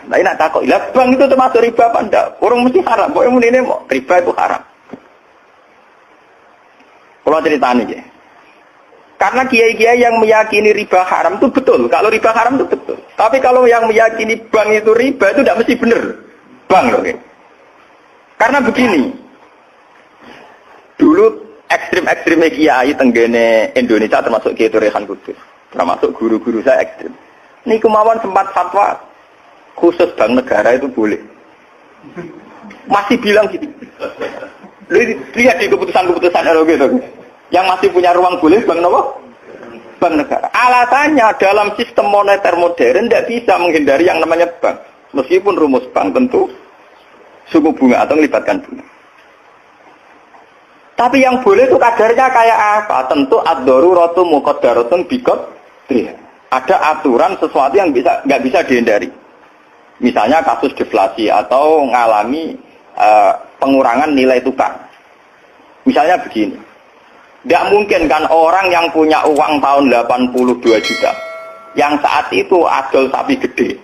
Nah, nak takut, lah bank itu termasuk riba apa enggak? Orang mesti haram. Pokoknya muni ini mau riba itu haram. Kalau ceritanya ya. Karena kiai-kiai yang meyakini riba haram itu betul. Kalau riba haram itu betul. Tapi kalau yang meyakini bank itu riba itu tidak mesti benar. Bank loh. Ya. Karena begini. Dulu ekstrim-ekstrimnya kiai tenggene Indonesia termasuk Kiai Rehan Kudus. Termasuk guru-guru saya ekstrim. Ini kemauan sempat fatwa khusus bank negara itu boleh. Masih bilang gitu. Lihat di keputusan-keputusan gitu. Yang masih punya ruang boleh bank apa? Bank negara. Alasannya dalam sistem moneter modern tidak bisa menghindari yang namanya bank. Meskipun rumus bank tentu suku bunga atau melibatkan bunga. Tapi yang boleh itu kadarnya kayak apa? Tentu ad-daruratu muqaddaratun biqadriha. Ada aturan sesuatu yang nggak bisa dihindari. Misalnya kasus deflasi atau mengalami pengurangan nilai tukar. Misalnya begini. Tidak mungkin kan orang yang punya uang tahun 82 juta. Yang saat itu adol sapi gede.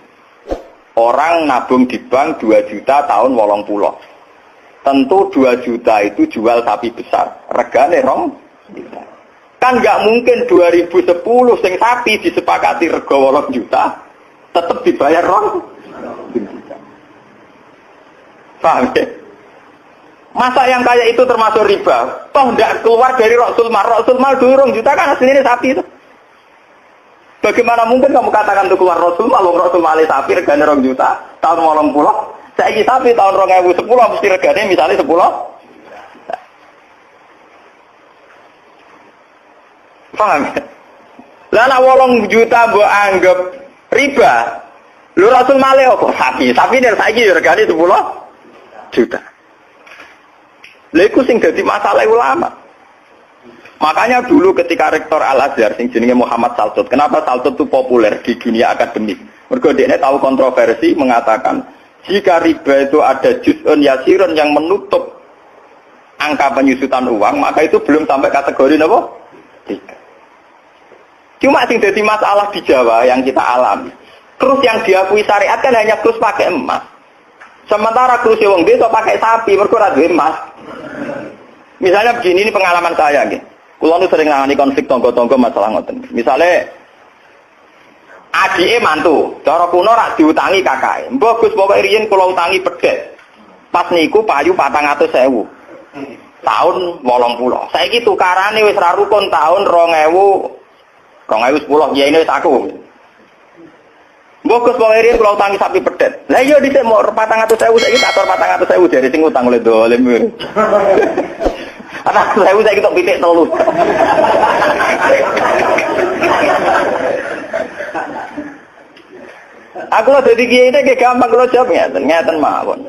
Orang nabung di bank 2 juta tahun 80. Tentu 2 juta itu jual sapi besar. Regane rong. Kan nggak mungkin 2010 sing sapi disepakati rega 8 juta. Tetap dibayar rong. Paham ya? Masa yang kayak itu termasuk riba? Toh tidak keluar dari Rasul Mal. Rasul Mal dulu 2 juta kan aslinya sapi itu. Bagaimana mungkin kamu katakan itu keluar Rasul Mal? Rasul Mal sapi regane 2 juta tahun 80. Saya ini sapi tahun 2010 mesti regane misalnya 10. Paham ya? Lah nak 8 juta mbok anggap riba. Lu Rasul Mal kok sapi? Sapi nek saiki regane 10 juta. Lha iku sing dadi masalah ulama. Makanya dulu ketika rektor Al-Azhar sing jenenge Muhammad Saltut, kenapa Saltut itu populer di dunia akademik? Mergo dekne tahu kontroversi mengatakan jika riba itu ada juz'un yasirun yang menutup angka penyusutan uang, maka itu belum sampai kategori apa? Tiga. Cuma sing dadi masalah di Jawa yang kita alami. Terus yang diakui syariat kan hanya terus pakai emas. Sementara terus wong desa pakai sapi, mergo ora duwe emas. Misalnya begini, ini pengalaman saya nggih. Kula nu sering nangani konflik tangga-tangga masalah ngoten. Misale adike mantu, cara kuno rak diutangi kakake. Mbah Gus pokoke riyen kula utangi pedhet. Pas niku payu 400.000. Tahun 80. Saiki tukarane wis ra rukun tahun 2010 ya ini wis aku. Mbah Gus pokoke riyen kula utangi sapi pedhet. Lah iya dhisik mau 400.000 saiki tak atur 400.000 dari sing utang oleh dolim. Anak saya udah kita pitik telur. Aku lo jadi kiai itu kayak gampang kalau jawabnya, ngeten mawon.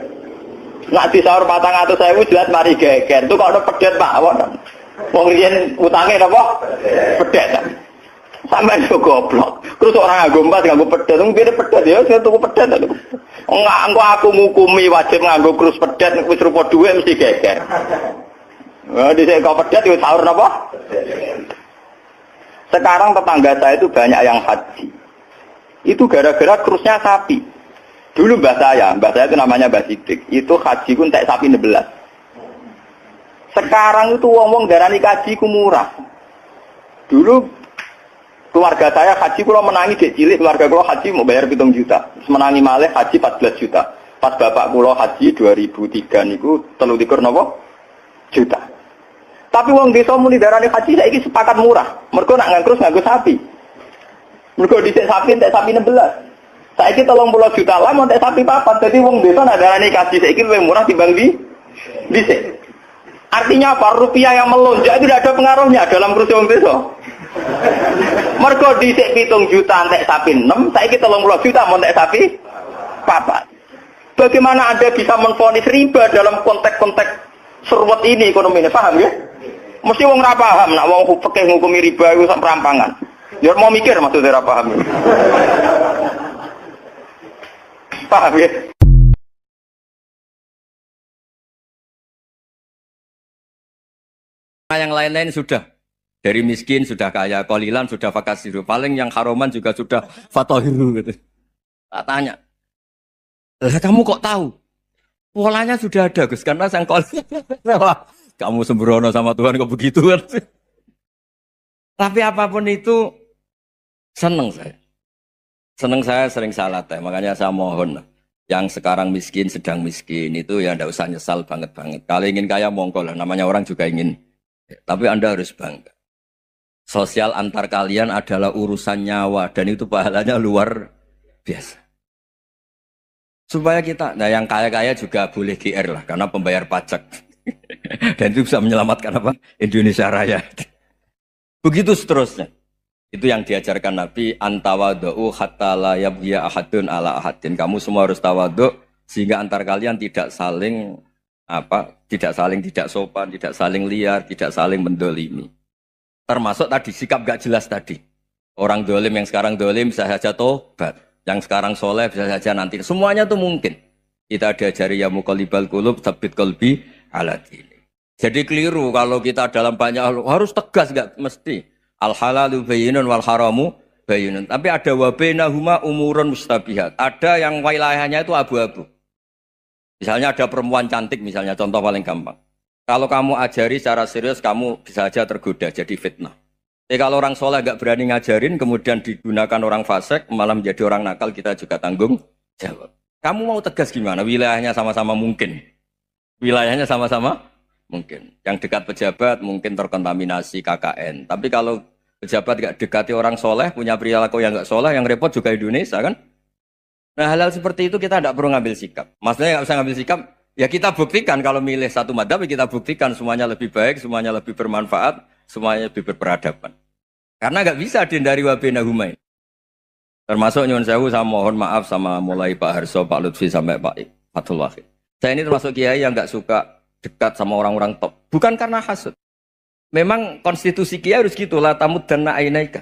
Nak di sahur 400.000 jelas mari geger. Itu kalau ada pedet mawon. Wong riyen utangnya apa? Pedet. Sampai itu goblok. Terus orang nganggo emas nganggo pedet, ngene pedet ya saya tuku pedet. Enggak, aku ngukumi wajib nganggo krus pedet wis rupa dhuwit mesti geger. Wah, di sini kau pedet itu sahur apa? Sekarang tetangga saya itu banyak yang haji. Itu gara-gara krusnya sapi. Dulu mbah saya itu namanya Mbah Sidik. Itu haji pun tak sapi 16. Sekarang itu wong-wong darani haji ku murah. Dulu keluarga saya haji kalau menangi dek cilik, keluarga kalau haji mau bayar 7 juta. Menangi malih haji 14 juta. Pas bapak kula haji 2003 niku 23 napa? Juta. Tapi wong desa muni darane haji saiki sepakat murah. Mergo nak ngangkrus nganggo sapi. Mergo dhisik sapi entek sapi 16. Saiki 30 juta lah entek sapi papat. Dadi wong desa nak darane haji saiki luwih murah timbang dhisik. Artinya apa? Rupiah yang melonjak tidak ada pengaruhnya dalam kursi wong desa. Mergo dhisik 7 juta entek sapi 6, saiki 30 juta entek sapi papat. Bagaimana Anda bisa menvonis riba dalam konteks-konteks serwet ini ekonomi ini, paham ya? Mesti wong ra paham, nak wong fikih ngukumi riba iku sak perampangan. Ya mau mikir maksudnya ra paham. Paham ya? Yang lain-lain sudah. Dari miskin sudah kaya, qalilan sudah fakasiru. Paling yang haroman juga sudah fatahiru gitu. Tak tanya. Lah kamu kok tahu? Polanya sudah ada, Gus. Karena sang kol. Kamu sembrono sama Tuhan kok begitu kan? Tapi apapun itu seneng saya. Seneng saya sering salah teh. Makanya saya mohon yang sekarang miskin sedang miskin itu ya ndak usah nyesal banget-banget. Kalau ingin kaya monggo lah. Namanya orang juga ingin. Tapi Anda harus bangga. Sosial antar kalian adalah urusan nyawa dan itu pahalanya luar biasa. Supaya kita, nah yang kaya-kaya juga boleh GR lah, karena pembayar pajak. Dan itu bisa menyelamatkan apa? Indonesia Raya. Begitu seterusnya. Itu yang diajarkan Nabi, antawadu'u hatta la yabghiya ahadun ala ahadin. Kamu semua harus tawadhu sehingga antar kalian tidak saling tidak sopan, tidak saling liar, tidak saling mendolimi. Termasuk tadi sikap gak jelas tadi. Orang dolim yang sekarang dolim bisa saja tobat. Yang sekarang soleh bisa saja nanti. Semuanya itu mungkin. Kita diajari ya muqallibal qulub tsabbit qalbi ala dini. Jadi keliru kalau kita dalam banyak hal harus tegas, enggak mesti. Al halalu bayyinun wal haramu bayyinun. Tapi ada wa bainahuma umurun mustabihat. Ada yang wilayahnya itu abu-abu. Misalnya ada perempuan cantik misalnya, contoh paling gampang. Kalau kamu ajari secara serius kamu bisa saja tergoda jadi fitnah. Kalau orang soleh gak berani ngajarin, kemudian digunakan orang fasik, malah menjadi orang nakal, kita juga tanggung jawab. Kamu mau tegas gimana? Wilayahnya sama-sama mungkin. Wilayahnya sama-sama mungkin. Yang dekat pejabat mungkin terkontaminasi KKN. Tapi kalau pejabat gak dekati orang soleh, punya perilaku yang gak soleh, yang repot juga Indonesia kan? Nah hal-hal seperti itu kita tidak perlu ngambil sikap. Maksudnya gak usah ngambil sikap, ya kita buktikan kalau milih satu madhab, kita buktikan semuanya lebih baik, semuanya lebih bermanfaat, semuanya lebih berperadaban. Karena nggak bisa dihindari wabena humain. Termasuk nyuwun sewu, saya mohon maaf sama mulai Pak Harso, Pak Lutfi sampai Pak Fathul Wahid. Saya ini termasuk kiai yang nggak suka dekat sama orang-orang top. Bukan karena hasud. Memang konstitusi kiai harus gitu lah, tamud dan ainaika.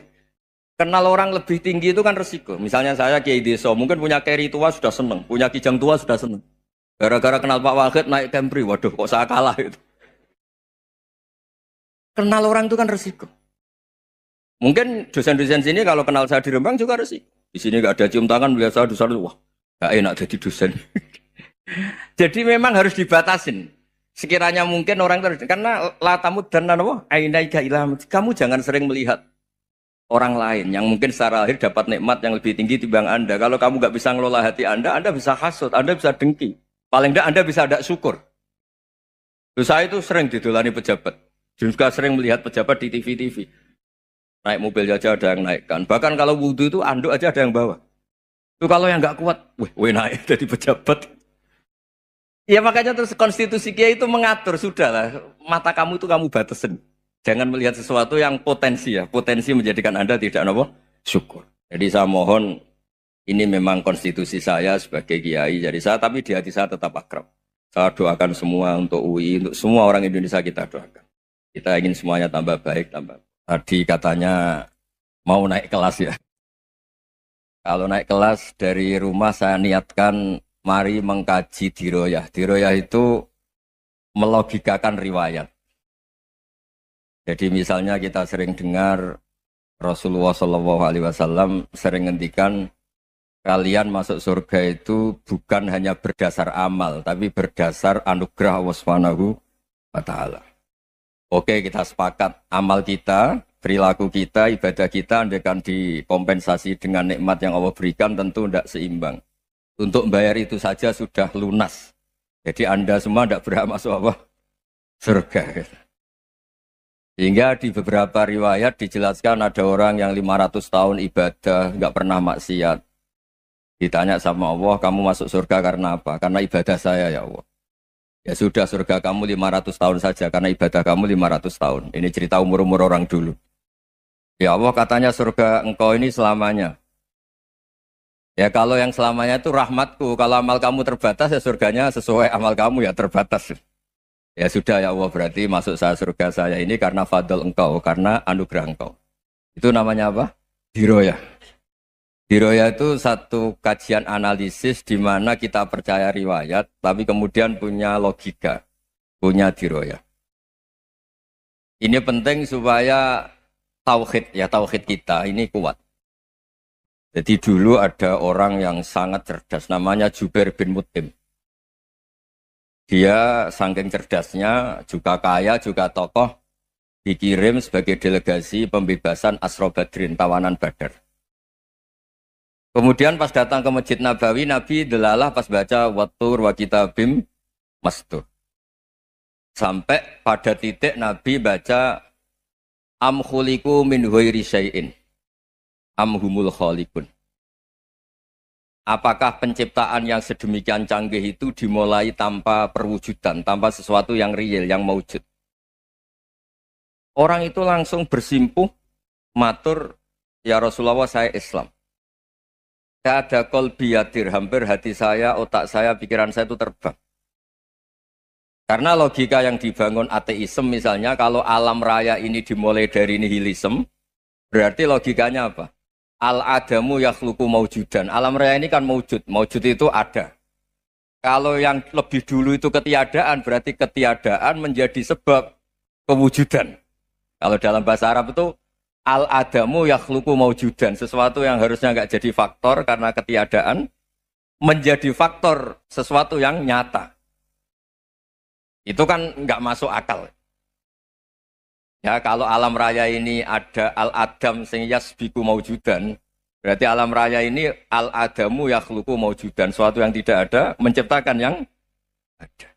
Kenal orang lebih tinggi itu kan resiko. Misalnya saya kiai desa, mungkin punya keri tua sudah seneng, punya kijang tua sudah seneng. Gara-gara kenal Pak Wahid naik Kempri, waduh kok saya kalah itu. Kenal orang itu kan resiko. Mungkin dosen-dosen sini kalau kenal saya di Rembang juga resiko. Di sini nggak ada cium tangan, melihat saya dosen, wah nggak enak jadi dosen. Jadi memang harus dibatasin. Sekiranya mungkin orang terus, karena latamud dan nanawa ainaika ilham. Kamu jangan sering melihat orang lain yang mungkin secara lahir dapat nikmat yang lebih tinggi timbang Anda. Kalau kamu nggak bisa ngelola hati Anda bisa hasut, Anda bisa dengki. Paling tidak Anda bisa ada syukur. Saya itu sering didolani pejabat. Juga sering melihat pejabat di TV-TV. Naik mobil aja ada yang naikkan. Bahkan kalau wudhu itu anduk aja ada yang bawa. Itu kalau yang nggak kuat, weh naik jadi pejabat. Ya makanya terus konstitusi kiai itu mengatur, sudahlah. Mata kamu itu kamu batasin. Jangan melihat sesuatu yang potensi ya. Potensi menjadikan Anda tidak apa? Syukur. Jadi saya mohon, ini memang konstitusi saya sebagai kiai. Jadi saya, tapi di hati saya tetap akrab. Saya doakan semua untuk UI, untuk semua orang Indonesia kita doakan. Kita ingin semuanya tambah baik, tambah. Tadi katanya mau naik kelas ya. Kalau naik kelas dari rumah saya niatkan mari mengkaji diroyah. Diroyah itu melogikakan riwayat. Jadi misalnya kita sering dengar Rasulullah SAW sering ngendikan kalian masuk surga itu bukan hanya berdasar amal, tapi berdasar anugerah Allah Subhanahu wa Ta'ala. Oke, kita sepakat amal kita, perilaku kita, ibadah kita andaikan dikompensasi dengan nikmat yang Allah berikan tentu tidak seimbang. Untuk membayar itu saja sudah lunas. Jadi Anda semua tidak berhak masuk apa? Surga. Sehingga di beberapa riwayat dijelaskan ada orang yang 500 tahun ibadah, nggak pernah maksiat. Ditanya sama Allah, kamu masuk surga karena apa? Karena ibadah saya ya Allah. Ya sudah, surga kamu 500 tahun saja karena ibadah kamu 500 tahun. Ini cerita umur-umur orang dulu. Ya Allah katanya surga engkau ini selamanya. Ya kalau yang selamanya itu rahmatku. Kalau amal kamu terbatas ya surganya sesuai amal kamu ya terbatas. Ya sudah ya Allah, berarti masuk saya surga saya ini karena fadl engkau, karena anugerah engkau. Itu namanya apa? Diroyah. Diroyah itu satu kajian analisis di mana kita percaya riwayat, tapi kemudian punya logika, punya diroyah. Ini penting supaya tauhid kita ini kuat. Jadi dulu ada orang yang sangat cerdas, namanya Jubair bin Mut'im. Dia saking cerdasnya, juga kaya, juga tokoh, dikirim sebagai delegasi pembebasan Asra Badrin, tawanan Badar. Kemudian pas datang ke Masjid Nabawi, Nabi delalah pas baca Wattur wa kitabim mastur. Sampai pada titik Nabi baca Am khuliqu min ghairi syai'in am humul khaliqun. Apakah penciptaan yang sedemikian canggih itu dimulai tanpa perwujudan, tanpa sesuatu yang real, yang maujud? Orang itu langsung bersimpuh, matur, ya Rasulullah saya Islam. Saya ada qalbi yatir, hampir hati saya, otak saya, pikiran saya itu terbang. Karena logika yang dibangun ateisme misalnya, kalau alam raya ini dimulai dari nihilisme, berarti logikanya apa? Al-adamu yakhluqu maujudan. Alam raya ini kan maujud. Maujud itu ada. Kalau yang lebih dulu itu ketiadaan, berarti ketiadaan menjadi sebab kewujudan. Kalau dalam bahasa Arab itu al-adamu yakhluqu maujudan. Sesuatu yang harusnya nggak jadi faktor karena ketiadaan, menjadi faktor sesuatu yang nyata. Itu kan nggak masuk akal. Ya, kalau alam raya ini ada al-adam sing yasbiku maujudan, berarti alam raya ini al-adamu yakhluqu maujudan, suatu yang tidak ada menciptakan yang ada.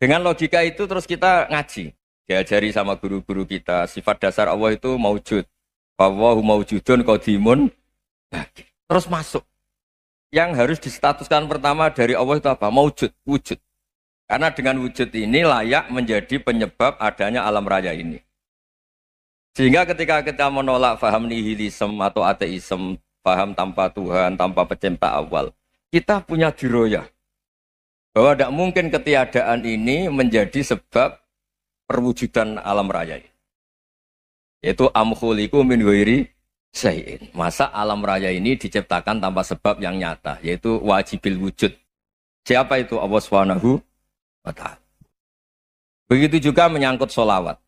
Dengan logika itu terus kita ngaji, diajari sama guru-guru kita, sifat dasar Allah itu maujud. Wallahu maujudun qadimun. Terus masuk. Yang harus distatuskan pertama dari Allah itu apa? Maujud, wujud. Karena dengan wujud ini layak menjadi penyebab adanya alam raya ini. Sehingga ketika kita menolak faham nihilisme atau ateisme, faham tanpa Tuhan, tanpa pencipta awal, kita punya diroyah. Bahwa tidak mungkin ketiadaan ini menjadi sebab perwujudan alam raya ini. Yaitu am khuliqu min ghairi syai'in. Masa alam raya ini diciptakan tanpa sebab yang nyata, yaitu wajibil wujud. Siapa itu? Allah Subhanahu wa ta'ala. Begitu juga menyangkut sholawat.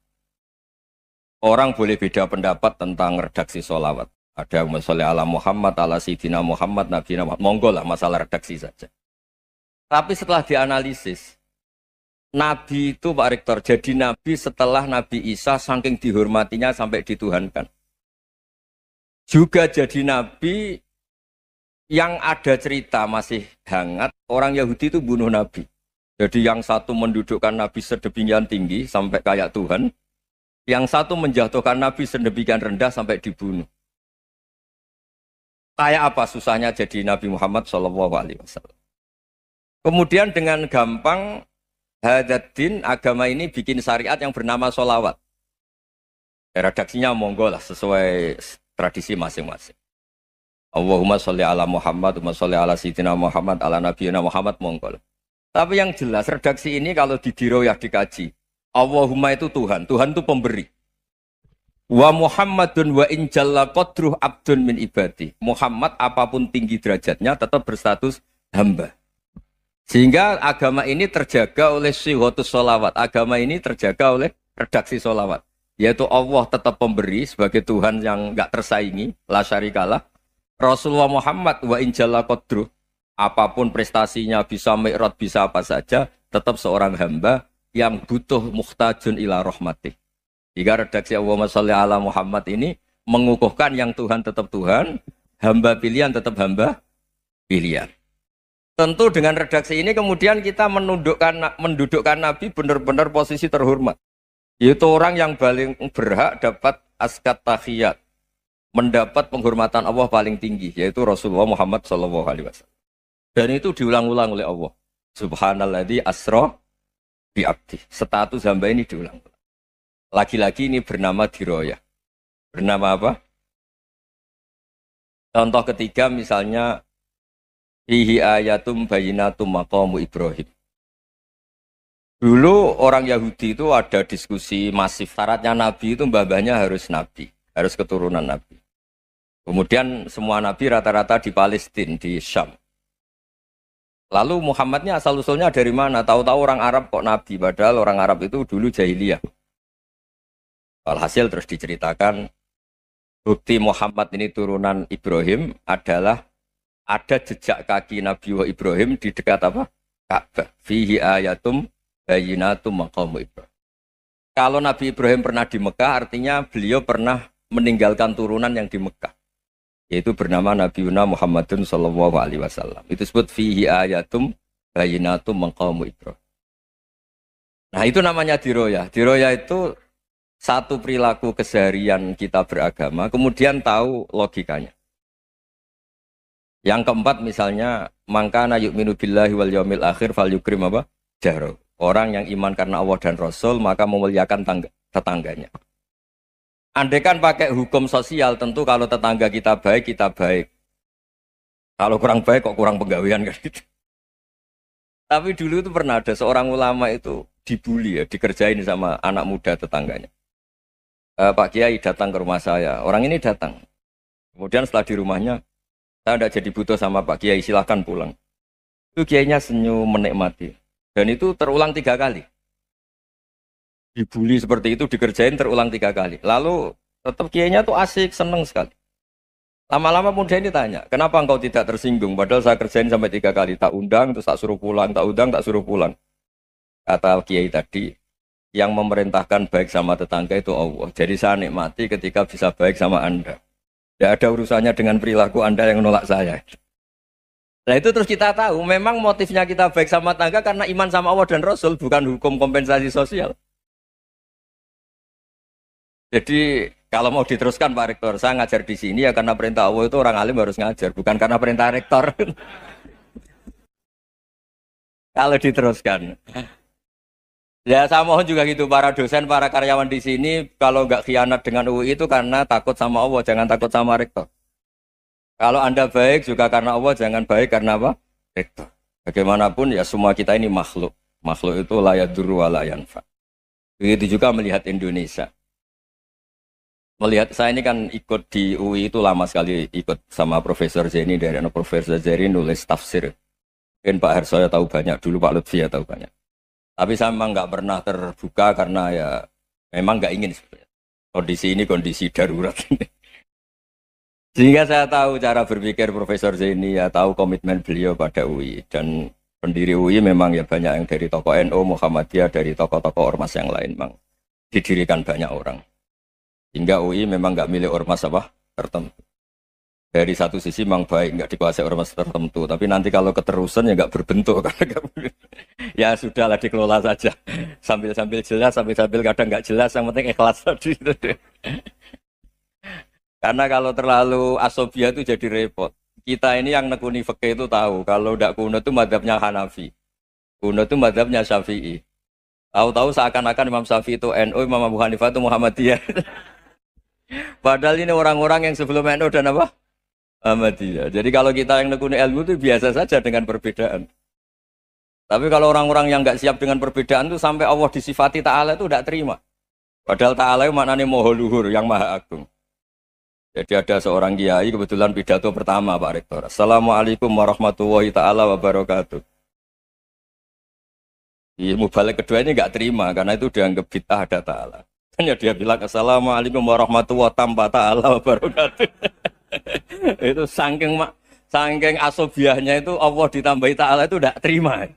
Orang boleh beda pendapat tentang redaksi sholawat. Ada yang sholli ala Muhammad, ala Sayyidina Muhammad, Nabi Muhammad. Monggo lah masalah redaksi saja. Tapi setelah dianalisis, Nabi itu Pak Rektor, jadi Nabi setelah Nabi Isa saking dihormatinya sampai dituhankan. Juga jadi Nabi yang ada cerita masih hangat, orang Yahudi itu bunuh Nabi. Jadi yang satu mendudukkan Nabi sedemikian tinggi sampai kayak Tuhan, yang satu menjatuhkan Nabi sedemikian rendah sampai dibunuh. Kayak apa susahnya jadi Nabi Muhammad SAW. Kemudian dengan gampang Hadaddin agama ini bikin syariat yang bernama sholawat. Redaksinya monggo lah sesuai tradisi masing-masing. Allahumma sholli ala Muhammad, Allahumma sholli ala Sayyidina Muhammad, ala Nabiyina Muhammad, monggo lah. Tapi yang jelas redaksi ini kalau didiroyah dikaji, Allahumma itu Tuhan, Tuhan itu pemberi. Wa Muhammadun wa injalla qadruh abdun min ibadi. Muhammad apapun tinggi derajatnya tetap berstatus hamba. Sehingga agama ini terjaga oleh syihotus sholawat. Agama ini terjaga oleh redaksi sholawat. Yaitu Allah tetap pemberi sebagai Tuhan yang enggak tersaingi, la syarikalah. Rasulullah Muhammad wa injalla qadruh. Apapun prestasinya, bisa mi'raj, bisa apa saja, tetap seorang hamba yang butuh muhtajun ila rahmatih. Jika redaksi Allahumma sholli ala Muhammad ini mengukuhkan yang Tuhan tetap Tuhan, hamba pilihan tetap hamba pilihan. Tentu dengan redaksi ini kemudian kita mendudukkan Nabi benar-benar posisi terhormat. Yaitu orang yang paling berhak dapat askat tahiyat, mendapat penghormatan Allah paling tinggi, yaitu Rasulullah Muhammad SAW. Dan itu diulang-ulang oleh Allah. Subhanalladzi asra bi abdi. Status hamba ini diulang-ulang. Lagi-lagi ini bernama diroyah. Bernama apa? Contoh ketiga misalnya fihi ayatum bayyinatum maqamu Ibrahim. Dulu orang Yahudi itu ada diskusi masif. Syaratnya Nabi itu mbah-mbahnya harus Nabi. Harus keturunan Nabi. Kemudian semua Nabi rata-rata di Palestina, di Syam. Lalu Muhammadnya asal-usulnya dari mana? Tahu-tahu orang Arab kok Nabi, padahal orang Arab itu dulu jahiliyah. Alhasil terus diceritakan bukti Muhammad ini turunan Ibrahim adalah ada jejak kaki Nabi Ibrahim di dekat apa? Ka'bah. Fihi ayatum bayyinatum maqamu Ibrahim. Kalau Nabi Ibrahim pernah di Mekah, artinya beliau pernah meninggalkan turunan yang di Mekah, yaitu bernama Nabi Muhammadun sallallahu alaihi wasallam. Itu disebut fihi ayatum bayyinatum maqamu Ibrahim. Nah, itu namanya diroya. Diroya itu satu perilaku keseharian kita beragama, kemudian tahu logikanya. Yang keempat misalnya, mangkana yu'minu billahi wal yaumil akhir fal yukrim apa? Jaro. Orang yang iman karena Allah dan Rasul, maka memuliakan tetangganya. Andai kan pakai hukum sosial, tentu kalau tetangga kita baik, kita baik. Kalau kurang baik, kok kurang penggawean kan gitu. Tapi dulu itu pernah ada seorang ulama itu dibully ya, dikerjain sama anak muda tetangganya. Pak Kiai datang ke rumah saya, orang ini datang. Kemudian setelah di rumahnya, saya tidak jadi butuh sama Pak Kiai, silahkan pulang. Itu Kiainya senyum menikmati. Dan itu terulang 3 kali. Dibully seperti itu, dikerjain terulang 3 kali. Lalu tetap Kiainya tuh asik, seneng sekali. Lama-lama muda ini tanya, kenapa engkau tidak tersinggung? Padahal saya kerjain sampai 3 kali. Tak undang, terus tak suruh pulang. Tak undang, tak suruh pulang. Kata Kiai tadi, yang memerintahkan baik sama tetangga itu Allah. Jadi saya nikmati ketika bisa baik sama Anda. Tidak ada urusannya dengan perilaku Anda yang menolak saya. Nah itu terus kita tahu, memang motifnya kita baik sama tetangga karena iman sama Allah dan Rasul, bukan hukum kompensasi sosial. Jadi kalau mau diteruskan Pak Rektor, saya ngajar di sini ya karena perintah Allah itu orang alim harus ngajar, bukan karena perintah Rektor. Kalau diteruskan. Ya saya mohon juga gitu, para dosen, para karyawan di sini, kalau nggak khianat dengan UI itu karena takut sama Allah, jangan takut sama Rektor. Kalau Anda baik juga karena Allah, jangan baik karena apa? Rektor. Bagaimanapun ya semua kita ini makhluk. Makhluk itu la yadurru wa la yanfa. Begitu juga melihat Indonesia. Melihat saya ini kan ikut di UI itu lama sekali, ikut sama Profesor Zeni, dari Profesor Zeni nulis tafsir. Mungkin Pak Harsoyo tahu banyak, dulu Pak Lutfi ya tahu banyak. Tapi saya memang nggak pernah terbuka karena ya memang nggak ingin sebenarnya. Kondisi ini kondisi darurat. Sehingga saya tahu cara berpikir Profesor Zeni, ya tahu komitmen beliau pada UI. Dan pendiri UI memang ya banyak yang dari tokoh NU, Muhammadiyah, dari tokoh-tokoh ormas yang lain memang didirikan banyak orang. Hingga UI memang nggak milik ormas apa tertentu. Dari satu sisi memang baik, nggak dikuasai ormas tertentu. Tapi nanti kalau keterusan ya nggak berbentuk. Ya sudahlah dikelola saja. Sambil-sambil jelas, sambil-sambil kadang nggak jelas, yang penting ikhlas tadi. Karena kalau terlalu asobia itu jadi repot. Kita ini yang nekuni fikih itu tahu, kalau tidak kuno itu madhabnya Hanafi. Kuno itu madhabnya Syafi'i. Tahu-tahu seakan-akan Imam Syafi'i itu NU, Imam Abu Hanifah itu Muhammadiyah. Padahal ini orang-orang yang sebelum NU dan apa? Muhammadiyah. Jadi kalau kita yang nekuni ilmu itu biasa saja dengan perbedaan. Tapi kalau orang-orang yang nggak siap dengan perbedaan itu sampai Allah disifati Ta'ala itu tidak terima. Padahal Ta'ala itu maknanya Maha Luhur, yang Maha Agung. Jadi ada seorang kiai kebetulan pidato pertama Pak Rektor. Assalamualaikum warahmatullahi ta'ala wabarakatuh. Ilmu balik kedua ini nggak terima karena itu dianggap bid'ah ada ta'ala. Hanya dia bilang Assalamualaikum warahmatullahi ta'ala wabarakatuh. Itu saking asobiahnya itu Allah ditambahi ta'ala itu tidak terima.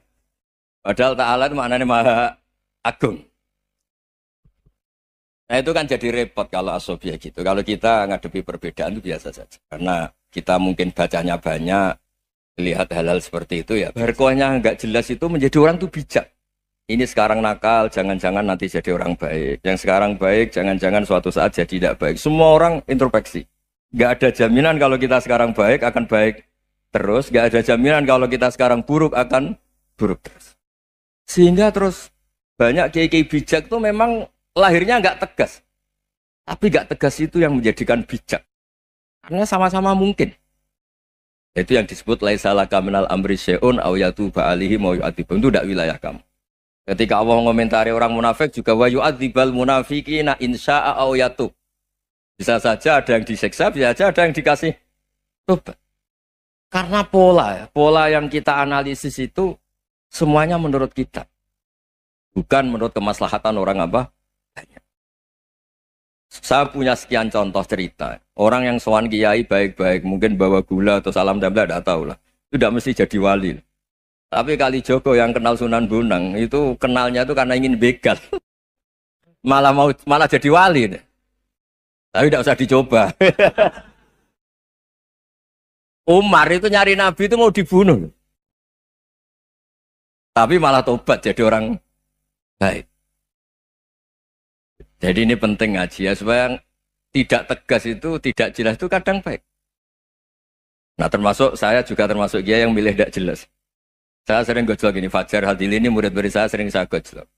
Padahal ta'ala itu maknanya Maha Agung. Nah itu kan jadi repot kalau asobia gitu. Kalau kita ngadepi perbedaan itu biasa saja. Karena kita mungkin bacanya banyak, lihat hal-hal seperti itu ya. Berkuahnya nggak jelas itu menjadi orang tuh bijak. Ini sekarang nakal, jangan-jangan nanti jadi orang baik. Yang sekarang baik, jangan-jangan suatu saat jadi tidak baik. Semua orang introspeksi. Nggak ada jaminan kalau kita sekarang baik akan baik terus. Nggak ada jaminan kalau kita sekarang buruk akan buruk terus. Sehingga terus banyak kiai-kiai bijak tuh memang lahirnya nggak tegas, tapi nggak tegas itu yang menjadikan bijak, karena sama-sama mungkin. Itu yang disebut laisa laka minal amri syai'un aw yatuba alihi mau yu'adzibun, itu tidak wilayah kamu. Ketika Allah mengomentari orang munafik juga wa yu'adzibal munafiqina insya'a aw yatub. Bisa saja ada yang disiksa, bisa saja ada yang dikasih tobat. Karena pola yang kita analisis itu semuanya menurut kita, bukan menurut kemaslahatan orang apa. Saya punya sekian contoh cerita. Orang yang sowan kiai baik-baik, mungkin bawa gula atau salam tempel, tidak tahu lah. Itu tidak mesti jadi wali. Tapi kali Joko yang kenal Sunan Bonang, itu kenalnya itu karena ingin begal. Malah jadi wali. Tapi tidak usah dicoba. Umar itu nyari Nabi itu mau dibunuh. Tapi malah tobat jadi orang baik. Jadi ini penting ngaji ya, supaya tidak tegas itu, tidak jelas itu kadang baik. Nah termasuk saya juga termasuk dia yang milih tidak jelas. Saya sering gojlok gini, Fajar Hadili ini murid-murid saya sering saya gojlok.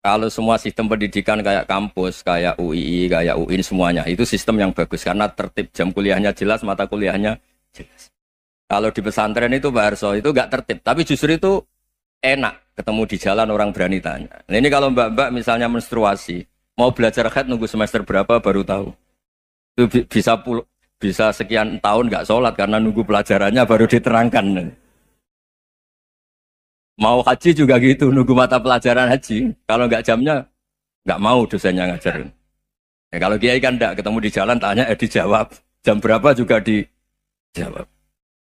Kalau semua sistem pendidikan kayak kampus, kayak UII, kayak UIN semuanya, itu sistem yang bagus karena tertib, jam kuliahnya jelas, mata kuliahnya jelas. Kalau di pesantren itu Pak Arso itu nggak tertib, tapi justru itu enak ketemu di jalan orang berani tanya. Nah, ini kalau mbak-mbak misalnya menstruasi, mau belajar haid nunggu semester berapa baru tahu. Itu bisa sekian tahun nggak sholat karena nunggu pelajarannya baru diterangkan. Mau haji juga gitu, nunggu mata pelajaran haji. Kalau nggak jamnya, nggak mau dosennya ngajarin. Ya, kalau kiai kan enggak, ketemu di jalan tanya, dijawab. Jam berapa juga dijawab.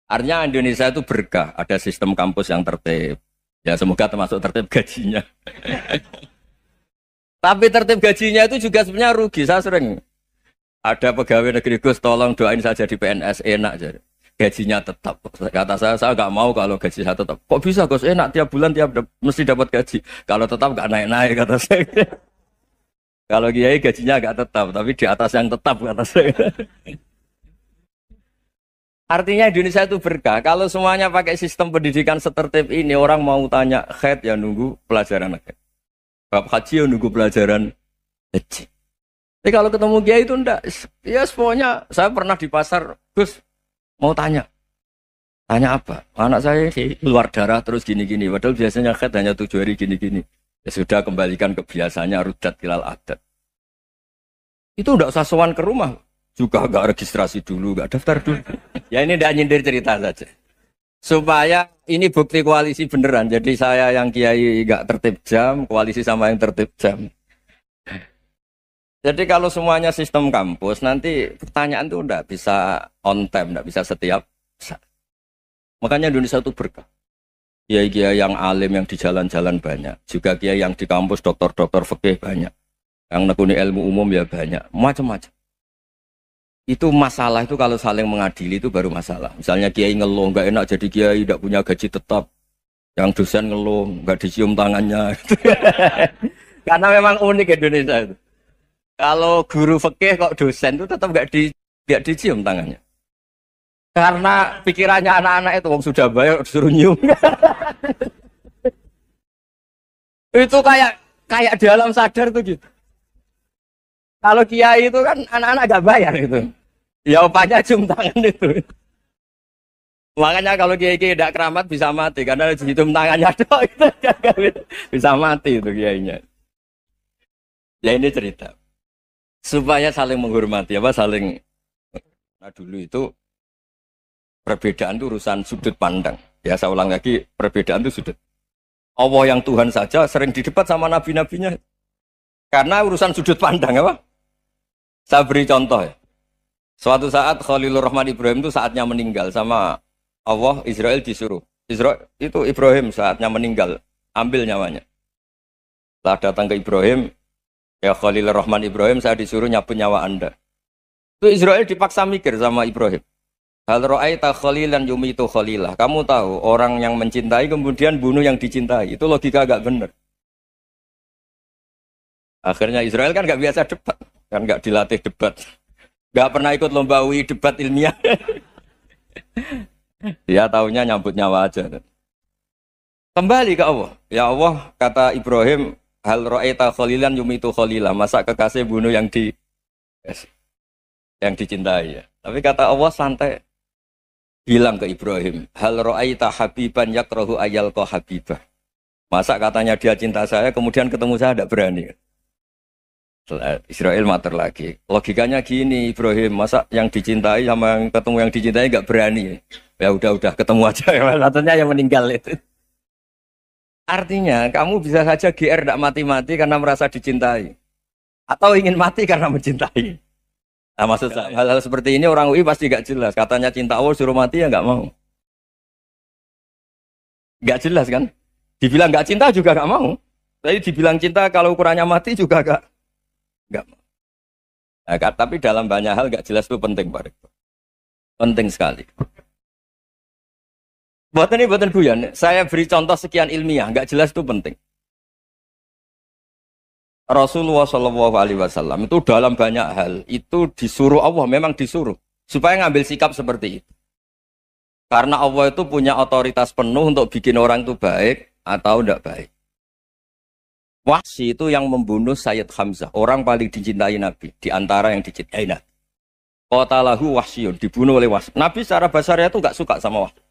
Artinya Indonesia itu berkah, ada sistem kampus yang tertib. Ya semoga termasuk tertib gajinya. Tapi tertib gajinya itu juga sebenarnya rugi. Saya sering ada pegawai negeri Gus, tolong doain saja di PNS enak jadi. Gajinya tetap. Kata saya nggak mau kalau gaji saya tetap. Kok bisa Gus enak tiap bulan mesti dapat gaji. Kalau tetap nggak naik-naik kata saya. Kalau kiai gajinya nggak tetap, tapi di atas yang tetap kata saya. Artinya Indonesia itu berkah. Kalau semuanya pakai sistem pendidikan setertib ini, orang mau tanya haid ya nunggu pelajaran haid. Bab haji ya nunggu pelajaran haji. Tapi kalau ketemu kiai itu enggak. Ya semuanya saya pernah di pasar, Gus mau tanya apa? Anak saya keluar darah terus gini-gini. Padahal biasanya haid hanya 7 hari gini-gini. Ya sudah kembalikan ke biasanya rudat kilal adat. Itu enggak usah sowan ke rumah. Juga enggak registrasi dulu, enggak daftar dulu. Ya ini enggak nyindir cerita saja. Supaya ini bukti koalisi beneran. Jadi saya yang kiai enggak tertib jam, koalisi sama yang tertib jam. Jadi kalau semuanya sistem kampus, nanti pertanyaan itu enggak bisa on time, enggak bisa setiap saat. Makanya Indonesia itu berkah. Kiai-kiai yang alim yang di jalan-jalan banyak. Juga kiai yang di kampus, dokter-dokter fikih banyak. Yang nekuni ilmu umum ya banyak. Macam-macam. Itu masalah itu kalau saling mengadili itu baru masalah. Misalnya kiai ngeluh, enggak enak jadi kiai, enggak punya gaji tetap. Yang dosen ngeluh, enggak dicium tangannya. Karena memang unik Indonesia itu. Kalau guru fikih kok dosen itu tetap nggak dicium tangannya. Karena pikirannya anak-anak itu wong sudah bayar disuruh nyium. Itu kayak di alam sadar tuh gitu. Kalau kiai itu kan anak-anak nggak bayar itu. Ya opanya cium tangan itu. Makanya kalau kiai-kiai tidak keramat bisa mati karena cium tangannya doang itu bisa mati itu kiainya. Ya ini cerita. Supaya saling menghormati, saling. Nah dulu itu perbedaan itu urusan sudut pandang. Ya saya ulang lagi, perbedaan itu sudut. Allah yang Tuhan saja sering didebat sama nabi-nabinya. Karena urusan sudut pandang apa? Saya beri contoh ya. Suatu saat Khalilur Rahman Ibrahim itu saatnya meninggal sama Allah, Israel disuruh. Israel itu Ibrahim saatnya meninggal, ambil nyawanya. Setelah datang ke Ibrahim, ya Khalilur Rahman Ibrahim, saya disuruh nyabut nyawa Anda. Itu Israel dipaksa mikir sama Ibrahim. Hal ra'aita khalilan yumitu khalilah. Kamu tahu orang yang mencintai kemudian bunuh yang dicintai. Itu logika agak benar. Akhirnya Israel kan nggak biasa debat. Kan nggak dilatih debat. Nggak pernah ikut lomba UI debat ilmiah. Dia taunya nyambut nyawa aja. Kembali ke Allah. Ya Allah, kata Ibrahim, hal ra'aita khalilan yumitu khalilah. Masa kekasih bunuh yang dicintai ya. Tapi kata Allah santai. Bilang ke Ibrahim, hal ra'aita habiban yakrahu ayyalqa habibah. Masa katanya dia cinta saya, kemudian ketemu saya tidak berani. Israel mater lagi. Logikanya gini Ibrahim, masa yang dicintai sama yang ketemu yang dicintai nggak berani. Ya udah ketemu aja. Katanya yang meninggal itu. Artinya kamu bisa saja GR tidak mati-mati karena merasa dicintai. Atau ingin mati karena mencintai. Nah, maksud saya, hal-hal seperti ini orang UI pasti gak jelas. Katanya cinta Allah suruh mati ya gak mau. Gak jelas kan? Dibilang gak cinta juga gak mau. Tapi dibilang cinta kalau ukurannya mati juga gak mau. Nah, tapi dalam banyak hal gak jelas itu penting, Pak Rektor. Penting sekali. Buatan guyon. Saya beri contoh sekian ilmiah, gak jelas itu penting. Rasulullah Shallallahu Alaihi Wasallam itu dalam banyak hal itu disuruh Allah, memang disuruh supaya ngambil sikap seperti itu. Karena Allah itu punya otoritas penuh untuk bikin orang itu baik atau tidak baik. Wahsy itu yang membunuh Sayyid Hamzah, orang paling dicintai Nabi, di antara yang dicintai Nabi. Qatalahu Wahsyun, dibunuh oleh Wahsy. Nabi secara basarnya itu nggak suka sama Wahsy.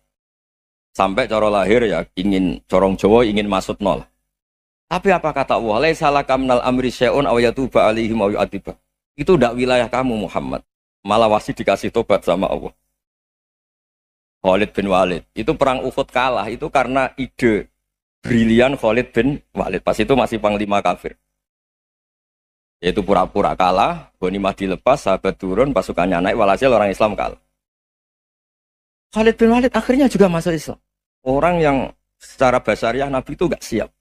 Sampai cara lahir ya ingin corong Jawa ingin masuk nol. Tapi apa kata Allah? Laisa laka minal amri syai'un aw yatuba alaihim aw yu'adziba. Itu tidak wilayah kamu Muhammad. Malah Wahsy dikasih tobat sama Allah. Khalid bin Walid. Itu perang Uhud kalah itu karena ide brilian Khalid bin Walid. Pas itu masih panglima kafir. Yaitu pura-pura kalah, ghanimah dilepas, sahabat turun, pasukannya naik, walhasil orang Islam kalah. Khalid bin Walid akhirnya juga masuk Islam. Orang yang secara basariah Nabi itu gak siap.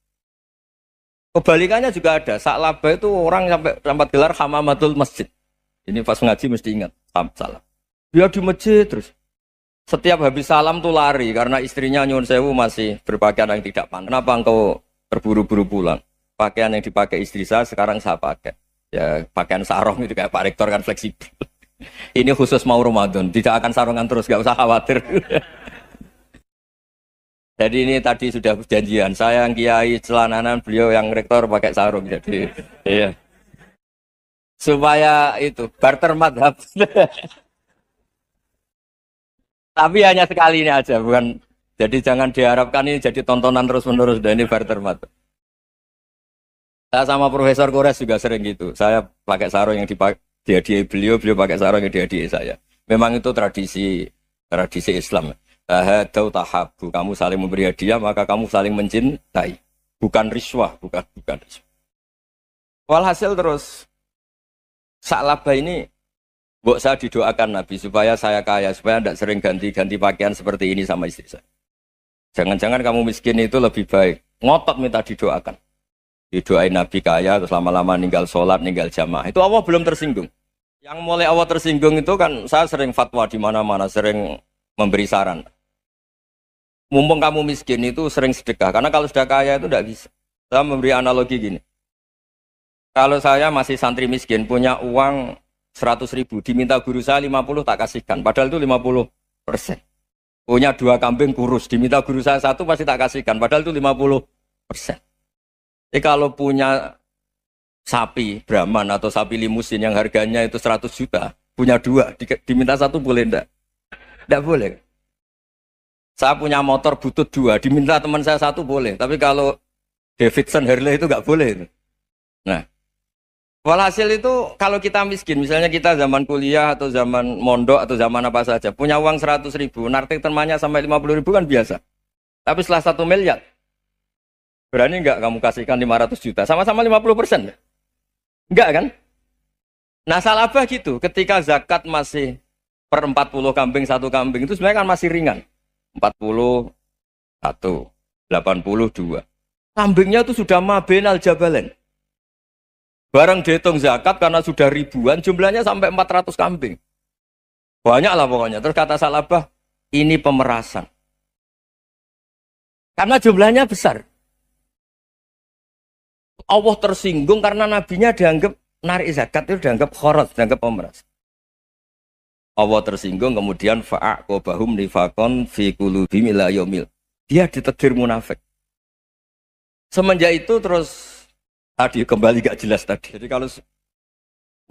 Kebalikannya juga ada. Sa'labah itu orang sampai gelar hamamatul masjid. Ini pas ngaji mesti ingat. Salam. Dia di masjid terus. Setiap habis salam tuh lari. Karena istrinya nyuwun sewu masih berpakaian yang tidak pantas. Kenapa engkau terburu-buru pulang? Pakaian yang dipakai istri saya sekarang saya pakai. Ya pakaian sarung itu kayak Pak Rektor kan fleksibel. Ini khusus mau Ramadan. Tidak akan sarungan terus. Gak usah khawatir. Jadi ini tadi sudah perjanjian. Saya yang kiai celananan, beliau yang rektor pakai sarung. Jadi iya. Supaya itu barter madhab. Tapi hanya sekali ini aja, bukan. Jadi jangan diharapkan ini jadi tontonan terus-menerus. Dan ini barter madhab. Saya sama Profesor Kores juga sering gitu. Saya pakai sarung yang dihadiahi beliau pakai sarung yang dihadiahi saya. Memang itu tradisi Islam. Tahadau tahabu, kamu saling memberi hadiah maka kamu saling mencintai, bukan riswah, bukan riswah. Walhasil terus Sa'labah ini mbok saya didoakan Nabi supaya saya kaya, supaya tidak sering ganti-ganti pakaian seperti ini sama istri saya. Jangan-jangan kamu miskin itu lebih baik. Ngotot minta didoakan. Didoain Nabi kaya terus lama-lama ninggal sholat, ninggal jamaah. Itu Allah belum tersinggung. Yang mulai Allah tersinggung itu kan saya sering fatwa di mana-mana, sering memberi saran. Mumpung kamu miskin itu sering sedekah. Karena kalau sudah kaya itu tidak bisa. Saya memberi analogi gini. Kalau saya masih santri miskin, punya uang 100.000. Diminta guru saya 50 tak kasihkan. Padahal itu 50%. Punya 2 kambing kurus. Diminta guru saya 1 pasti tak kasihkan. Padahal itu 50%. Jadi kalau punya sapi Brahman atau sapi limusin yang harganya itu 100 juta. Punya 2. Diminta 1 boleh enggak? Tidak boleh. Saya punya motor butut 2, diminta teman saya 1 boleh. Tapi kalau Davidson Harley itu nggak boleh. Nah, walhasil itu kalau kita miskin, misalnya kita zaman kuliah atau zaman mondok atau zaman apa saja, punya uang 100.000, nartik temannya sampai 50.000 kan biasa. Tapi setelah 1 miliar, berani nggak kamu kasihkan 500 juta? Sama-sama 50%. Enggak kan? Nah, Sa'labah gitu, ketika zakat masih per 40 kambing 1 kambing itu sebenarnya kan masih ringan. 41, 82. Kambingnya itu sudah mabenal jabalen. Barang dihitung zakat karena sudah ribuan, jumlahnya sampai 400 kambing. Banyak lah pokoknya. Terus kata Sa'labah, ini pemerasan. Karena jumlahnya besar. Allah tersinggung karena nabinya dianggap narik zakat itu dianggap khoros, dianggap pemeras. Allah tersinggung kemudian fa'aqobahum nifakon fi qulubihim ila yaumil. Dia ditegur munafik. Semenjak itu terus tadi kembali gak jelas tadi. Jadi kalau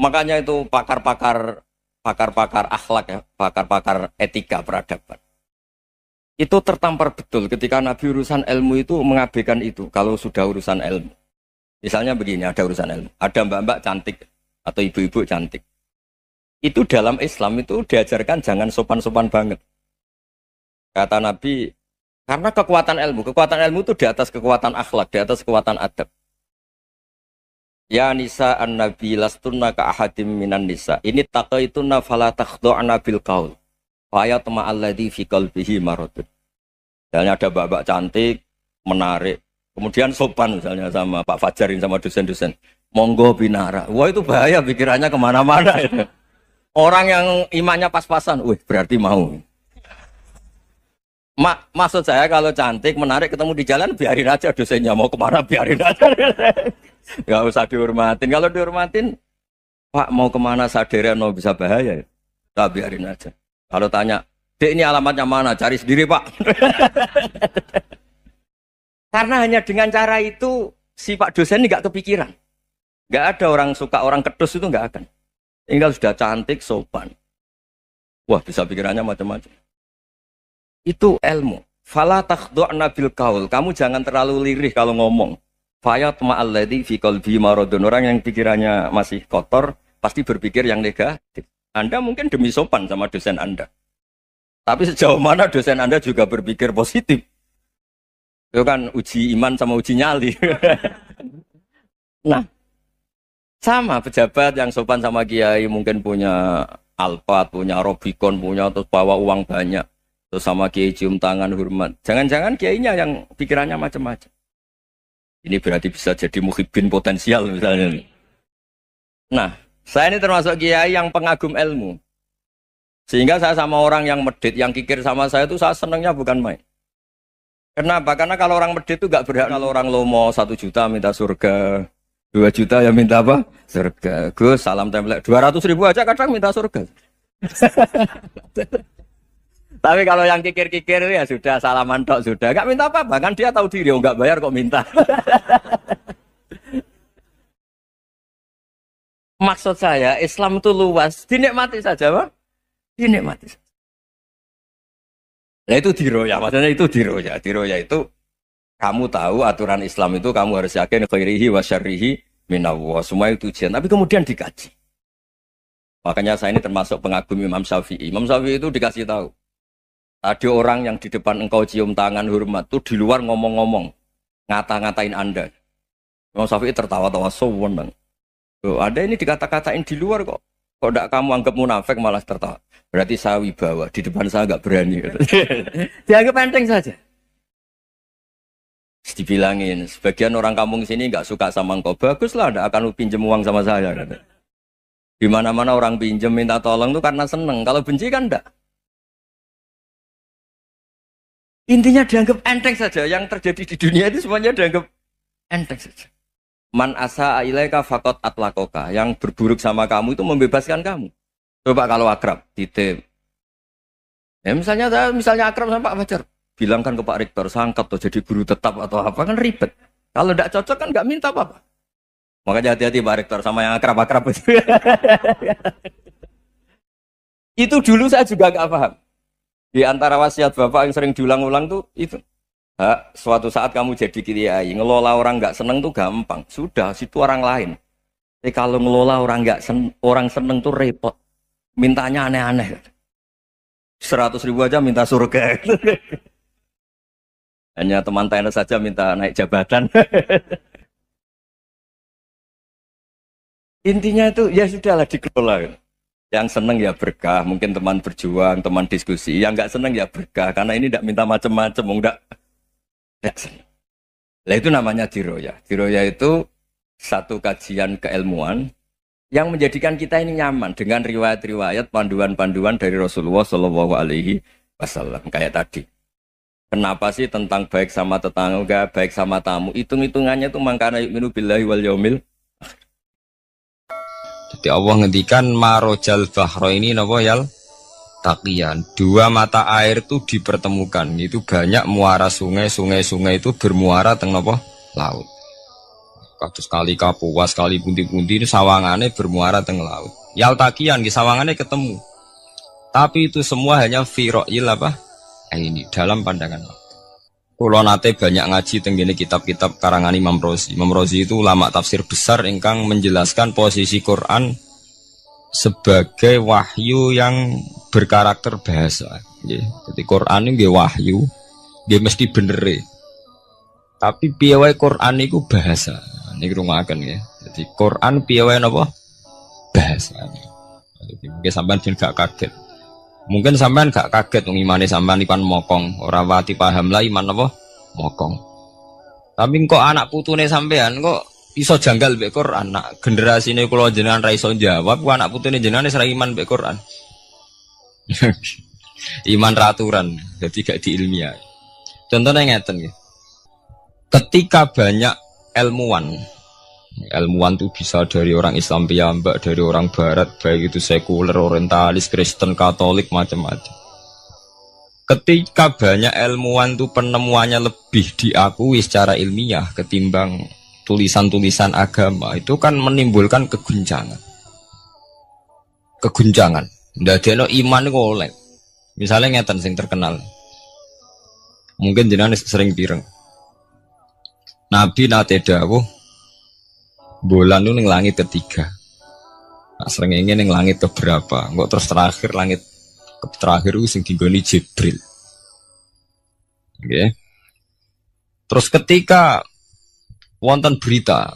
makanya itu pakar-pakar akhlak ya, pakar-pakar etika peradaban. Itu tertampar betul ketika Nabi urusan ilmu itu mengabaikan itu kalau sudah urusan ilmu. Misalnya begini, ada urusan ilmu, ada mbak-mbak cantik atau ibu-ibu cantik. Itu dalam Islam itu diajarkan jangan sopan-sopan banget. Kata Nabi, karena kekuatan ilmu itu di atas kekuatan akhlak, di atas kekuatan adab. Ya nisa an-nabi lastunna ka ahadim minan nisa. Ini taqaitunna fala takhdu'na bil qaul. Fa yatma alladzi fi qalbihi maradun. Misalnya ada mbak-mbak cantik, menarik, kemudian sopan misalnya sama Pak Fajarin sama dosen-dosen. Monggo binara. Wah itu bahaya pikirannya kemana-mana itu. Orang yang imannya pas-pasan, wih berarti mau. Maksud saya kalau cantik, menarik, ketemu di jalan, biarin aja dosennya mau kemana, biarin aja. Gak usah dihormatin. Kalau dihormatin, Pak mau kemana sadarian mau bisa bahaya, tak biarin aja. Kalau tanya, Dek ini alamatnya mana? Cari sendiri Pak. Karena hanya dengan cara itu, si Pak dosen ini gak kepikiran. Gak ada orang suka orang kedus itu gak akan. Tinggal sudah cantik, sopan. Wah bisa pikirannya macam-macam. Itu ilmu. Fala takhdu'na bil qaul. Kamu jangan terlalu lirih kalau ngomong. Fayatma alladzi fi qalbi maradun. Orang yang pikirannya masih kotor pasti berpikir yang negatif. Anda mungkin demi sopan sama dosen Anda. Tapi sejauh mana dosen Anda juga berpikir positif. Itu kan uji iman sama uji nyali. Nah, sama pejabat yang sopan sama kiai mungkin punya Alphard, punya Robicon, punya terus bawa uang banyak. Terus sama kiai cium tangan hormat. Jangan-jangan kiainya yang pikirannya macam-macam. Ini berarti bisa jadi muhibbin potensial misalnya. Nah, saya ini termasuk kiai yang pengagum ilmu. Sehingga saya sama orang yang medit, yang kikir sama saya itu saya senangnya bukan main. Kenapa? Karena kalau orang medit itu gak berhak. Kalau orang lomo 1 juta minta surga, 2 juta ya minta apa? Surga. Gus, salam template. 200.000 aja kadang minta surga. Tapi kalau yang kikir-kikir ya sudah salaman tok sudah. Gak minta apa-apa. Kan dia tahu diri, gak bayar kok minta. Maksud saya, Islam itu luas. Dinikmati saja, Pak. Dinikmati saja. Nah itu diroya. Maksudnya itu diroya. Diroya itu, kamu tahu aturan Islam itu kamu harus yakin khairihi wa syarrihi minallah. Semua itu ujian. Tapi kemudian dikaji. Makanya saya ini termasuk pengagum Imam Syafi'i. Imam Syafi'i itu dikasih tahu. Ada orang yang di depan engkau cium tangan hormat tuh di luar ngomong-ngomong, ngata-ngatain Anda. Imam Syafi'i tertawa-tawa sewenang. Ada ini dikata-katain di luar kok. Kok tidak kamu anggap munafik malah tertawa. Berarti saya wibawa, di depan saya nggak berani. Dianggap enteng saja. Dibilangin, sebagian orang kampung sini nggak suka sama engkau. Baguslah, tidak akan pinjam uang sama saya. Di mana-mana orang pinjam minta tolong tuh karena seneng. Kalau benci kan enggak. Intinya dianggap enteng saja. Yang terjadi di dunia itu semuanya dianggap enteng saja. Man asa ilaika faqat atlakoka. Yang berburuk sama kamu itu membebaskan kamu. Coba kalau akrab, titip. Ya misalnya akrab sama Pak Fajar. Bilangkan ke Pak Rektor, sangkat tuh jadi guru tetap atau apa, kan ribet. Kalau tidak cocok kan nggak minta apa-apa. Makanya hati-hati Pak Rektor sama yang akrab-akrab itu. Itu dulu saya juga nggak paham. Di antara wasiat Bapak yang sering diulang-ulang tuh itu. Suatu saat kamu jadi kiai, ngelola orang nggak seneng tuh gampang. Sudah, situ orang lain. Tapi kalau ngelola orang orang seneng tuh repot. Mintanya aneh-aneh. 100.000 aja minta surga. Hanya teman tenis saja minta naik jabatan. Intinya itu ya sudahlah dikelola. Yang seneng ya berkah, mungkin teman berjuang, teman diskusi. Yang nggak seneng ya berkah, karena ini tidak minta macam-macam, enggak seneng. Nah itu namanya diroya. Diroya itu satu kajian keilmuan yang menjadikan kita ini nyaman dengan riwayat-riwayat, panduan-panduan dari Rasulullah Shallallahu Alaihi Wasallam. Kayak tadi. Kenapa sih tentang baik sama tetangga, baik sama tamu? Hitung-hitungannya itu mangkana yu'minu billahi wal yaumil. Jadi Allah ngendikan marojal bahro ini napa yal taqiyan. 2 mata air itu dipertemukan. Itu banyak muara sungai itu bermuara teng napa laut. Kados kali Kapuas, kali pundi-pundi ini sawangane bermuara teng laut. Yal taqiyan ki sawangane ketemu. Tapi itu semua hanya fi ra'yil apa? Ini dalam pandangan Allah. Kulo nate banyak ngaji tenggene kitab-kitab karangan Imam Rozi. Imam Rozi itu ulama tafsir besar ingkang menjelaskan posisi Quran sebagai wahyu yang berkarakter bahasa. Jadi Quran ini wahyu, dia mesti bener. Tapi piye wae Quran itu bahasa. Niki rungaken ya. Jadi Quran piye wae napa bahasane. Jadi mungkin sampean ben gak kaget. Mungkin sampean gak kaget wong imane sampean ipan mokong, ora wati paham lah iman apa mokong. Tapi kok anak putune sampean kok iso janggal mbek Quran. Nak generasine kula jenengan ra iso jawab, ku anak putune jenengan wis ra iman mbek Quran. Iman raturan, jadi gak diilmiah. Contohnya ngeten nggih. Ketika banyak ilmuwan itu bisa dari orang Islam piyambak, dari orang Barat, baik itu sekuler, orientalis, Kristen, Katolik, macam-macam. Ketika banyak ilmuwan itu penemuannya lebih diakui secara ilmiah ketimbang tulisan-tulisan agama, itu kan menimbulkan keguncangan. Ndadekno iman iku oleh. Misalnya ngeten sing terkenal. Mungkin jenengan sering pireng. Nabi nate dawuh bulan itu ning langit ketiga. Nah, srengenge ning langit keberapa? Engko terus terakhir langit terakhir itu sing dinggoni Jibril. Oke. Terus ketika wonten berita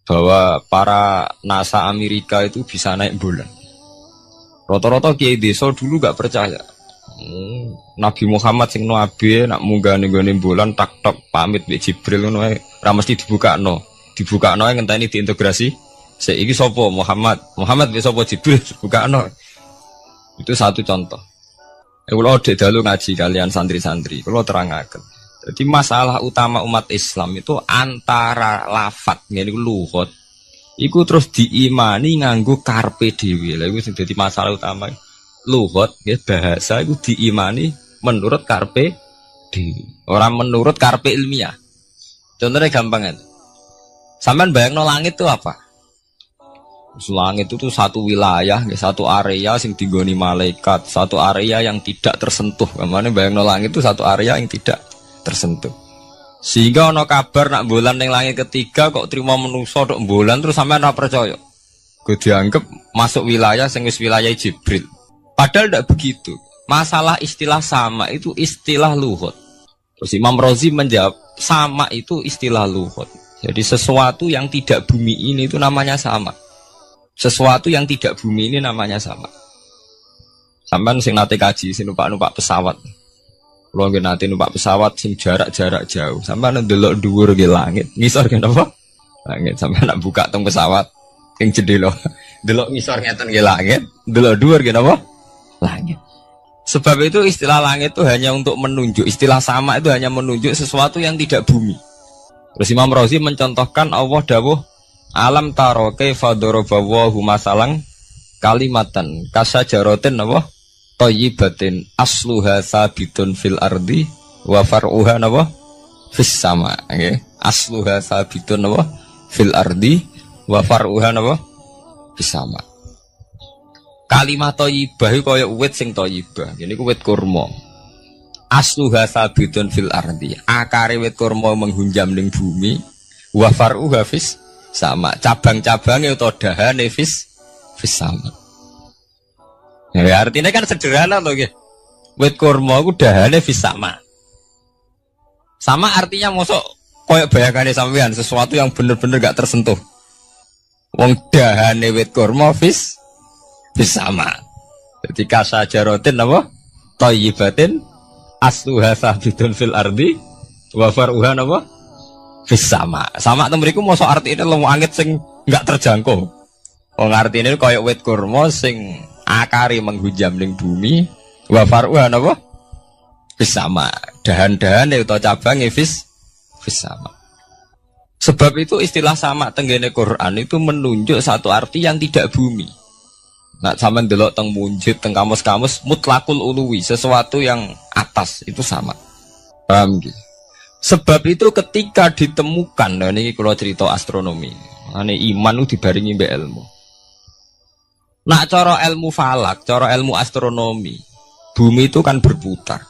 bahwa para NASA Amerika itu bisa naik bulan. Rata-rata kiai desa dulu gak percaya. Nabi Muhammad sing nabi nak munggah ning gone bulan tak pamit mbek Jibril ngono ae ra mesti dibukakno ngenteni diintegrasi. Saiki sapa Muhammad mbek sapa Jibril dibukakno. Itu satu contoh. Kula dalu ngaji kalian santri-santri, kula terangaken. Jadi masalah utama umat Islam itu antara lafadz ngene iku lugat. Iku terus diimani nganggo karpe dhewe. Lha iku sing dadi masalah utama. Lugat ya bahasa iku diimani menurut karpe dhewe, ora menurut karpe ilmiah. Contohnya gampang kan. Sampean bayangno langit itu apa? Langit itu satu wilayah, satu area sing digoni malaikat, satu area yang tidak tersentuh. Kamane bayangno langit itu satu area yang tidak tersentuh. Sehingga ono kabar nak bulan ning langit ketiga kok trimo manusa tok bulan terus sampean ora percaya. Gue dianggap masuk wilayah sing wis wilayah Jibril. Padahal tidak begitu. Masalah istilah sama itu istilah lughat. Terus Imam Razi menjawab sama itu istilah lughat. Jadi sesuatu yang tidak bumi ini itu namanya sama. Sesuatu yang tidak bumi ini namanya sama. Sampean sing nate kaji sing numpak pesawat. Kulo nggih nate numpak pesawat sing jarak-jarak jauh. Sampeyan ndelok dhuwur nggih langit. Ngisor nggih napa? Langit. Sampeyan nak buka teng pesawat sing jendela. Delok ngisor ngeten nggih langit, ndelok dhuwur nggih napa? Langit. Sebab itu istilah langit itu hanya untuk menunjuk, istilah sama itu hanya menunjuk sesuatu yang tidak bumi. Terus Imam Razi mencontohkan Allah dawuh alam taro kaifa daraballahu masalan kalimatan kasajaratin napa? Thayyibatin asluha sabitun fil ardi wa far'uha napa fis sama. Nggih. Asluha sabitun napa fil ardi wa far'uha napa fis sama. Kalimat thayyibah kaya uwit sing thayyibah. Ngene ku wit kurma. Asluha sabitun fil ardi. Akare wit kurma menghunjam ning bumi wa far'uha fis sama. Cabang-cabange utawa dahane fis sama. Ya artinya kan sederhana loh ya. Wit kurma ku dahane fis sama. Sama artinya mosok koyok bayangane sampean sesuatu yang bener-bener gak tersentuh. Wong dahane wit kurma fis sama. Jadi kasajaratin apa? Thayyibatin asluha sabitun fil ardi wa far'uha apa? Fis sama. Sama temriku mosok artine lemu angit sing gak terjangkau. Wong artine koyok wit kurma sing akari menghujam ning bumi wa far'uha napa fis sama. Dahan-dahane utawa cabange fis sama. Sebab itu istilah sama tenggene Quran itu menunjuk satu arti yang tidak bumi. Nah, sampean delok teng munjid teng kamus-kamus mutlakul uluwi, sesuatu yang atas itu sama. Paham gitu? Sebab itu ketika ditemukan, nah ini kalau cerita astronomi, ane iman itu dibaringi mbek ilmu. Nah, cara ilmu falak, cara ilmu astronomi, bumi itu kan berputar.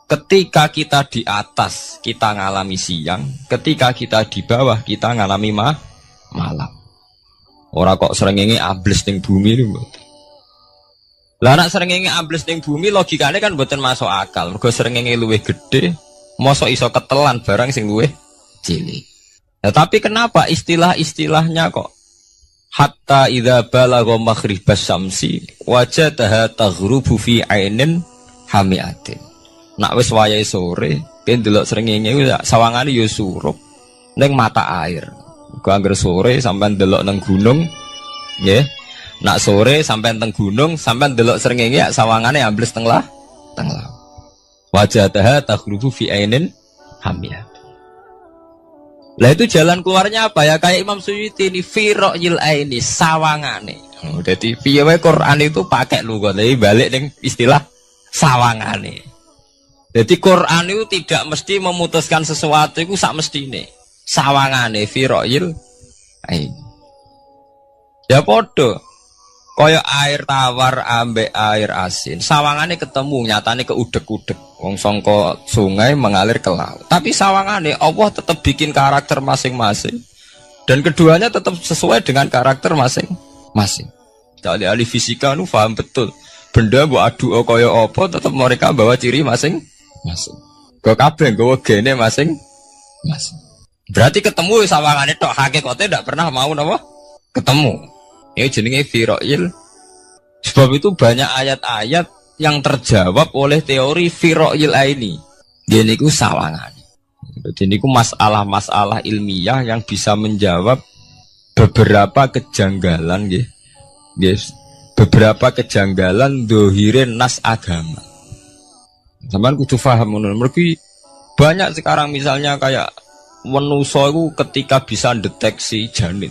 Ketika kita di atas, kita ngalami siang. Ketika kita di bawah, kita ngalami malam. Ora kok srengenge ambles ning bumi lho. Lah nek srengenge ambles ning bumi logikane kan mboten masuk akal. Mergo srengenge luwih gedhe, mosok iso ketelan barang sing luwih cilik. Nah, tapi kenapa istilah-istilahnya kok hatta idza balagha maghribas syamsi wajadaha taghrubu fi ainin hamiatin. Nak wis wayahe sore, ben delok srengenge sawangane ya surup ning mata air. Muga anggere sore sampean delok nang gunung, nggih. Nak sore sampean teng gunung, sampean delok srengenge sawangane ambles teng laut. Wajadaha taghrubu fi ainin hamiatin. Lah itu jalan keluarnya apa ya? Kayak Imam Suyuti ini firaqil aini sawangane. Jadi piye wae Quran itu pakai lugat, tapi balik ning istilah sawangane. Jadi Quran itu tidak mesti memutuskan sesuatu itu sak mestine. Sawangane firaqil aini. Ya padha. Kaya air tawar ambek air asin. Sawangane ketemu, nyatane keudek-udek. Wong sangka sungai mengalir ke laut. Tapi sawangane Allah tetap bikin karakter masing-masing. Dan keduanya tetap sesuai dengan karakter masing-masing. Jadi ahli fisika nu paham betul. Benda mbok adu kaya apa tetap mereka bawa ciri masing-masing. Go kabeh nggawa gene masing-masing. Berarti ketemu sawangane tok, hakikate ndak pernah mau napa? Ketemu. Ini jenenge firaqil. Sebab itu banyak ayat-ayat yang terjawab oleh teori firaqil aini. Dia niku sawangan. Jadi niku masalah-masalah ilmiah yang bisa menjawab beberapa kejanggalan nggih. Yes. Beberapa kejanggalan dohirin nas agama. Sampeyan kudu paham ngono. Mergi banyak sekarang misalnya kayak manusa iku ketika bisa deteksi janin.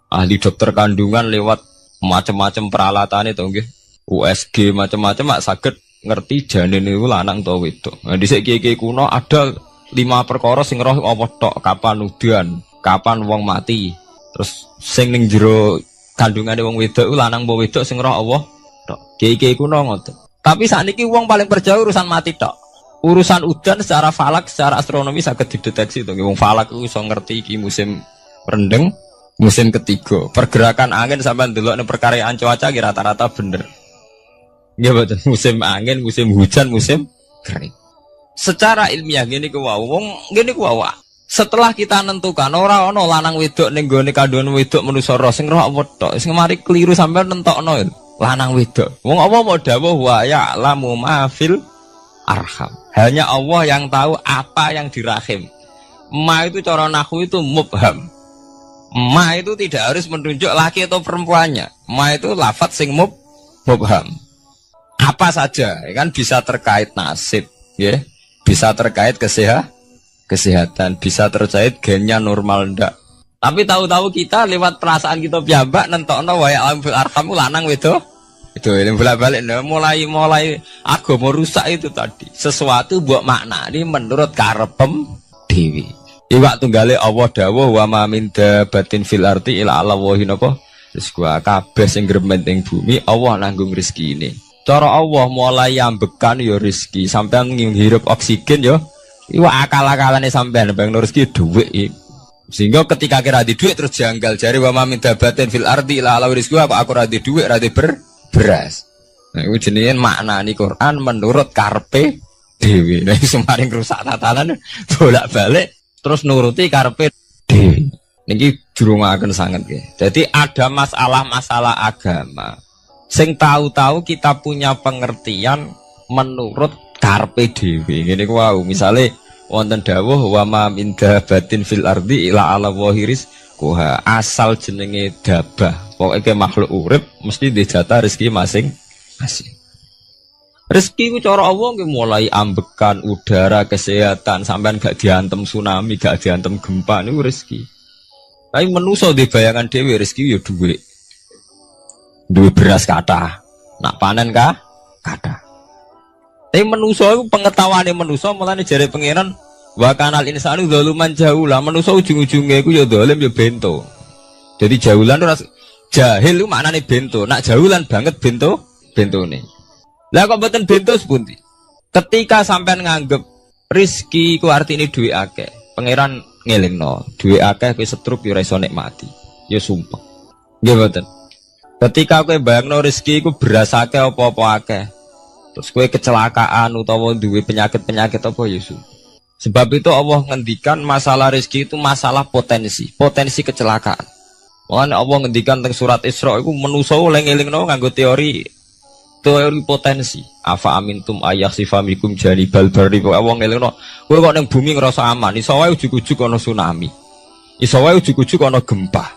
Ahli dokter kandungan lewat macam-macam peralatan itu nggih. USG macam-macam mak saged ngerti janin itu lanang atau wedok. Nah dhisik kiye-kiye kuno ada 5 perkara sing roh apa tok, kapan udan, kapan wong mati. Terus sing ning jero kandungane wong wedok iku lanang apa wedok sing roh Allah tok. Kiye-kiye kuno ngoten. Tapi sakniki wong paling percaya urusan mati tok. Urusan udan secara falak, secara astronomi saged dideteksi to. Wong falak iku iso ngerti iki musim rendeng. Musim ketiga, pergerakan angin sampai ndelok ning perkaryaan cuaca ki rata-rata bener. Nggih mboten, musim angin, musim hujan, musim kering. Secara ilmiah ngene ku wong ngene ku wae. Setelah kita nentukan ora ana lanang wedok ning gone kandungan wedok manusa roh sing roh apa tok. Sing mari keliru sampai nentokno lanang wedok. Wong apa mau dawuh wa ya'lamu ma fil arham. Hanya Allah yang tahu apa yang di rahim. Ma itu cara nahwu itu mubham. Ma itu tidak harus menunjuk laki atau perempuannya. Ma itu lafadz sing mubham. Apa saja, ya kan bisa terkait nasib, ya, bisa terkait kesehatan, bisa terkait gennya normal ndak. Tapi tahu-tahu kita lewat perasaan kita piyambak nentokno wa ya'lamu fil arham lanang wedok. Itu yang bolak-balik mulai agama rusak itu tadi. Sesuatu buat makna ini menurut karepem dewi. Iwak tunggale Allah dawuh wa ma min dabatin fil ardi ila Allahi napa rezeki kabeh sing gremeng ing bumi Allah nanggung rezekine. Cara Allah mulai ambekan ya rezeki sampean ngirup oksigen ya iwak akal-akalane sampean bang rezeki dhuwit. Sehingga ketika kira di dhuwit terus janggal jare wa ma min dabatin fil ardi ila Allahi rezeki aku ora di dhuwit ora di beras. Nah iku jenenge maknani Quran menurut karepe dhewe. Nah semaring rusak tatanan bolak-balik terus nuruti karepe dhewe. Niki durungaken sanget nggih. Jadi ada masalah-masalah agama sing tahu-tahu kita punya pengertian menurut karepe dhewe. Ngene ku wau, misale wonten dawuh wa ma min dabatin fil ardi ila ala wahiris kuha asal jenenge dabah. Pokoke makhluk urip mesti dijatah rezeki masing-masing. Rezeki ku cara Allah nggih mulai ambekan udara, kesehatan, sampean gak diantem tsunami, gak diantem gempa niku rezeki. Tapi manusa di bayangan dhewe rezeki ya dhuwit. Duwe beras kathah, nak panen kathah. Tapi manusa iku pengetahuane manusa mulane jare pangeran wa kanal insanu zaluman jahula. Manusa ujung-ujunge iku ya zalim ya bento. Jadi jahulan ora jahil iku maknane bento, nak jahulan banget bentone. Lah kok mboten bento sepundi? Ketika sampean nganggep rezeki ku artine duwe akeh, pangeran ngelingno, duwe akeh kowe setruk yo ora iso nikmati. Ya sumpah. Nggih mboten. Ketika kowe bayangno rezeki ku beras akeh apa-apa akeh. Terus kowe kecelakaan utawa duwe penyakit-penyakit apa ya sumpah. Sebab itu Allah ngendikan masalah rezeki itu masalah potensi kecelakaan. Makanya Allah ngendikan teng surat Isra iku manusa eling-elingno nganggo teori potensi. Afa amintum ayakhsifamikum janibal barri. Allah ngelingno kowe kok ning bumi ngrasa aman, iso wae ujug-ujug ana tsunami. Iso wae ujug-ujug ana gempa.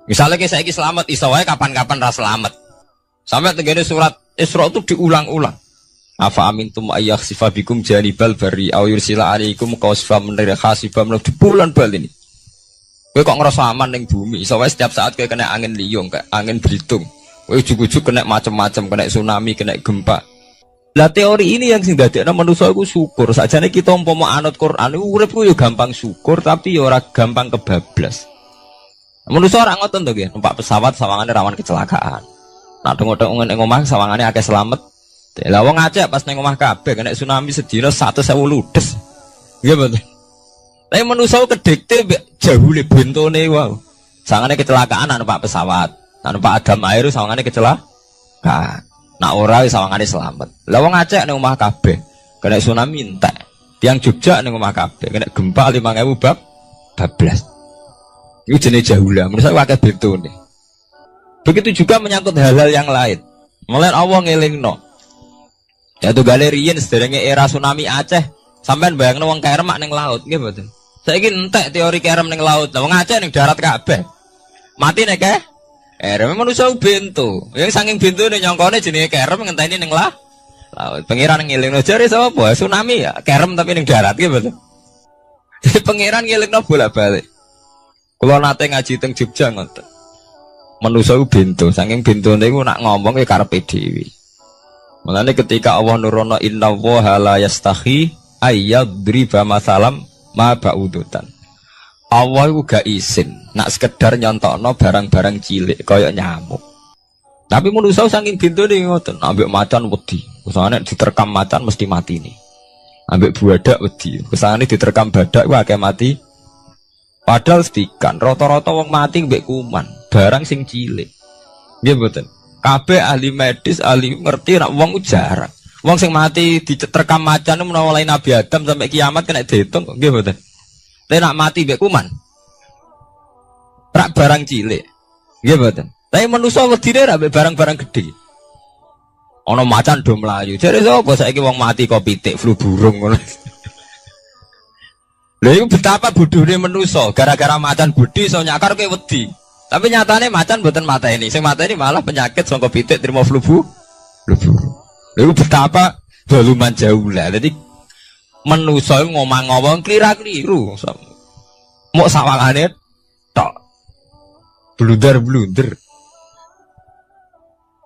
Misalnya kayak saiki selamat, iso wae kapan-kapan ra selamat. Sampai tenggene surat Isra itu diulang-ulang. Afa amintum ayakhsifabikum janibal barri aw yursila alaikum qasfam min khasifam di bulan-bulan ini. Kowe kok ngerasa aman ning bumi, iso wae setiap saat kowe kena angin liung, kayak angin belitung. Kowe ujug-ujug kena macam-macam, kena tsunami, kena gempa. Lah teori ini yang sing dadekno manusa iku syukur. Sakjane kita umpama anut Quran, urip ku yo gampang syukur tapi yo ora gampang kebablas. Manusa ora ngoten to nggih, numpak pesawat sawangane rawan kecelakaan. Nah dong-dong ning omah sawangane akeh slamet. Lah wong Aceh pas ning omah kabeh kena tsunami sedina 100.000 ludes. Nggih betul. Tapi manusia kedekte jahule bentone wae. Sangane kecelakaan anu Pak pesawat, anu Pak Adam air sawangane kecelakaan. Nak ora sawangane selamat. Lah wong Aceh ning omah kabeh kena tsunami entek. Tiang Jogja ning omah kabeh kena gempa 5.000 bablas. Iku jenenge jahula. Manusia akeh bentone. Begitu juga menyangkut hal-hal yang lain. Mulai Allah ngelingno. Ya tuh galerian sederenge era tsunami Aceh. Sampean bayangno wong kerem ning laut, nggih mboten. Saiki entek teori kerem ning laut. Wong Aceh ning darat kabeh. Mati nek kerem manusa bento. Yang saking bentone nyongkone jenenge kerem ngenteni ning laut. Pangeran ngelingno jare sapa? Tsunami ya, kerem tapi ning darat nggih mboten. Jadi pangeran ngelingno bolak-balik. Kula nate ngaji teng Jogja ngoten. Manusa bento, saking bentone iku nak ngomong ya karepe dhewe. Mulane ketika Allah nurono innallaha la yastahi ayyadriba masalam ma ba'udutan. Allah iku gak isin nak sekedar nyontokno barang-barang cilik kaya nyamuk. Tapi manusa saking bentone ngoten, ambek macan wedi. Usane diterkam macan mesti mati nih. Ambek buadak wedi. Usane diterkam badak iku akeh mati. Padahal sedikan rata-rata wong mati mbek kuman, barang sing cilik. Nggih mboten. Kabeh ahli medis, ahli ngerti nek wong jarang. Wong sing mati diterkam macan menawa lain Nabi Adam sampai kiamat kena diitung nggih mboten. Tapi nak mati mbek kuman. Rak barang cilik. Nggih mboten. Tapi manusa wedine ra mbek barang-barang gedhe. Ana macan do mlayu. Jare sapa saiki wong mati kok pitik flu burung ngono. Lha iku betapa bodohne manusa, gara-gara macan budi iso nyakar kowe wedi. Tapi nyatane macan mboten mateni. Sing mateni malah penyakit saka pitik trimo flu burung. Lha iku betapa doluman jauh lah. Dadi manusa ngomong-ngomong klira-kliru. Mok sawangane tok. Blunder-blunder.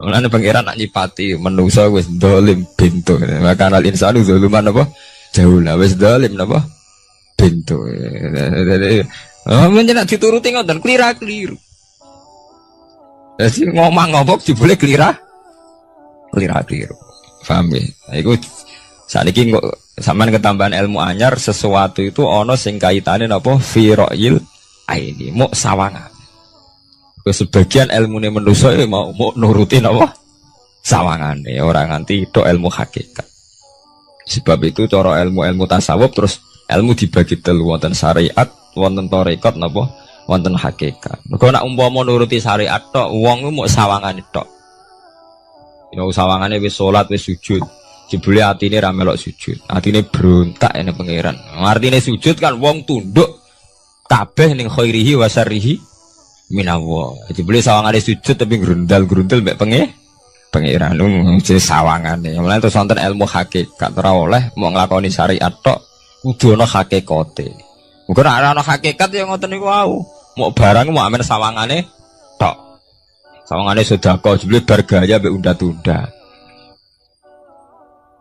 Mulane pangeran nak nyipati manusa wis dolim bento. Maka al insanu doluman apa? Jauh lah wis dolim napa? Bento. Menjenak dituruti ngoten klira-kliru. Jadi ngomong-ngomong boleh klira-kliru. Paham ya? Iku saniki kok sampean ketambahan ilmu anyar sesuatu itu ana sing kaitane napa fira'il aini muk sawangan. Sebagian ilmune manusa mau nuruti napa sawangane ora nganti tok ilmu hakikat. Sebab itu cara ilmu-ilmu tasawuf terus ilmu dibagi telu, wonten syariat, wonten tarekat napa, wonten hakikat. Mergo nek umpama nuruti syariat tok, wong ku mok sawangane tok. Ya sawangane wis salat, wis sujud. Jebule atine ra melok sujud. Atine brontak ene pangeran. Artine sujud kan wong tunduk kabeh ning khairihi wa syarrihi minallah. Jebule sawangane sujud tapi grundal-grundel mek pangeran jenenge sawangane. Mulane terus wonten ilmu hakikat ora oleh mok nglakoni syariat tok. Kudu ana hakikate. Muga nek ana hakikat ya ngoten niku wau. Mok barang mok amen sawangane tok. Sawangane sedekah jebule bar gaya mbek unda-unda.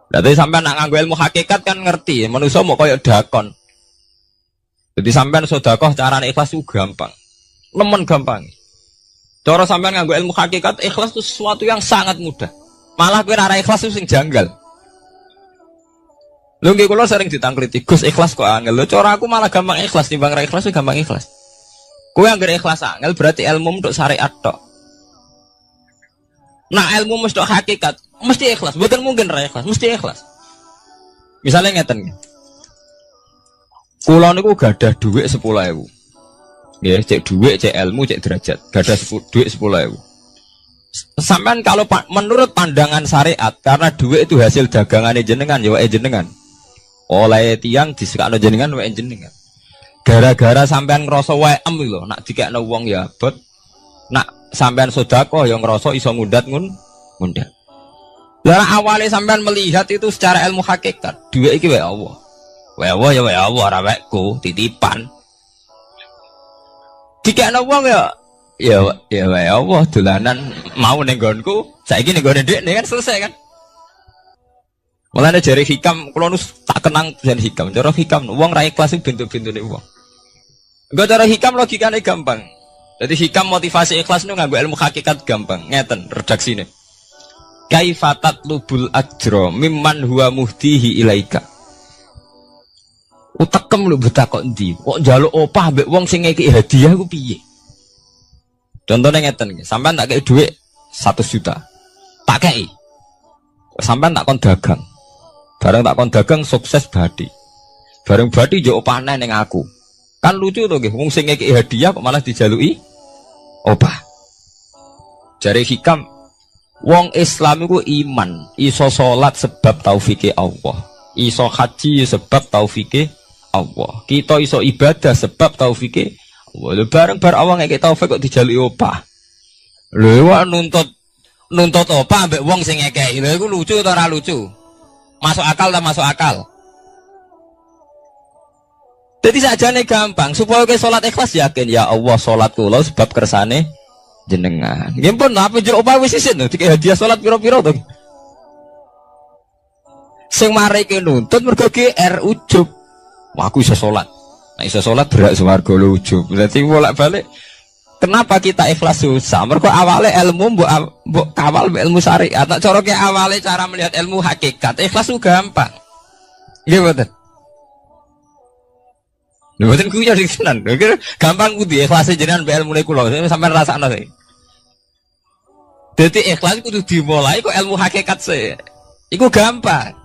Lah tapi sampean nak nganggo ilmu hakikat kan ngerti, manusa mok koyo dakon. Jadi sampean sedekah carane ikhlas ku gampang. Nemen gampang. Cara sampean nganggo ilmu hakikat ikhlas itu sesuatu yang sangat mudah. Malah kowe ora ikhlas itu sing janggal. Lho nggih kula sering ditangkliti, Gus ikhlas kok angel. Lho cara aku malah gampang ikhlas timbang ra ikhlas gampang ikhlas. Kowe anggere ikhlas angel berarti ilmu untuk syariat tok. Nah ilmu mesti hakikat, mesti ikhlas. Mboten mungkin ra ikhlas, mesti ikhlas. Misalnya ngeten. Kula niku gadah dhuwit 10.000. Nggih, cek dhuwit, cek ilmu, cek derajat. Gadah dhuwit 10.000. Sampean kalau menurut pandangan syariat, karena dhuwit itu hasil dagangane jenengan, ya wae jenengan. Oleh tiyang disekakno jenengan wae jenengan. Gara-gara sampean ngrasa wae lho, nak dikekno wong ya abot. Nak sampean sedekah ya ngrasa iso ngundat ngundat. Lah awale sampean melihat itu secara ilmu hakikat, dhuwit iki wae Allah. Wae Allah ya wae Allah, ora waeku, titipan. Dikekno wong ya wae Allah dolanan mau ning nggonku, saiki ning nggone dhekne kan selesai kan. Mulane jare hikam kula nu tak kenang jan hikam. Cara hikam wong ra ikhlas bentuk-bentune wong. Engko cara hikam logikane gampang. Jadi hikam motivasi ikhlas nu nganggo ilmu hakikat gampang. Ngeten redaksine. Kaifatat lubul ajra mimman huwa muhtihi ilaika. Utekem lho betakok endi? Kok njaluk opah mbek wong sing ngeki hadiah ku piye? Contohnya ngeten iki, sampean tak kei dhuwit 100 juta. Tak kei. Sampean tak kon dagang. Bareng tak kon dagang sukses badi. Bareng badi yo opahne ning aku. Kan lucu to nggih, wong sing ngeki hadiah kok malah dijaluki opah. Jare hikam wong Islam iku iman, iso salat sebab taufike Allah. Iso haji sebab taufike Allah. Kita iso ibadah sebab taufike Allah. Bareng awang ngeke taufik kok dijaluki opah. Lho wak nuntut opah mbek wong sing ngekeki. Lha iku lucu ta ora lucu? Masuk akal ta masuk akal? Jadi sakjane gampang supaya ke salat ikhlas yakin ya Allah salat kula sebab kersane jenengan. Nggih pun apa jero opah wis isin lho dikek hadiah salat pira-pira to. Sing mareke nuntut mergo GR ujub. Wah, aku iso salat. Nek iso salat berak swarga lho ujub. Berarti bolak-balik kenapa kita ikhlas susah? Mergo awale ilmu mbok kawal ilmu syariat. Nek cara ke awale cara melihat ilmu hakikat, ikhlas ku gampang. Nggih mboten. Lho mboten kuwi jadi tenan. Gampang kudu ikhlas jenengan mbek ilmune kula. Sampeyan rasakno sih. Dadi ikhlas kudu dimulai kok ilmu hakikat sih. Iku gampang.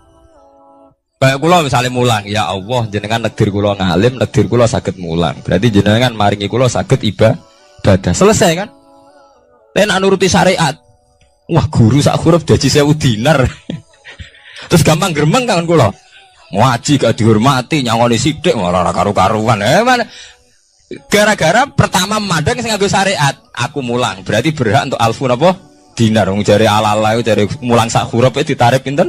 Kayak kula misalnya mulang, ya Allah jenengan negdir kula ngalim, negdir kula saged mulang. Berarti jenengan maringi kula saged ibadah. Selesai kan? Nek nuruti syariat. Wah, guru sak huruf gaji 1000 dinar. Terus gampang gremeng kan kula. Ngaji gak dihormati, nyangoni sithik malah ora karu-karuan. Gara-gara pertama mandang sing nganggo syariat, aku mulang. Berarti berhak untuk alfun apa? Dinar. Wong jare ala-ala jare mulang sak huruf ditarik pinten?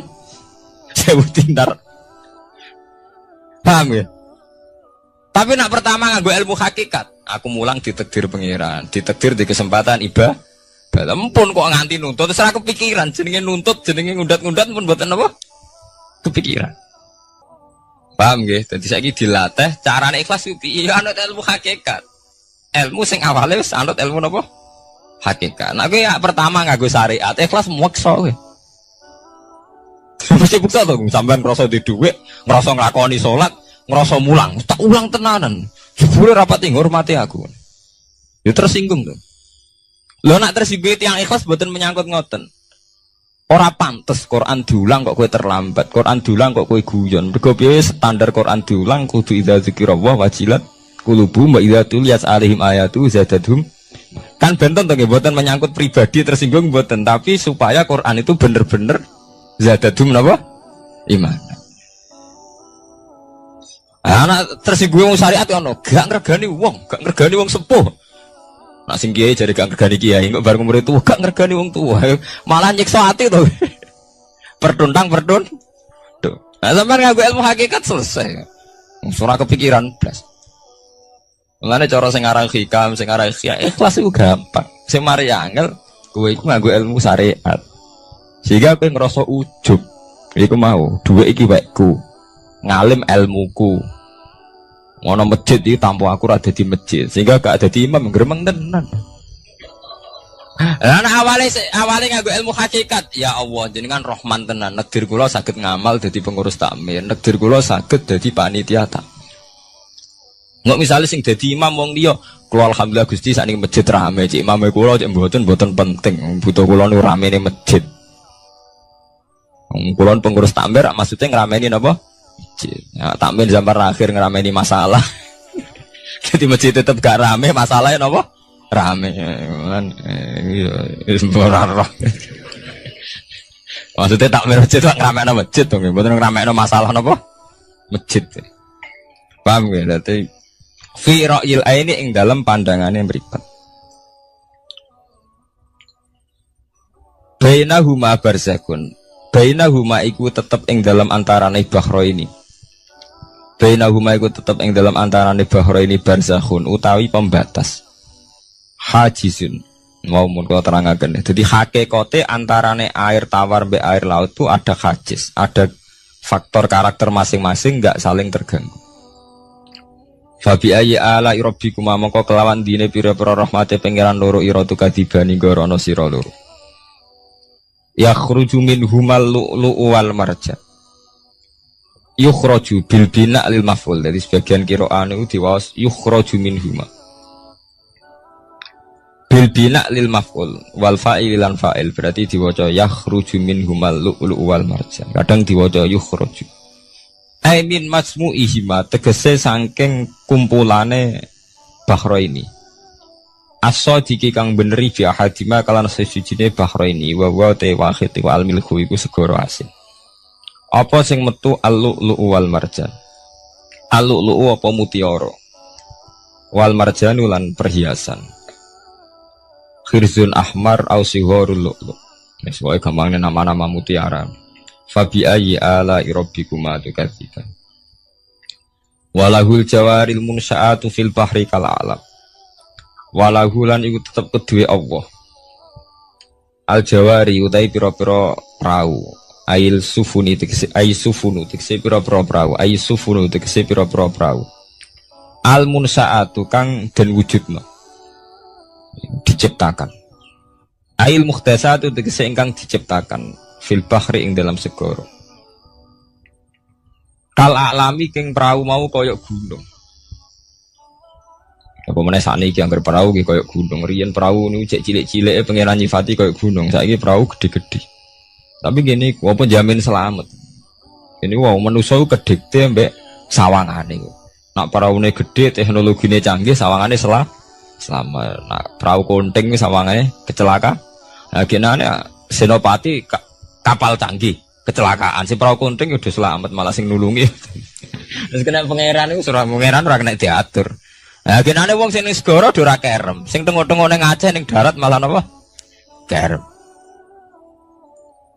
1000 dinar. Paham ya? Tapi nak pertama nganggo ilmu hakikat, aku mulang ditakdir pengiran, ditakdir di kesempatan ibadah. Ampun kok nganti nuntut, terus aku kepikiran jenenge nuntut, jenenge ngundat-ngundat pun mboten apa? Kepikiran. Paham nggih? Dadi saiki dilatih carane ikhlas piye ya anut ilmu hakikat. Ilmu sing awale wis anut ilmu napa? Hakikat. Nah kowe ya pertama nganggo syariat, ikhlas meksa kowe. Mesti bukti tuh, sampean ngerasa di duit, ngerasa ngelakoni sholat, ngerasa mulang, tak ulang tenanan. Jebule rapat hormati aku. Ya tersinggung tuh. Lo nak tersinggung yang ikhlas buatan menyangkut ngoten. Ora pantes Quran diulang kok kowe terlambat, Quran diulang kok kowe guyon. Mergo piye standar Quran diulang kudu idza dzikrullah wajilat qulubuhum wa idza tuliyat alaihim ayatu zadatuhum. Kan benten to nggih mboten menyangkut pribadi tersinggung mboten, tapi supaya Quran itu bener-bener zadadum napa? Iman. Anak tersinggung syariat ono, gak ngregani wong sepuh. Nak sing kiai jare gak ngregani kiai, kok bareng umur tuwa gak ngregani wong tuwa. Malah nyiksa ati to. Perdun. Tuh. Nah, sampeyan nganggo ilmu hakikat selesai. Ora kepikiran blas. Mulane cara sing aran hikam, sing aran ikhlas iku gampang. Sing mari angel kowe iku nganggo ilmu syariat. Sehingga aku ngerasa ujub. Iku mau, duit iki wekku. Ngalim ilmuku. Ngono masjid iki tanpa aku ora dadi masjid. Sehingga gak dadi imam gremeng tenan. Lah awale nganggo ilmu hakikat. Ya Allah, jenengan Rahman tenan. Negdir kula saged ngamal dadi pengurus takmir. Negdir kula saged dadi panitia tak. Nggak misalnya sing dadi imam wong liya, kula alhamdulillah Gusti sakniki masjid rame. Cik imame kula cek mboten penting. Butuh kula nu ramene masjid. Kulon pengurus takmir maksudnya ngerameni napa? Ya, takmin zaman akhir ngerameni masalah. Jadi masjid tetap gak rame, masalahnya apa? Rame. Kan maksudnya takmin masjid itu ngerameni masjid dong, bukan ngerameni masalah apa? Masjid. Paham ya? Berarti fi ra'yil aini ing dalam pandangannya mripat. Bainahuma barzakun. Bainahuma iku tetep ing dalam antarane bahro ini. Bainahuma iku tetep ing dalam antarane bahro ini barzakhun utawi pembatas. Hajizun. Mau mun kula terangaken. Jadi hakikate antarane air tawar mbek air laut itu ada hajiz, ada faktor karakter masing-masing enggak saling terganggu. Fabi ayyi ala rabbikuma mongko kelawan dine pira-pira rahmate pangeran loro ira tu kadibani gorono sira loro. Yakhruju minhumal lu'lu'u wal marjan. Yukhraju bil bina' lil maf'ul. Jadi sebagian qira'an itu diwaos yukhraju minhuma. Bil bina' lil maf'ul wal fa'il lan fa'il berarti diwaca yakhruju minhumal lu'lu'u wal marjan. Kadang diwaca yukhraju. Ai min masmu'ihima tegese saking kumpulane bahro ini. As-sadiqi kang beneri fi ahadima kalan sesujine bahro ini wa te wahid wa al-milku iku segoro asin. Apa sing metu al-lu'lu'u wal marjan? Al-lu'lu'u apa mutiara? Wal marjanu lan perhiasan. Khirzun ahmar au sigharul lu'lu'. Wis wae gampangnya nama-nama mutiara. Fabi ayyi ala rabbikuma tukadziban. Walahul jawaril munsha'atu fil bahri kal alam. Walahu lan iku tetep kedue Allah. Al jawari utai pira-pira prau. Ail sufuni tegese ai sufunu tegese pira-pira prau. Ai sufunu tegese pira-pira prau. Al munsaatu kang den wujudna. Diciptakan. Ail mukhtasatu tegese ingkang diciptakan fil bahri ing dalam segara. Kal alami king prau mau kaya gunung. Apa meneh sakniki anggere perahu ki koyo gunung. Riyen perahu niku cek cilik-cilike pengenan nyifati koyo gunung. Saiki perahu gede-gede. Tapi gini, apa jamin selamat. Ini wow manusa kedikte mbek sawangane. Nak peraune gede, teknologine canggih, sawangane selamat. Nak perahu konting sawangane kecelakaan. Nah, genane senopati kapal canggih kecelakaan. Si perahu konting udah selamat malah sing nulungi. Terus kena pangeran iku surah pangeran ora kena diatur. Nah, genane wong sing ning segara ora kerem, sing tengok-tengok ning Aceh ning darat malah napa? Kerem.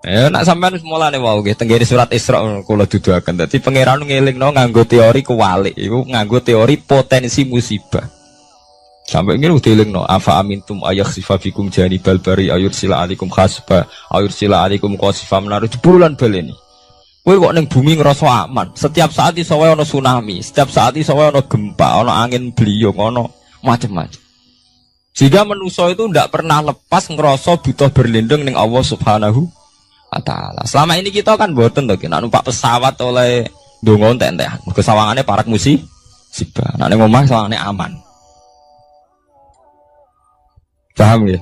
Nak sampean mulane wae nggih tenggene surat Isra kula duduaken. Dadi pangeran ngelingno nganggo teori kewalik, iku nganggo teori potensi musibah. Sampai ngene dilingno afa amintum ayakhsifa bikum janibal bari ayursila alaikum khasba ayursila alaikum qasifa menaru jebulan baleni. Kowe kok ning bumi ngerasa aman. Setiap saat iso wae ana tsunami, setiap saat iso wae ana gempa, ana angin beliung, ana macam-macam. Jika manusia itu tidak pernah lepas ngerasa butuh berlindung ning Allah Subhanahu wa taala. Selama ini kita kan mboten to, nek numpak pesawat oleh ndonga entek-entekan. Mergo sawangane parak musibah. Nek ning omah sawangane aman. Paham ya?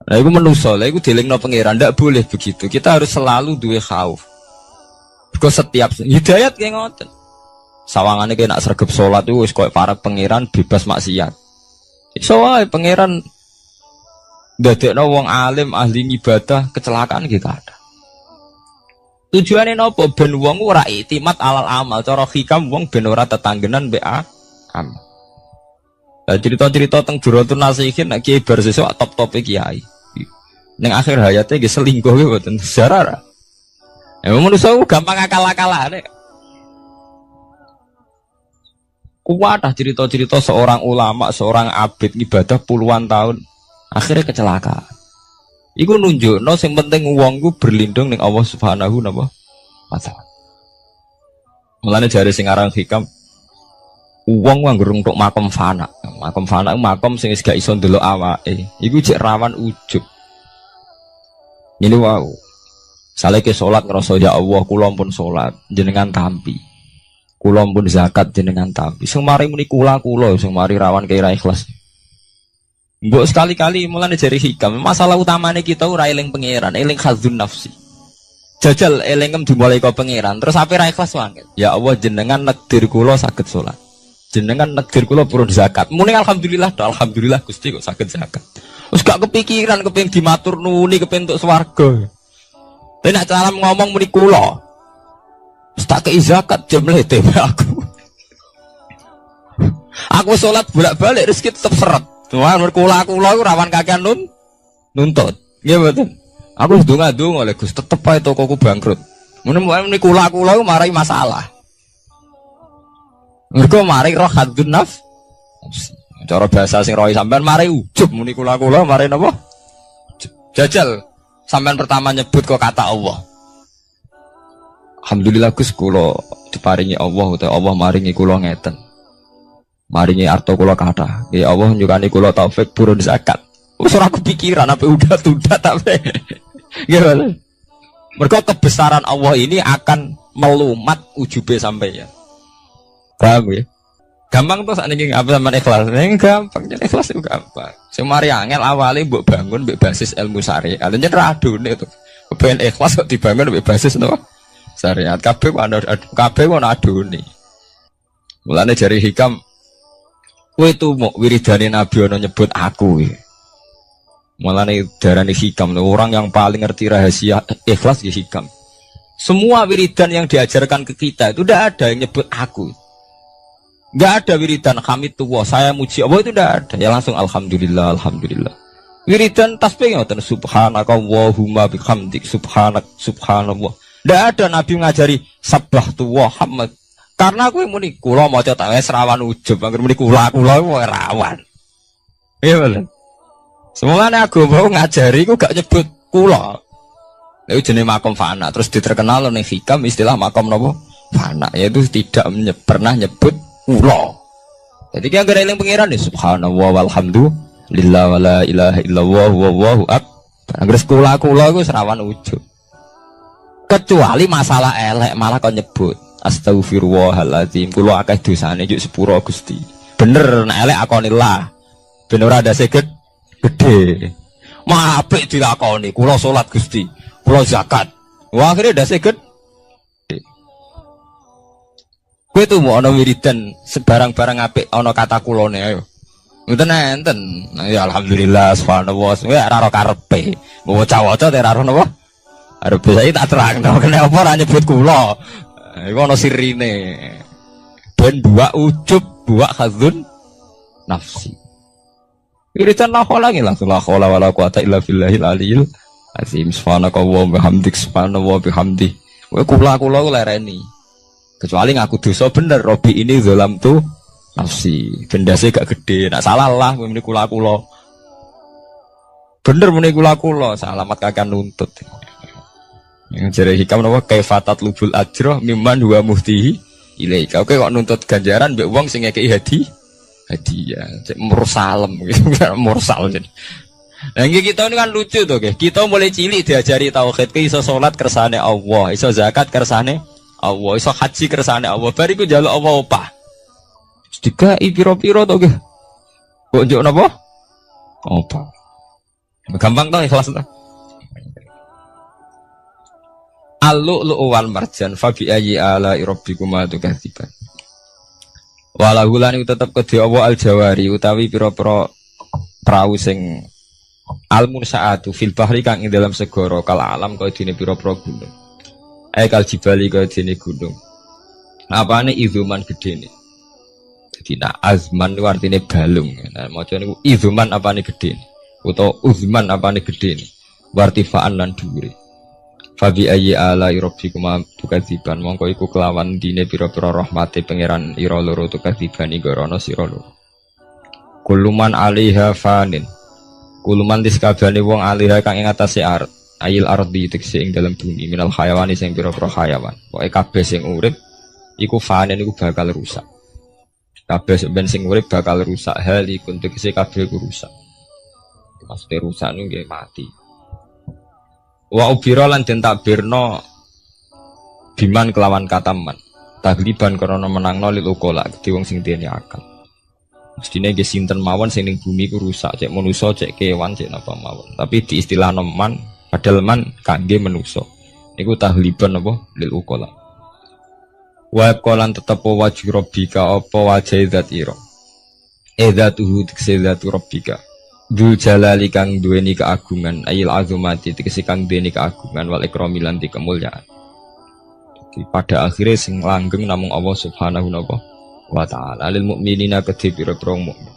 Nah, itu manusia, itu dilingno pangeran, tidak boleh begitu. Kita harus selalu duwe khauf. Because setiap hidayat kayak ngoten. Sawangannya kayak nak sergap sholat itu, koyo para pangeran bebas maksiat. Iso wae pangeran ndadekno wong alim ahli ibadah kecelakaan gitu ada. Tujuannya nopo ben wong ora iktimat alal amal, cara hikam wong ben ora tetanggenan mbek amal. Lah cerita-cerita teng Duratun Nasihin nek kiai bar sesuk top-tope kiai. Ning akhir hayate nggih selingkuh nggih mboten sejarah. Manusia gampang akal-akalane. Kuat cerita-cerita seorang ulama, seorang abid ibadah puluhan tahun, akhirnya kecelakaan. Iku nunjukno sing penting wong ku berlindung ning Allah Subhanahu wa taala. Mulane jare sing aran hikam wong nganggo untuk makom fana. Makom fana makom sing wis gak iso ndelok awake. Iku cek rawan ujub. Ini wow. Saleke salat ngrasa ya Allah kula pun salat jenengan tampi. Kula pun zakat jenengan tampi. Sing mari muni kula sing mari rawan kira ikhlas. Mbok sekali-kali mulane jari hikam, masalah utamane kita ora eling pangeran, eling khadzun nafsi. Jajal elengem dimulai kau pangeran. Terus apa ra ikhlas wae? Ya Allah jenengan nekdir kula saged salat. Jenengan nekdir kula purun zakat. Muni alhamdulillah, alhamdulillah Gusti kok saged zakat. Wis gak kepikiran kepengin dimatur nuni kepengin entuk swarga. Tapi nek cara ngomong muni kula. Wis tak kei zakat jam lete aku. Aku salat bolak-balik rezeki tetep seret. Tuhan kula iku rawan kakean nuntut. Nggih mboten. Aku wis ndonga-ndonga lho Gus, tetep ae tokoku bangkrut. Muni kula marai masalah. Mergo mari roh hadun nafs. Cara bahasa sing rohi sampean mari ujub muni kula mari napa? Jajal sampean pertama nyebut kok kata Allah. Alhamdulillah Gus kula diparingi Allah utawa Allah maringi kula ngeten. Maringi arto kula kathah. Ya Allah nyukani kula taufik purun zakat. Wis ora kepikiran apa udah tunda tapi. Nggih. Mergo kebesaran Allah ini akan melumat ujube sampeyan. Paham ya? Gampang tuh saat ini apa sama ikhlas? Ini gampang, jadi ikhlas itu gampang. Semari angel awalnya mbok bangun mbek basis ilmu syariat. Alanya radune itu. Kepen ikhlas kok dibangun mbek basis no syariat. Kabeh ana adune. Mulane jari hikam kowe itu mau wiridane Nabi ono nyebut aku. Mulane darane hikam orang yang paling ngerti rahasia ikhlas ya hikam. Semua wiridan yang diajarkan ke kita itu tidak ada yang nyebut aku. Enggak ada wiridan hamidullah, saya muji Allah itu tidak ada. Ya langsung alhamdulillah, alhamdulillah. Wiridan tasbih ngoten subhanaka wallahumma bihamdik subhanallah. Tidak ada Nabi ngajari sabbahtu wa hamd. Karena aku muni kula maca tak wis rawan ujub, angger muni kula rawan. Iya bener. Semuanya agama ngajari ku gak nyebut kula. Lha jenenge makom fana, terus diterkenal ning hikam istilah makom napa? Fana, yaitu tidak pernah nyebut kula. Jadi ki anggere eling pangeran ya subhanallah walhamdulillah wala ilaha illallah wallahu akbar. Anggere kula iku serawan ujug. Kecuali masalah elek malah kok nyebut astagfirullahaladzim kula akeh dosane juk sepuro Gusti. Bener nek elek akonillah. Ben ora ndase gede. Mah apik dilakoni kula salat Gusti, kula zakat. Wah akhire ndase gede. Kowe tuh mau ana wiridan sebarang-barang apik ana kata kulone ayo. Mboten enten. Ya alhamdulillah subhanallah. Kowe ora ora karepe. Waca-waca ora ora napa? Arep saya tak terangno kenapa ora nyebut kula. Iku ana sirine. Ben dua ujub, dua khadzun nafsi. Wiridan la khola langsung la khola wala quwata illa billahil aliyil azim. Subhanaka wa bihamdik subhanallah bihamdi. Kowe kula lereni. Kecuali ngaku dosa bener Robi ini zalam tuh nafsi benda saya gak gede nak salah lah muni kula bener muni kula salamat kakak nuntut yang jare hikam napa kaifatat lubul ajroh mimman huwa muhtihi ilaika. Oke kok nuntut ganjaran mbek wong sing ngekeki hadiah cek mursalem gitu mursal jadi. Nah kita ini kan lucu tuh kita mulai cilik diajari tauhid iso salat kersane Allah, iso zakat kersane Allah, iso haji kersane Allah, bariku njaluk Allah opah. Dikai piro-piro to nggih. Kok njuk napa? Opah. Gampang to ikhlas to. Al-lu'lu' wal marjan fa bi ayyi ala'i rabbikuma tukadziban. Walahu lan tetep kedhe apa al-jawari utawi pira-pira prau sing al-munsaatu fil bahri kang ing dalam segara kal alam kaya dene pira-pira gunung. Kal jibali kaya dene gunung. Apane izuman gedene. Dadi nak azman ku artine balung. Nah maca niku izuman apane gedene utawa uzman apane gedene. Wartifaan lan dhuwure. Fabi ayyi ala rabbikuma tukadziban mongko iku kelawan dine pira-pira rahmate pangeran ira loro tukadziban igorono sira loro. Kuluman alaiha fanin. Kuluman diskabane wong alaiha kang ing atase ayil ardi tekse ing dalam bumi minal hayawani sing pira-pira hayawan. Pokoke kabeh sing urip iku fanin iku bakal rusak. Kabeh ben sing urip bakal rusak hal iku tekse kabeh iku rusak. Maksudnya rusak niku nggih mati. Wa ubira lan den takbirno biman kelawan kataman tagliban karena menangno lil ukola di wong sing duweni akal. Mestine nggih sinten mawon sing ning bumi ku rusak cek manusa cek kewan cek napa mawon. Tapi di istilah man padahal man kangge manusa. Iku tahliban apa lil uqala. Wa qalan tetep wajhi rabbika apa wajhi zat ira. Edzatuhu tiksezatu rabbika. Dzul jalali kang duweni keagungan, ayil azumati tegese kang duweni keagungan wal ikrami lan kemuliaan. Jadi pada akhirnya sing langgeng namung Allah Subhanahu wa taala. Lil mukminina kedhe pira-pira mukmin.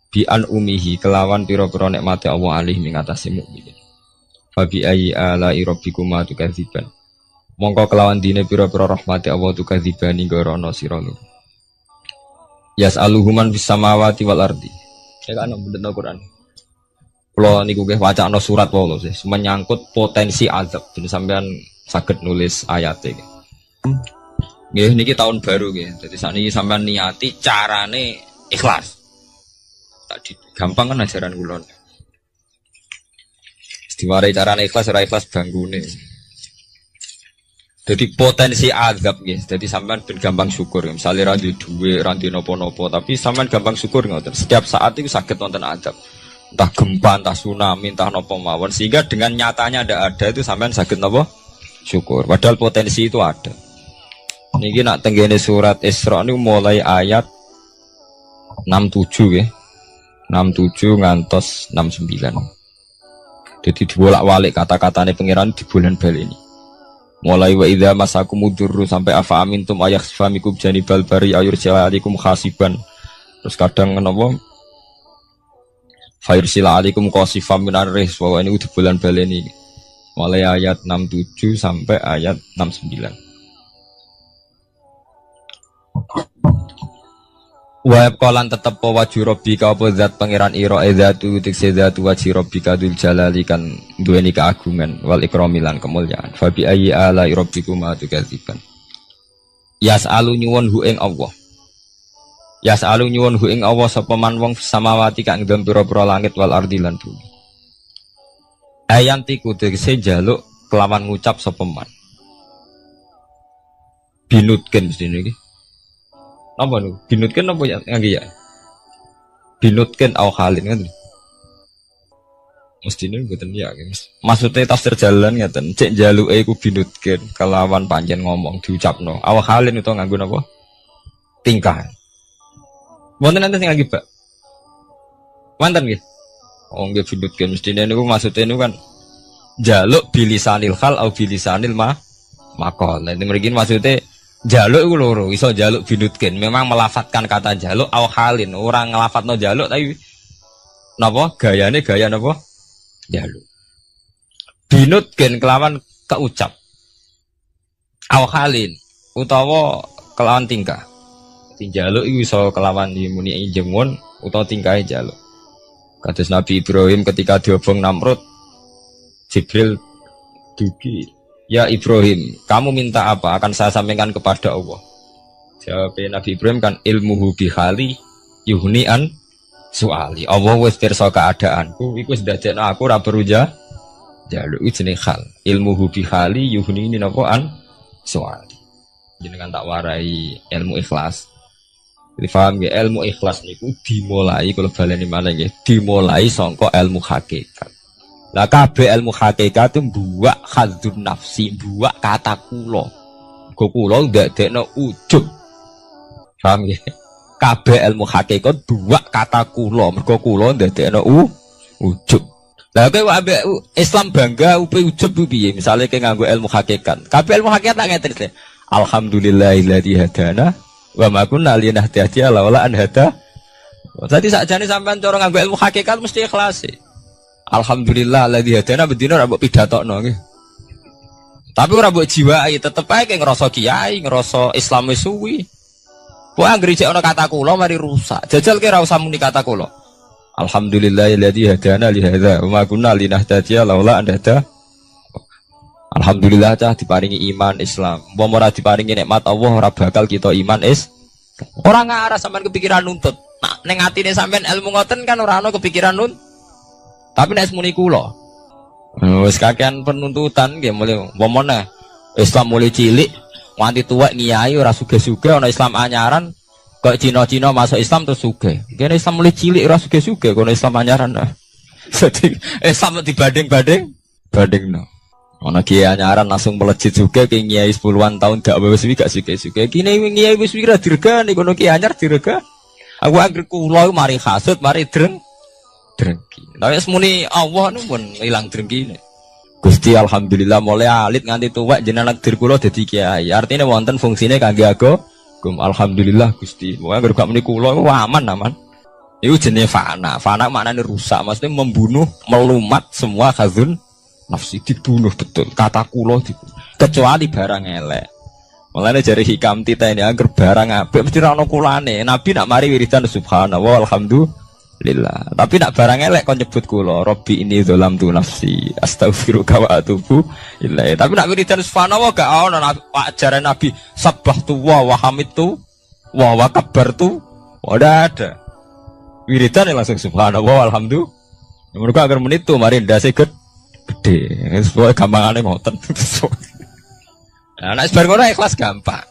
Bi an umihi kelawan pira-pira nikmate Allah alih ing atase mukmin. Fabi ayyi ala'i rabbikuma tukadziban. Mongko kelawan dine pira-pira rahmate Allah tukadzibani gorono sira lur. Yas'aluhuman fis samawati wal ardi. Saya kan bener Al-Qur'an. Kula niku nggih wacana surat wae lho, menyangkut potensi azab. Jadi sampean saged nulis ayate. Nggih niki tahun baru nggih. Dadi sakniki sampean niati carane ikhlas. Tadi gampang kan ajaran kula. Diwarai carane ikhlas ora ikhlas banggune. Jadi potensi azab nggih. Jadi sampean ben gampang syukur. Misalnya ra duwe dhuwit, ra duwe napa-napa, tapi sampean gampang syukur ngoten. Setiap saat itu sakit wonten azab. Entah gempa, entah tsunami, entah napa mawon. Sehingga dengan nyatanya ada itu sampean sakit napa? Syukur. Padahal potensi itu ada. Niki nak tenggene surat Isra niku mulai ayat 67 nggih. 67 ngantos 69. Jadi dibolak-balik kata-katane pangeran di bulan bal ini. Mulai wa idza masakumudurru sampai afa amintum ayakhfamikum janibal bari ayursilaikum khasiban. Terus kadang napa? Fairsila alaikum qasifam minar ris. Bahwa ini di bulan bal ini. Mulai ayat 67 sampai ayat 69. Wa qalan tetep wajhu rabbika apa zat pangeran ira edzatu tikse zatu wajhi rabbika dzul jalali kan duweni keagungan wal ikrami lan kemuliaan fa bi ayyi ala rabbikuma tukadziban yas'alu nyuwun hu ing Allah yas'alu nyuwun hu ing Allah sapa man wong samawati kang ndem pira-pira langit wal ardi lan bumi ayantiku tegese njaluk kelawan ngucap sapa man binutken mesti niki apa nu? Binutkan apa ya? Ngangge ya? Binutkan au halin kan? Mesti ini mboten ya, guys. Maksudnya tafsir jalan ngeten, cek jaluke iku binutkan kelawan panjen ngomong diucapno. Au halin itu nganggo napa? Tingkah. Wonten enten sing ngangge, Pak. Wonten nggih. Oh nggih binutkan mesti niku maksudnya niku kan jaluk bilisanil hal au bilisanil maqal. Nek mriki maksudnya jaluk itu loro, iso jaluk binutkin. Memang melafatkan kata jaluk au halin. Orang ngelafatno jaluk tapi napa gayane gaya napa? Jaluk. Binutkin kelawan keucap. Au halin utawa kelawan tingkah. Jaluk itu iso kelawan dimuni jengon utawa tingkahe jaluk. Kados Nabi Ibrahim ketika diobong Namrud, Jibril dugi, ya Ibrahim, kamu minta apa? Akan saya sampaikan kepada Allah. Jawab Nabi Ibrahim kan ilmuhu bihali yuhni'an su'ali. Allah wis pirsa keadaanku, iku wis dadekno aku ora perlu jaluk iki jenenge hal. Ilmuhu bihali yuhni napa an su'ali. Jenengan tak warai ilmu ikhlas. Jadi paham ya, ilmu ikhlas niku dimulai kalau baleni mana ya, dimulai sangka ilmu hakikat. Lah kabeh ilmu hakikat itu buak khadzun nafsi, buak kata kula. Go kula ndadekno ujub. Paham ya? Kabeh ilmu hakikat buak kata kula, mergo kula ndadekno ujub. Lah kowe ambek Islam bangga upe ujub piye? Misale kowe nganggo ilmu hakikat. Kabeh ilmu hakikat tak ngeten. Alhamdulillahilladzi hadana wa ma kunna linahtadiya laula an hada. Dadi sakjane sampean cara nganggo ilmu hakikat mesti ikhlas. Alhamdulillah alladzi hadana bedina ora mbok pidatokno nggih. Tapi ora mbok jiwai, tetep ae ngrasa kiai, ngrasa Islam wis suwi. Kok anggere jek ana kata kula mari rusak. Jajal ki ora usah muni kata kula. Alhamdulillah alladzi hadana li hadza wa ma kunna linahtadiya laula an hada. Alhamdulillah cah diparingi iman Islam. Umpama ora diparingi nikmat Allah ora bakal kita iman ora ngarah sampean kepikiran nuntut. Nah, ning atine sampean ilmu ngoten kan ora ana kepikiran nuntut. Tapi nek muni kula. Wis kakean penuntutan nggih mulai umpama Islam mulai cilik nganti tuwek ngiyai ora sugih-sugih ana Islam anyaran kok Cina-Cina masuk Islam terus sugih. Kene Islam mulai cilik ora sugih-sugih kono Islam anyaran. Jadi Islam dibanding-bandingno. Ana kiai anyaran langsung melejit juga ke kiai 10-an tahun gak wis gak suke-suke. Kene kiai wis wira dirgani kono kiai anyar dirga. Aku anggere kula mari hasud, mari drengki. Tapi semuni Allah nu pun ilang drengkine. Gusti alhamdulillah mulai alit nganti tuwek jenengan takdir kula dadi kiai. Artinya wonten fungsine kangge agama. Alhamdulillah Gusti. Pokoke anggere gak muni kula aman. Iku jenenge fana. Fana maknane rusak, maksudnya membunuh, melumat semua khazun nafsi, dibunuh betul. Kata kulo dibunuh. Kecuali barang elek. Mulane jare hikam tita ini agar barang apik mesti ra ono kulane. Nabi nak mari wiridan subhanallah alhamdulillah. Tapi nak barang elek kon nyebut kulo, Robbi ini dzalamtu nafsi, astaghfiruka wa atubu ilaih. Tapi nak wiridan subhanallah gak ono ajaran Nabi sabbahtu wa hamidtu wa kabbartu. Ora ada. Wiridan langsung subhanallah alhamdulillah. Mergo agar menit tu mari ndase gede, semua gampangane ngoten. Nah, nek bar ngono ikhlas gampang.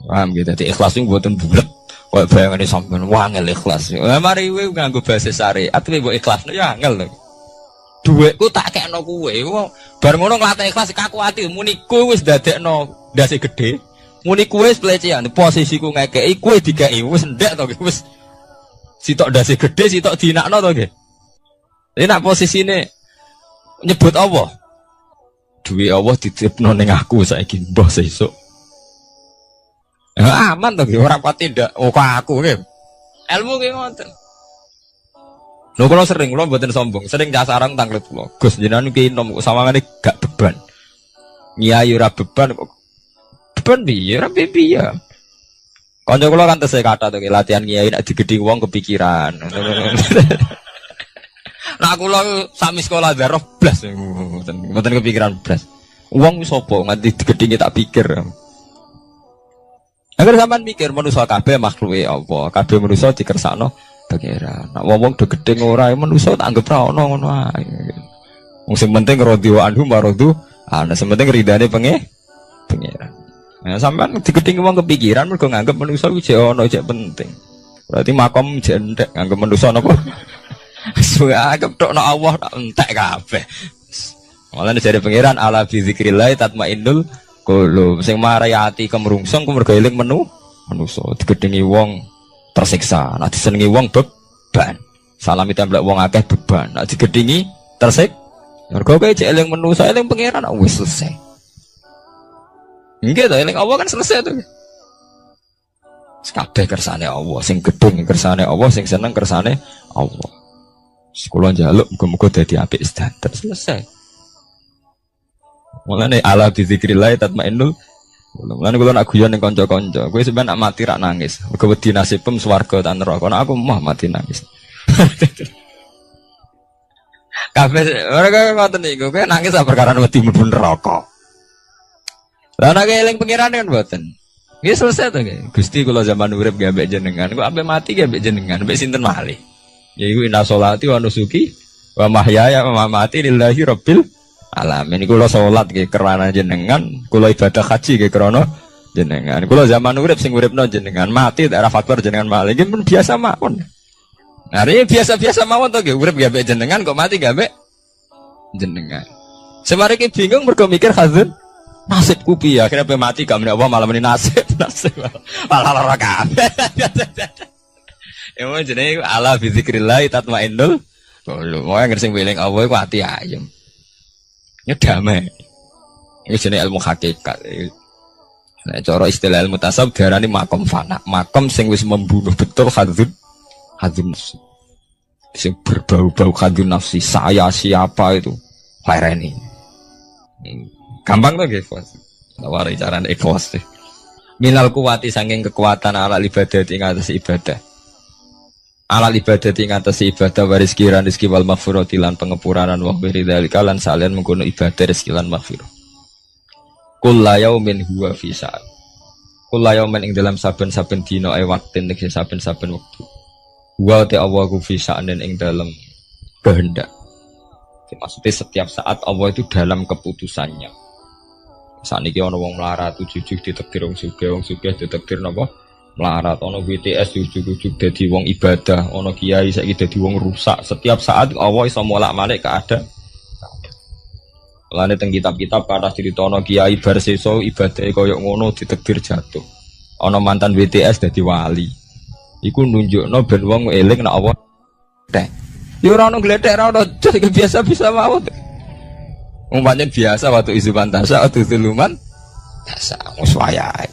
Paham gitu, dadi ikhlas niku mboten bulet. Kaya bayangane sampean wangel ikhlas. Lah mari kowe nganggo bahasa syariat kowe mbok ikhlasno ya angel lho. Dhuwitku tak kekno kowe. Bar ngono nglatih ikhlas kaku ati muni kowe wis dadekno ndase gede. Muni kowe wis pelecehan, posisiku ngekeki kowe dikeki wis ndek to wis. Sitok ndase gede, sitok dinakno to nggih. Ini nak posisine nyebut Allah. Duwe Allah dititipno ning aku saiki mbah sesuk. Aman to ora pati ndak kok aku nggih. Ilmu ki ngoten. Lho kula sering kula mboten sombong, sering casarang tanglet kula. Gus jenengan ki nom sawangane gak beban. Nyai ora beban kok. Beban piye ora piye. Kanca kula kan tesih kata to latihan nyai nek digedhi wong kepikiran. Nah aku lo sami sekolah darah blas, mboten kepikiran blas. Uang wis sapa nganti digedhinge tak pikir. Agar sampean mikir manusa kabeh makhluke apa? Kabeh manusa dikersakno pangeran. Nek wong do gedhe ora manusa tak anggap ra ono ngono ae. Wong sing penting radhiwa anhu maradu, ana sing penting ridane pangeran. Nah sampean digedhinge wong kepikiran mergo nganggep manusa kuwi jek ono jek penting. Berarti makom jek entek nganggep manusa napa? Anggap tok Allah tak entek kabeh. Malah jare pangeran ala bi zikrillah tatmainnul qulub. Sing marai ati kemrungsung ku mergo eling manusa digedhengi wong tersiksa. Nek disenengi wong beban. Salami temblek wong akeh beban. Nek digedhengi tersik mergo kowe cek eling manusa eling pangeran wis selesai. Nggih to eling Allah kan selesai to. Kabeh kersane Allah, sing gedung kersane Allah, sing seneng kersane Allah. Sekolah njaluk muga-muga dadi apik sedanten selesai. Mulane ala bi zikrillah tatmainnul. Mulane kula nak guyon ning kanca-kanca, kowe sampeyan nak mati rak nangis. Muga wedi nasibem swarga ta neraka. Nek aku mah mati nangis. Kabeh ora ngoten niku, kowe nangis perkara wedi mlebu neraka. Lah nek eling pengiran kan mboten. Nggih selesai to nggih. Gusti kula zaman urip nggih ambek jenengan, kok ambek mati nggih ambek jenengan, ambek sinten malih. Yaiku inna sholati wa nusuki wa mahyaya wa mamati lillahi rabbil alamin. Kula salat nggih krana jenengan, kula ibadah haji nggih krana jenengan. Kula zaman urip sing uripno jenengan, mati daerah faktor jenengan malih nggih pun biasa mawon. Nah, ini biasa-biasa mawon to nggih urip nggih ambek jenengan kok mati nggih ambek jenengan. Semare ki bingung mergo mikir hazun nasibku piye akhirnya pe mati gak meneh apa malah meni nasib malah lara kabeh. Emang jenenge ala bi zikrillah tatmainnul qulub. Wong sing weling Allah iku ati ayem. Ya damai. Iki jenenge ilmu hakikat. Nek cara istilah ilmu tasawuf diarani makom fana. Makom sing wis membunuh betul hadzun nafsi. Sing berbau-bau hadzun nafsi, saya siapa itu? Lereni. Gampang tuh guys. Nawari carane ikhlas deh. Minal kuwati saking kekuatan ala ibadah ing atas ibadah. Ala ibadah ing atas ibadah waris kiran rezeki wal maghfirati lan pengepuranan wa bidzalika lan salian mengkono ibadah rezeki lan maghfirah. Kullu yaumin huwa fi sa'at. Kullu yaumin ing dalam saben-saben dina ae waktin ing saben-saben wektu. Wa ta Allah ku fi sa'anin ing dalam kehendak. Maksudnya setiap saat Allah itu dalam keputusannya. Saat ini ana wong melarat ujug-ujug ditakdir wong sugih ditakdir napa melarat, ana BTS ujug-ujug dadi wong ibadah, ana kiai saiki dadi wong rusak. Setiap saat Allah iso molak-malik keadaan. Mulane teng kitab-kitab kathah critono kiai bar sesa ibadahe kaya ngono ditakdir jatuh. Ana mantan WTS dadi wali. Iku nunjukno ben wong eling nek apa teh. Ya ora ono gledek ora ono biasa-biasa mawon. Umpamane biasa waktu isu pantasa waktu tuluman biasa wis wayahe.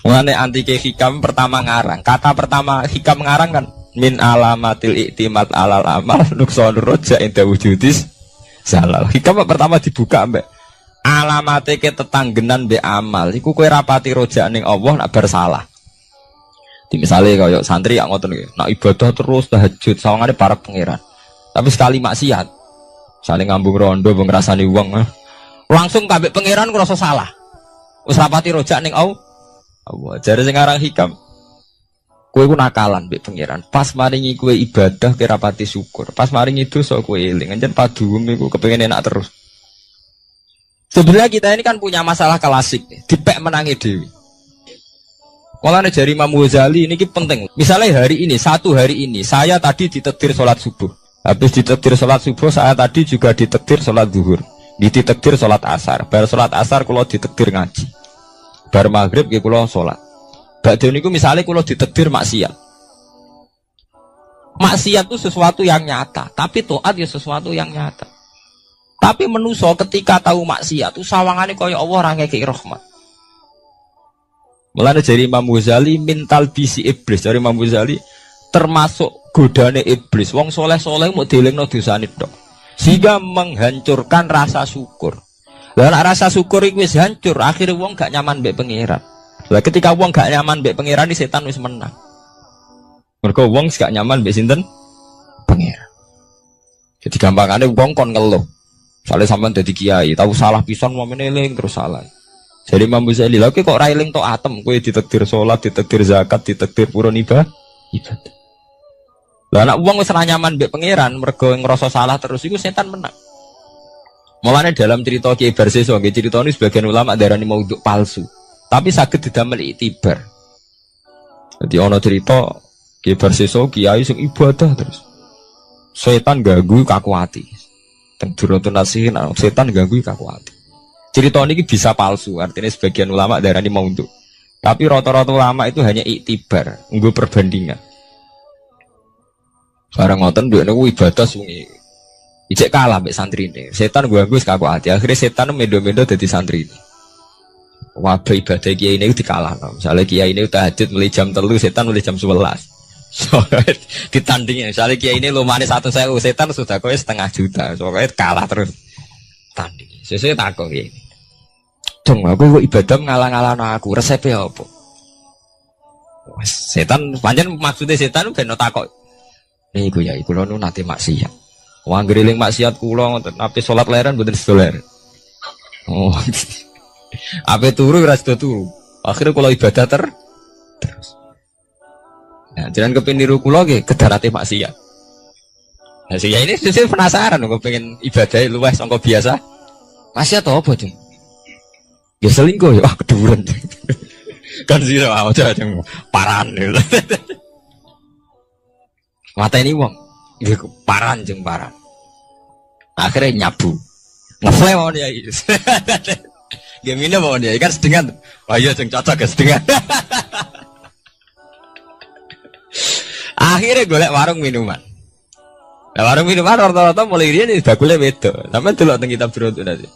Mulane antike hikam pertama ngarang. Kata pertama hikam ngarang kan min alamatil iktimat alal amal nuksonur roja inda wujudis zalal. Hikam pertama dibuka mbak alamate ke tetanggenan be amal iku kowe rapati roja ning Allah nak bersalah. Di misale kaya santri yang ngoten iki, nak ibadah terus tahajud sawangane para pangeran. Tapi sekali maksiat, saling ngambung rondo mbok ngrasani wong, langsung kabeh pangeran ngrasa salah. Wis rapati roja ning Allah. Jare sing aran hikam kowe ku nakalan mbek pangeran. Pas maringi kowe ibadah kira pati syukur. Pas maringi dosa kowe eling. Anjen paduem iku kepengin enak terus. Sebenarnya kita ini kan punya masalah klasik nih. Dipek menangi dewi. Kalau jari Imam Ghazali ini penting. Misalnya hari ini, satu hari ini, saya tadi ditakdir sholat subuh. Habis ditakdir sholat subuh, saya tadi juga ditakdir sholat zuhur. Ditakdir sholat asar. Bar sholat asar kalau ditakdir ngaji. Bar maghrib kalau sholat. Ba'da niku misalnya kalau ditakdir maksiat. Maksiat itu sesuatu yang nyata, tapi taat ya sesuatu yang nyata. Tapi menuso ketika tahu maksiat itu sawangane kaya Allah ora ngekeki rahmat. Mulane dari Imam Ghazali mintal bisi iblis, dari Imam Ghazali termasuk godane iblis. Wong soleh-soleh mau dielingno dosane tok. Sehingga menghancurkan rasa syukur. Lah rasa syukur iku wis hancur, akhirnya wong gak nyaman mbek pangeran. Lah ketika wong gak nyaman mbek pangeran, setan wis menang. Mergo wong gak nyaman mbek sinten? Pangeran. Jadi gampangane wong kon ngeluh. Soale sampean dadi kiai, tahu salah pisan mau meneling terus salah. Jadi Imam Ghazali, lha kok ora eling tok atem, kowe ditakdir salat, ditakdir zakat, ditakdir purun ibadah. Lah nek wong wis ora nyaman mbek pangeran, mergo ngrasa salah terus iku setan menang. Mulane dalam cerita Kiai Barseso, nggih crita ini sebagian ulama darani maudhu palsu. Tapi saged didamel iktibar. Jadi ana cerita Kiai Barseso kiai sing ibadah terus. Setan ganggu kaku ati. Teng durutun nasihin setan ganggu kaku ati. Cerita ini bisa palsu, artinya sebagian ulama darani maudhu. Tapi rata-rata ulama itu hanya iktibar, nggo perbandingan. Barang ngoten duwe niku ibadah sungi. Ijek kalah mbek santri ini. Setan ganggu kaku ati. Akhirnya setan mendo-mendo dadi santri ini. Wabah ibadah kiai ini dikalah. Misalnya kiai ini tahajud mulai jam 3, setan mulai jam 11. Soalnya ditandingin. Misalnya kiai ini lumane 1.000, setan sudah kowe 500 juta. Soalnya kalah terus. Tanding. Sesuai takok kiai. Dong, aku ibadah ngalah-ngalah aku. Resepnya apa? Setan, pancen maksudnya setan ben takok. Niku ya, iku lho nate maksiat. Wong ngriling maksiat kula tapi salat leren mboten sedoler. Oh. Ape turu ora sedo turu. Akhire kula ibadah terus. Nah, jangan kepengin niru kula nggih kedarate maksiat. Nah, saya ini sesuk penasaran kok pengen ibadah luwih sangka biasa. Maksiat apa, Jeng? Ya selingkuh ya, keduren. Kan sira aja jeng paran. Mateni wong. Iku paran jeng paran. Akhirnya nyabu. Ngeflame mau dia. Gemine mau dia kan sedengan. Wah iya jeng cocok ya sedengan. Akhirnya golek warung minuman. Nah, warung minuman rata-rata mulai dia nih bakule beda. Sampai delok teng kitab beruntung nanti.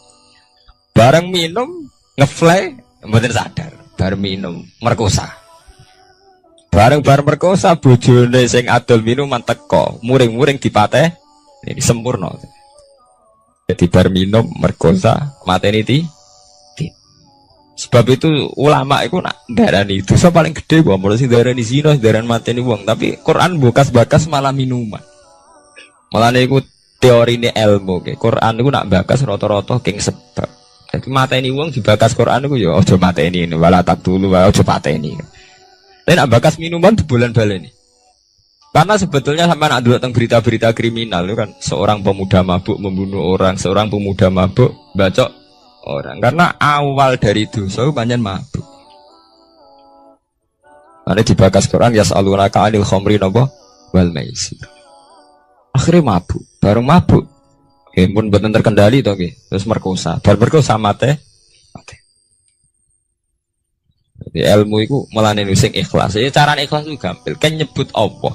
Bareng minum ngeflame mboten sadar. Bareng minum merkosa. Bareng merkosa bojone sing adol minuman teko, muring-muring dipateh ini sempurna. Jadi bar minum merkosa mateni ti. Sebab itu ulama itu nak darani dosa paling gede gua mulai sing darani zina, darani mateni wong, tapi Quran bakas malah minuman. Malah niku teorine ilmu ke. Quran niku nak bakas rata-rata king sebab. Jadi mateni wong dibakas Quran niku ya aja mateni wala tak dulu wae aja pateni. Tapi nak bakas minuman di bulan baleni. Karena sebetulnya sampai nak dulu tentang berita-berita kriminal itu kan seorang pemuda mabuk membunuh orang, seorang pemuda mabuk bacok orang. Karena awal dari dosa banyak mabuk. Ada dibakas Quran yas'alunaka 'anil khamri napa wal maisir. Akhirnya mabuk, bareng mabuk pun betul terkendali toh nggih. Terus merkosa. Bar merkosa mate. Jadi ilmu itu mulane sing ikhlas. Ya cara ikhlas itu gampil. Kan nyebut apa?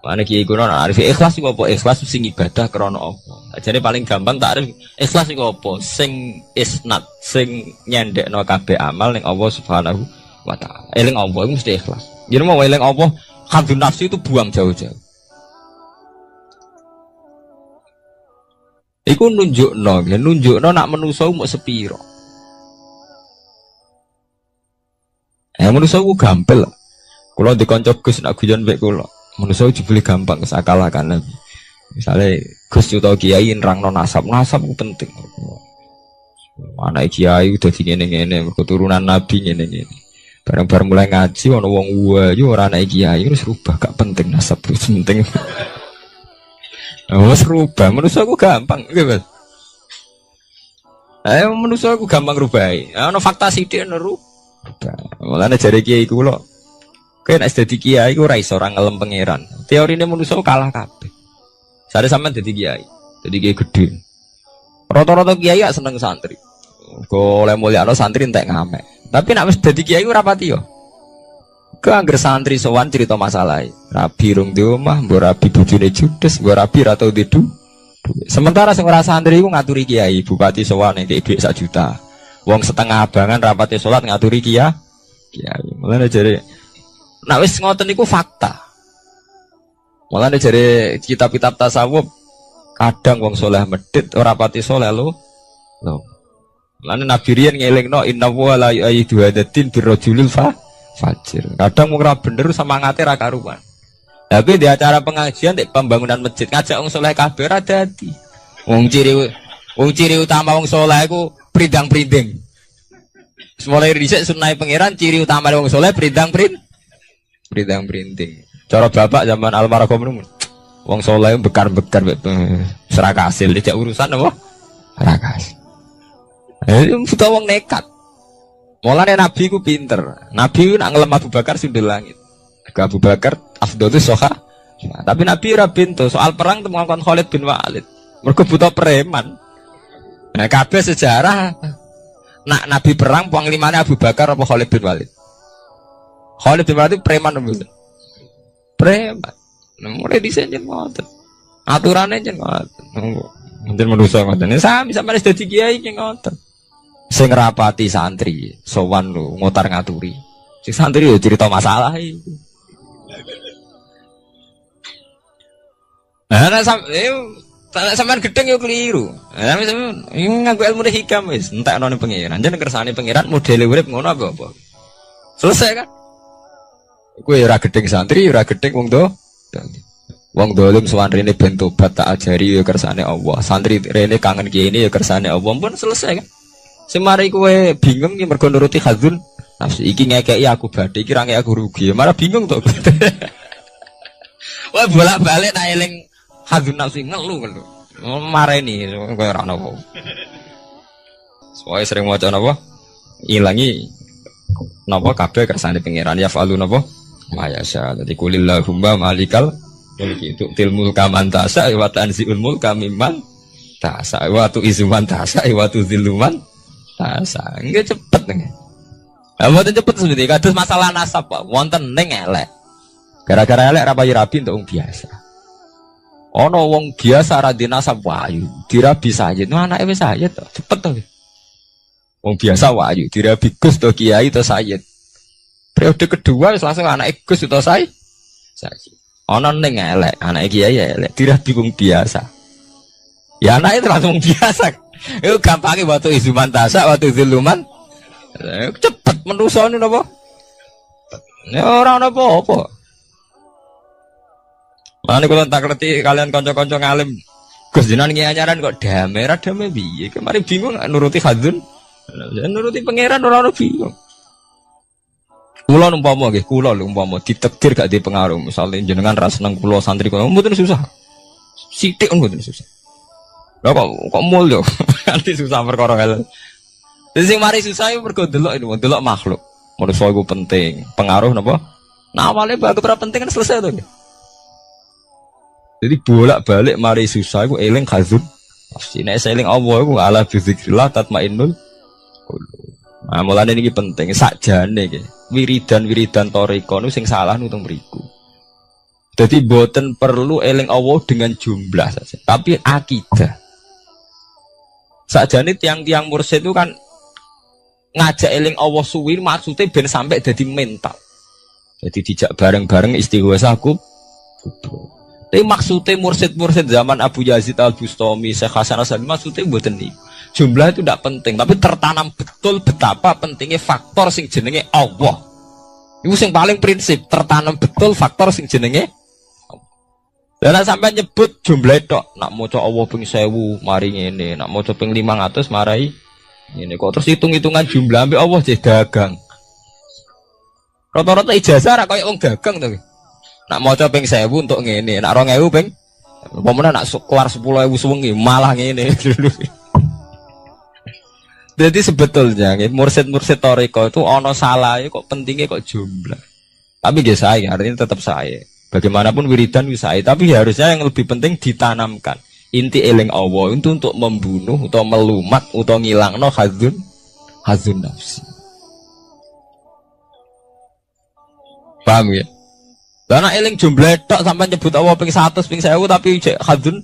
Mana kiai kuno arif ikhlas iku apa? Ikhlas sing ibadah krana apa? Jadi paling gampang takrif ikhlas iku apa? Sing isnad, sing nyendekno kabeh amal ning Allah Subhanahu wa taala. Eling apa iku mesti ikhlas. Jadi mau eling apa? Hadun nafsi itu buang jauh-jauh. Iku nunjukno nak manusa mau sepiro. Manusa ku gampil. Kula dikonco Gus nak guyon mbek kula. Manusa jebule gampang kesakalakan. Misale Gus utawa kiai nerangno nasab ku penting. Anak kiai udah ngene-ngene mergo turunan nabi ngene-ngene. Bareng-bareng mulai ngaji ana wong wayu ora anak kiai terus rubah gak penting nasab itu penting. Wes rubah manusa ku gampang nggih, Mas. Manusa ku gampang rubahi. Ana fakta sithik neru. Mulane jare kiai kula kowe nek dadi kiai ora iso ora ngelem pangeran. Teorine manusa kalah kabeh. Sare sampean dadi kiai gedhe. Rata-rata kiai gak seneng santri. Go oleh mulyakno santri entek ngamek. Tapi nek wis dadi kiai ora pati yo. Ke angger santri sowan cerita masalah. Rabi rung di omah, mbok rabi bojone judes, mbok rabi ra tau duwe. Sementara sing ora santri iku ngaturi kiai, bupati sowan nek dhuwit 1 juta. Wong setengah abangan rapate salat ngaturi kiai. Mulane jare nek wis ngoten niku fakta. Mulane jare kitab-kitab tasawuf kadang wong saleh medhit ora pati saleh lho. Mulane Nabi riyen ngelingno inna wa la yu'idu hadatin birrajulil fajir. Kadang wong ora bener semangate ra karuan. Tapi di acara pengajian di pembangunan masjid ngajak wong saleh kabeh ora dadi. Wong ciri utama wong saleh iku prindang-prinding. Mulai riset sunai pangeran ciri utama wong saleh prindang-prinding. Cara bapak zaman almarhum wong saleh bekar-bekar serak hasil tidak urusan apa? Rakas. Buta wong nekat. Mulane nabi ku pinter. Nabi nak ngelem Abu Bakar sundul langit. Abu Bakar afdhalus soha. Tapi nabi ora pintu soal perang temu ngkon Khalid bin Walid. Mergo buta preman. Nah, kabeh sejarah nak nabi perang panglimane Abu Bakar apa Khalid bin Walid? Khalid bin Walid preman mboten. Preman. Mulai dhisik yen ngoten. Aturane yen ngoten. Mungkin manusa ngoten. Sami sampeyan wis dadi kiai ki ngoten. Sing rapati santri sowan lho ngotar ngaturi. Sing santri yo cerita masalah iki. Nah, sampean gedeng yo keliru. Sampeyan nganggo ilmu hikam wis entekno ning pangeran. Jeneng kersane pangeran modele urip ngono apa? Selesai kan? Kowe ora gedeng santri, ora gedeng wong do. Wong dolim sowan rene ben tobat tak ajari yo kersane Allah. Santri rene kangen kiai ini yo kersane Allah. Pun selesai kan? Semari kowe bingung ki mergo nuruti hadzun nafsu iki ngekeki aku badhe iki ra ngekeki aku rugi. Malah bingung to. Wah bolak-balik nak eling hadzun nafsu ngelu. Mareni kowe ora ono. Soale sering maca napa? Ilangi napa kabeh kersane pangeran ya falu napa? Mayasa. Dadi kulillahumma malikal mulki tu'til mulka man tas'a wa tanzi'ul mulka mimman tas'a wa tu'izzuman tas'a wa tudzilluman tas'a. Nggih cepet nggih. Lah mboten cepet sebenarnya kados masalah nasab Pak. Wonten ning elek. Gara-gara elek ra payu rabi untuk wong biasa. Ana wong biasa ra di nasab wayu, dirabi sayyid. Nah anake wis sayyid to, cepet to. Wong biasa wayu, dirabi Gus to kiai to sayyid. Periode kedua wis langsung anake Gus to sayyid. Ana ning elek, anake kiai elek, dirabi wong biasa. Ya anake langsung biasa. Itu gampangnya waktu izuman tasak, waktu ziluman cepet menusa ini apa? Ya orang apa-apa. Mana kalau tak ngerti kalian konco-konco ngalim Gus jenengan nyanyaran kok damai piye? Kemarin bingung nuruti hadzun. Nuruti pangeran ora bingung. Kula umpama nggih, kula lho umpama ditegir gak di pengaruh. Misale jenengan ra seneng kula santri kula mboten susah. Sithik mboten susah. Lah kok mulya. Nanti susah perkara ngel. Dadi sing mari susah iku mergo delok makhluk. Manusa iku penting. Pengaruh napa? Nah awale bagus ora penting kan selesai to. Jadi bolak-balik mari susah iku eling khazun nafsi. Nek eling Allah iku ala bizikrillah tatmainnul qulub. Nah, mulane niki penting sakjane iki. Wiridan toriko niku sing salah nutung mriku. Jadi boten perlu eling Allah dengan jumlah saja, tapi akidah. Sakjane tiang-tiang mursyid itu kan ngajak eling Allah suwi maksudnya ben sampai jadi mental. Jadi dijak bareng-bareng istighosa aku. Tapi maksudnya mursyid-mursyid zaman Abu Yazid Al-Bustami, Syekh Hasan Asy-Syadzili maksudnya mboten niku. Jumlah itu tidak penting, tapi tertanam betul betapa pentingnya faktor sing jenenge Allah. Itu sing paling prinsip, tertanam betul faktor sing jenenge dan sampai nyebut jumlah itu, nak maca Allah ping 1000 mari ngene, nak maca ping 500 marai ngene. Kok terus hitung-hitungan jumlah ambek Allah jadi dagang. Rata-rata ijazah ra koyo wong dagang to. Nak maca ping 1000 untuk ngene, nak 2000 ping pomene nak kelar 10.000 suwengi malah ngene. Jadi sebetulnya mursyid-mursyid toriko itu ono salah kok pentingnya kok jumlah. Tapi nggih saya artinya tetap saya. Bagaimanapun wiridan bisa, tapi harusnya yang lebih penting ditanamkan. Inti eling Allah itu untuk membunuh atau melumat atau ngilangno hazun nafsi. Paham ya? Karena eling jumlah tok sampai nyebut Allah ping 100 ping 1000 tapi cek hazun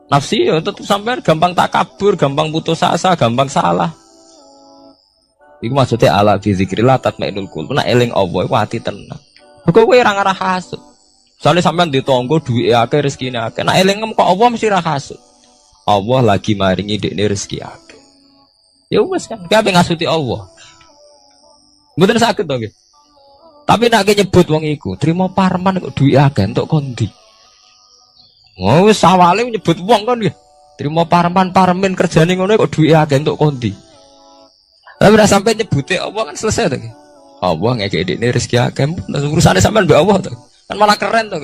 nafsi ya tetap sampai gampang takabur, gampang putus asa, gampang salah. Iku maksudnya ala fi zikrillah tatmainnul qulub. Nek eling Allah iku ati tenang. Kok kowe ora ngarah hasud. Soale sampean ditonggo duwike akeh rezekine akeh. Nek eling kok Allah mesti ra hasud. Allah lagi maringi dekne rezeki akeh. Ya wis kan, kabeh ngasuti Allah. Mboten saged to nggih. Tapi nek nyebut wong iku, trimo parman kok duwike akeh entuk kondi. Oh wis awale nyebut wong kon nggih. Trimo parman parmen kerjane ngono kok duwike akeh entuk kondi. Tapi nek sampe nyebute Allah kan selesai to nggih. Allah ngekek ini rezeki akeh, urusannya sampean mbek Allah to. Kan malah keren to.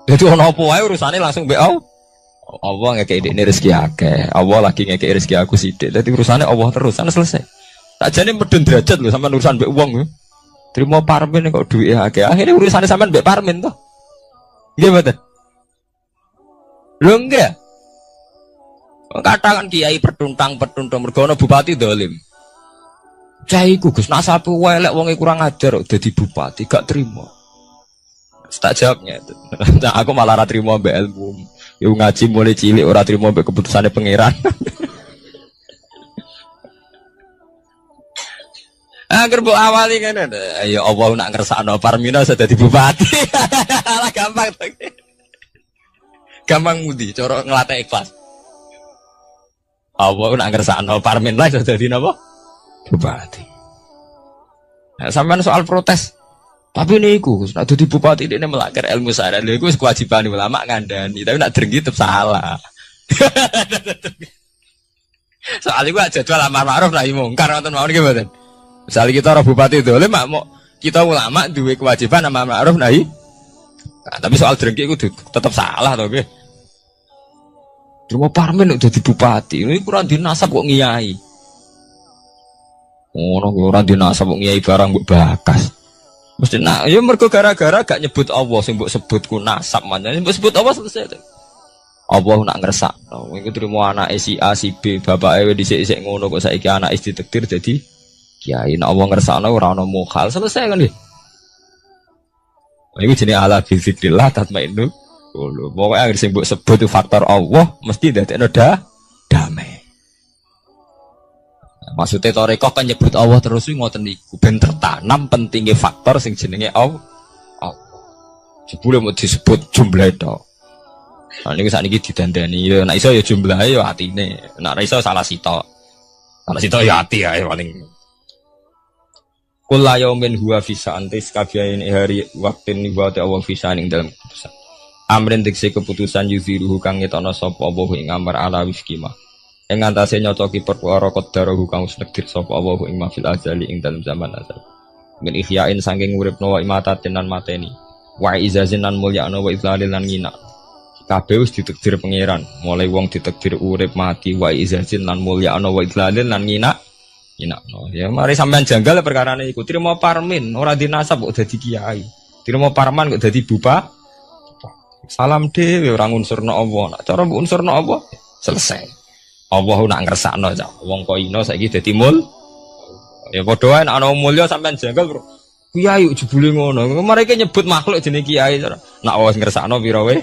Dadi ono apa wae urusane langsung mbek Allah. Allah ngekek ini rezeki akeh, Allah lagi ngekek rezeki aku sithik. Dadi urusane Allah terus, kan selesai. Sakjane medun derajat lho sampean urusan mbek wong. Trimo parmen kok duwike akeh. Akhire urusane sampean mbek parmen to. Nggih mboten? Lho nggih. Katakan kiai pertuntang mergo ana bupati dolim. Caiku Gus, nak sapu welek wonge kurang ajar kok dadi bupati, gak terima. Tak jawabnya itu. Nah, aku malah ora trimo mbek ilmu. Yo ngaji mulai cilik ora trimo mbek keputusane pangeran. Angger mbok awali ngene. Ayo Allah nak ngersakno Parmina dadi bupati. Lah gampang to. Gampang mudi cara nglatih ikhlas. Allah nak ngersakno Parmina dadi napa? Bupati. Nah, sampean soal protes. Tapi niku nek dadi bupati ini melanggar ilmu syariat. Lha iku wis kewajiban ulama ngandani, tapi nek drengki tetep salah. Soal iku jadwal amar ma'ruf nahi mungkar wonten mawon nggih mboten. Misale kita ora bupati dolim mak kita ulama duwe kewajiban amar ma'ruf nahi. Nah, tapi soal drengki iku tetep salah to nggih. Terus parmen dadi bupati, ini kurang dinasab kok ngiyai. Ngono ora dinasab kok ngiyai barang mbok bakas. Mesti nak ya mergo gara-gara gak nyebut Allah sing mbok sebut ku nasab manjane mbok sebut Allah selesai. Allah nak ngersakno. Iku trimo anake si A si B, bapake dhisik-dhisik ngono kok saiki anake ditakdir dadi kiai. Nek Allah ngersakno ora ono mukhal, selesai kan nggih. Iku jenenge ala bi zikrillah tatmainnul qulub. Pokoke anggere sing mbok sebut itu faktor Allah mesti dadekno damai. Maksudnya torikoh kan nyebut Allah terus ngoten niku ben tertanam pentingnya faktor sing jenenge Allah. Jebule mau disebut jumlah itu. Nah niku sakniki didandani ya nek iso ya jumlahe ya atine. Nek ora iso salah sitok. Salah sitok ya ati ae paling. Kul la yaumin huwa fi sa'antis kabiyain hari waktin niwate Allah fi sa'aning dalam keputusan. Amrin dikse keputusan yuziruhu kang ngetono sapa Allah ing amar ala wiskima. Ing antase nyocoki perkara qadarahu kang wis nekdir sapa Allah ing mafil azali ing dalam zaman azal. Min ihyain saking uripno wa imatatin lan mateni. Wa izazin lan mulyana wa izlalil lan ngina. Kabeh wis ditakdir pangeran. Mulai wong ditakdir urip mati wa izazin lan mulyana wa izlalil lan ngina. Ngina. Ya mari sampean janggal perkarane iku. Trimo parmin ora dinasab kok dadi kiai. Trimo parman kok dadi bupati. Salam dhewe ora unsurna Allah. Nak cara mbok unsurna Allah selesai. Allah nak ngersakno cak. Wong kok ino saiki dadi mul. Ya padha wae ana mulya sampean janggal, Bro. Kiai jebule ngono. Mereka nyebut makhluk jenenge kiai. Nak wis ngersakno pira wae.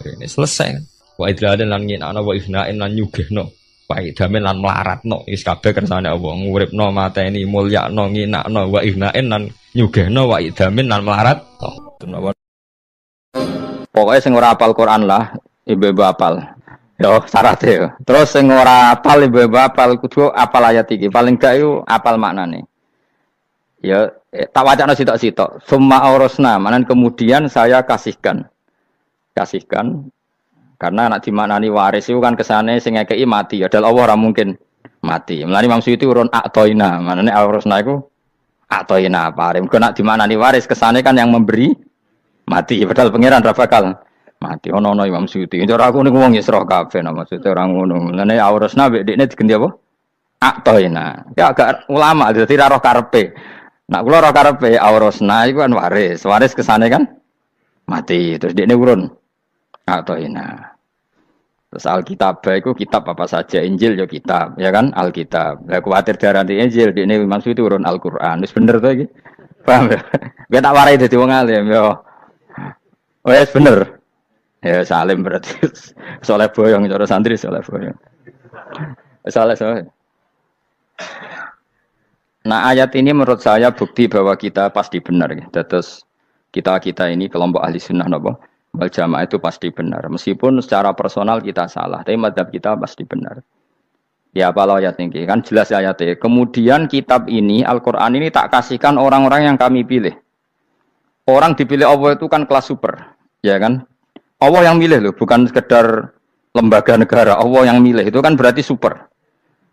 Ini selesai. Wa idlalan lan nginakno wa ifnain lan nyugihno. Wa idamen lan melaratno. Wis kabeh kersane Allah. Nguripno mateni mulyakno nginakno wa ifnain lan nyugihno wa idamen lan melarat. Pokoknya sing ora hafal Quran lah, ibu-ibu hafal. Yo syaratnya yo. Terus sing ora hafal ibu-ibu hafal kudu hafal ayat iki. Paling gak yo hafal maknane. Ya tak wacana sitok-sitok. Summa aurasna, manan kemudian saya kasihkan. Kasihkan karena anak dimaknani waris itu kan kesane sing ngekeki mati. Ya dal Allah ora mungkin mati. Mulane Imam Suyuti urun atoina, manane aurasna iku atoina paring. Kok nak dimaknani waris kesane kan yang memberi mati. Padahal pangeran ra bakal mati. Ono Imam Suyuti. Cara aku niku wong Isra kabeh maksudnya ora ngono. Mulane aurasna mek dekne diganti apa? Atoina. Ya agak ulama dadi ra roh karepe. Nak kula ora karepe aurasna iku kan waris. Waris kesane kan mati. Terus dekne urun atoina. Terus Alkitab itu kitab apa saja, Injil ya kitab, ya kan Alkitab. Lah kuwatir darani Injil, dekne Imam Suyuti urun Al-Qur'an. Wis bener to iki. Paham ya? Gue tak warai dadi wong alim ya. Oh ya bener. Ya salim berarti. Soleh boyong cara santri soleh boyong. Soleh. Nah ayat ini menurut saya bukti bahwa kita pasti benar ya. Terus kita ini kelompok ahli sunnah nopo wal jamaah itu pasti benar. Meskipun secara personal kita salah, tapi mazhab kita pasti benar. Ya apa ayat ini kan jelas ayatnya. Kemudian kitab ini Al-Quran ini tak kasihkan orang-orang yang kami pilih. Orang dipilih Allah itu kan kelas super, ya kan? Allah yang milih loh, bukan sekedar lembaga negara. Allah yang milih itu kan berarti super.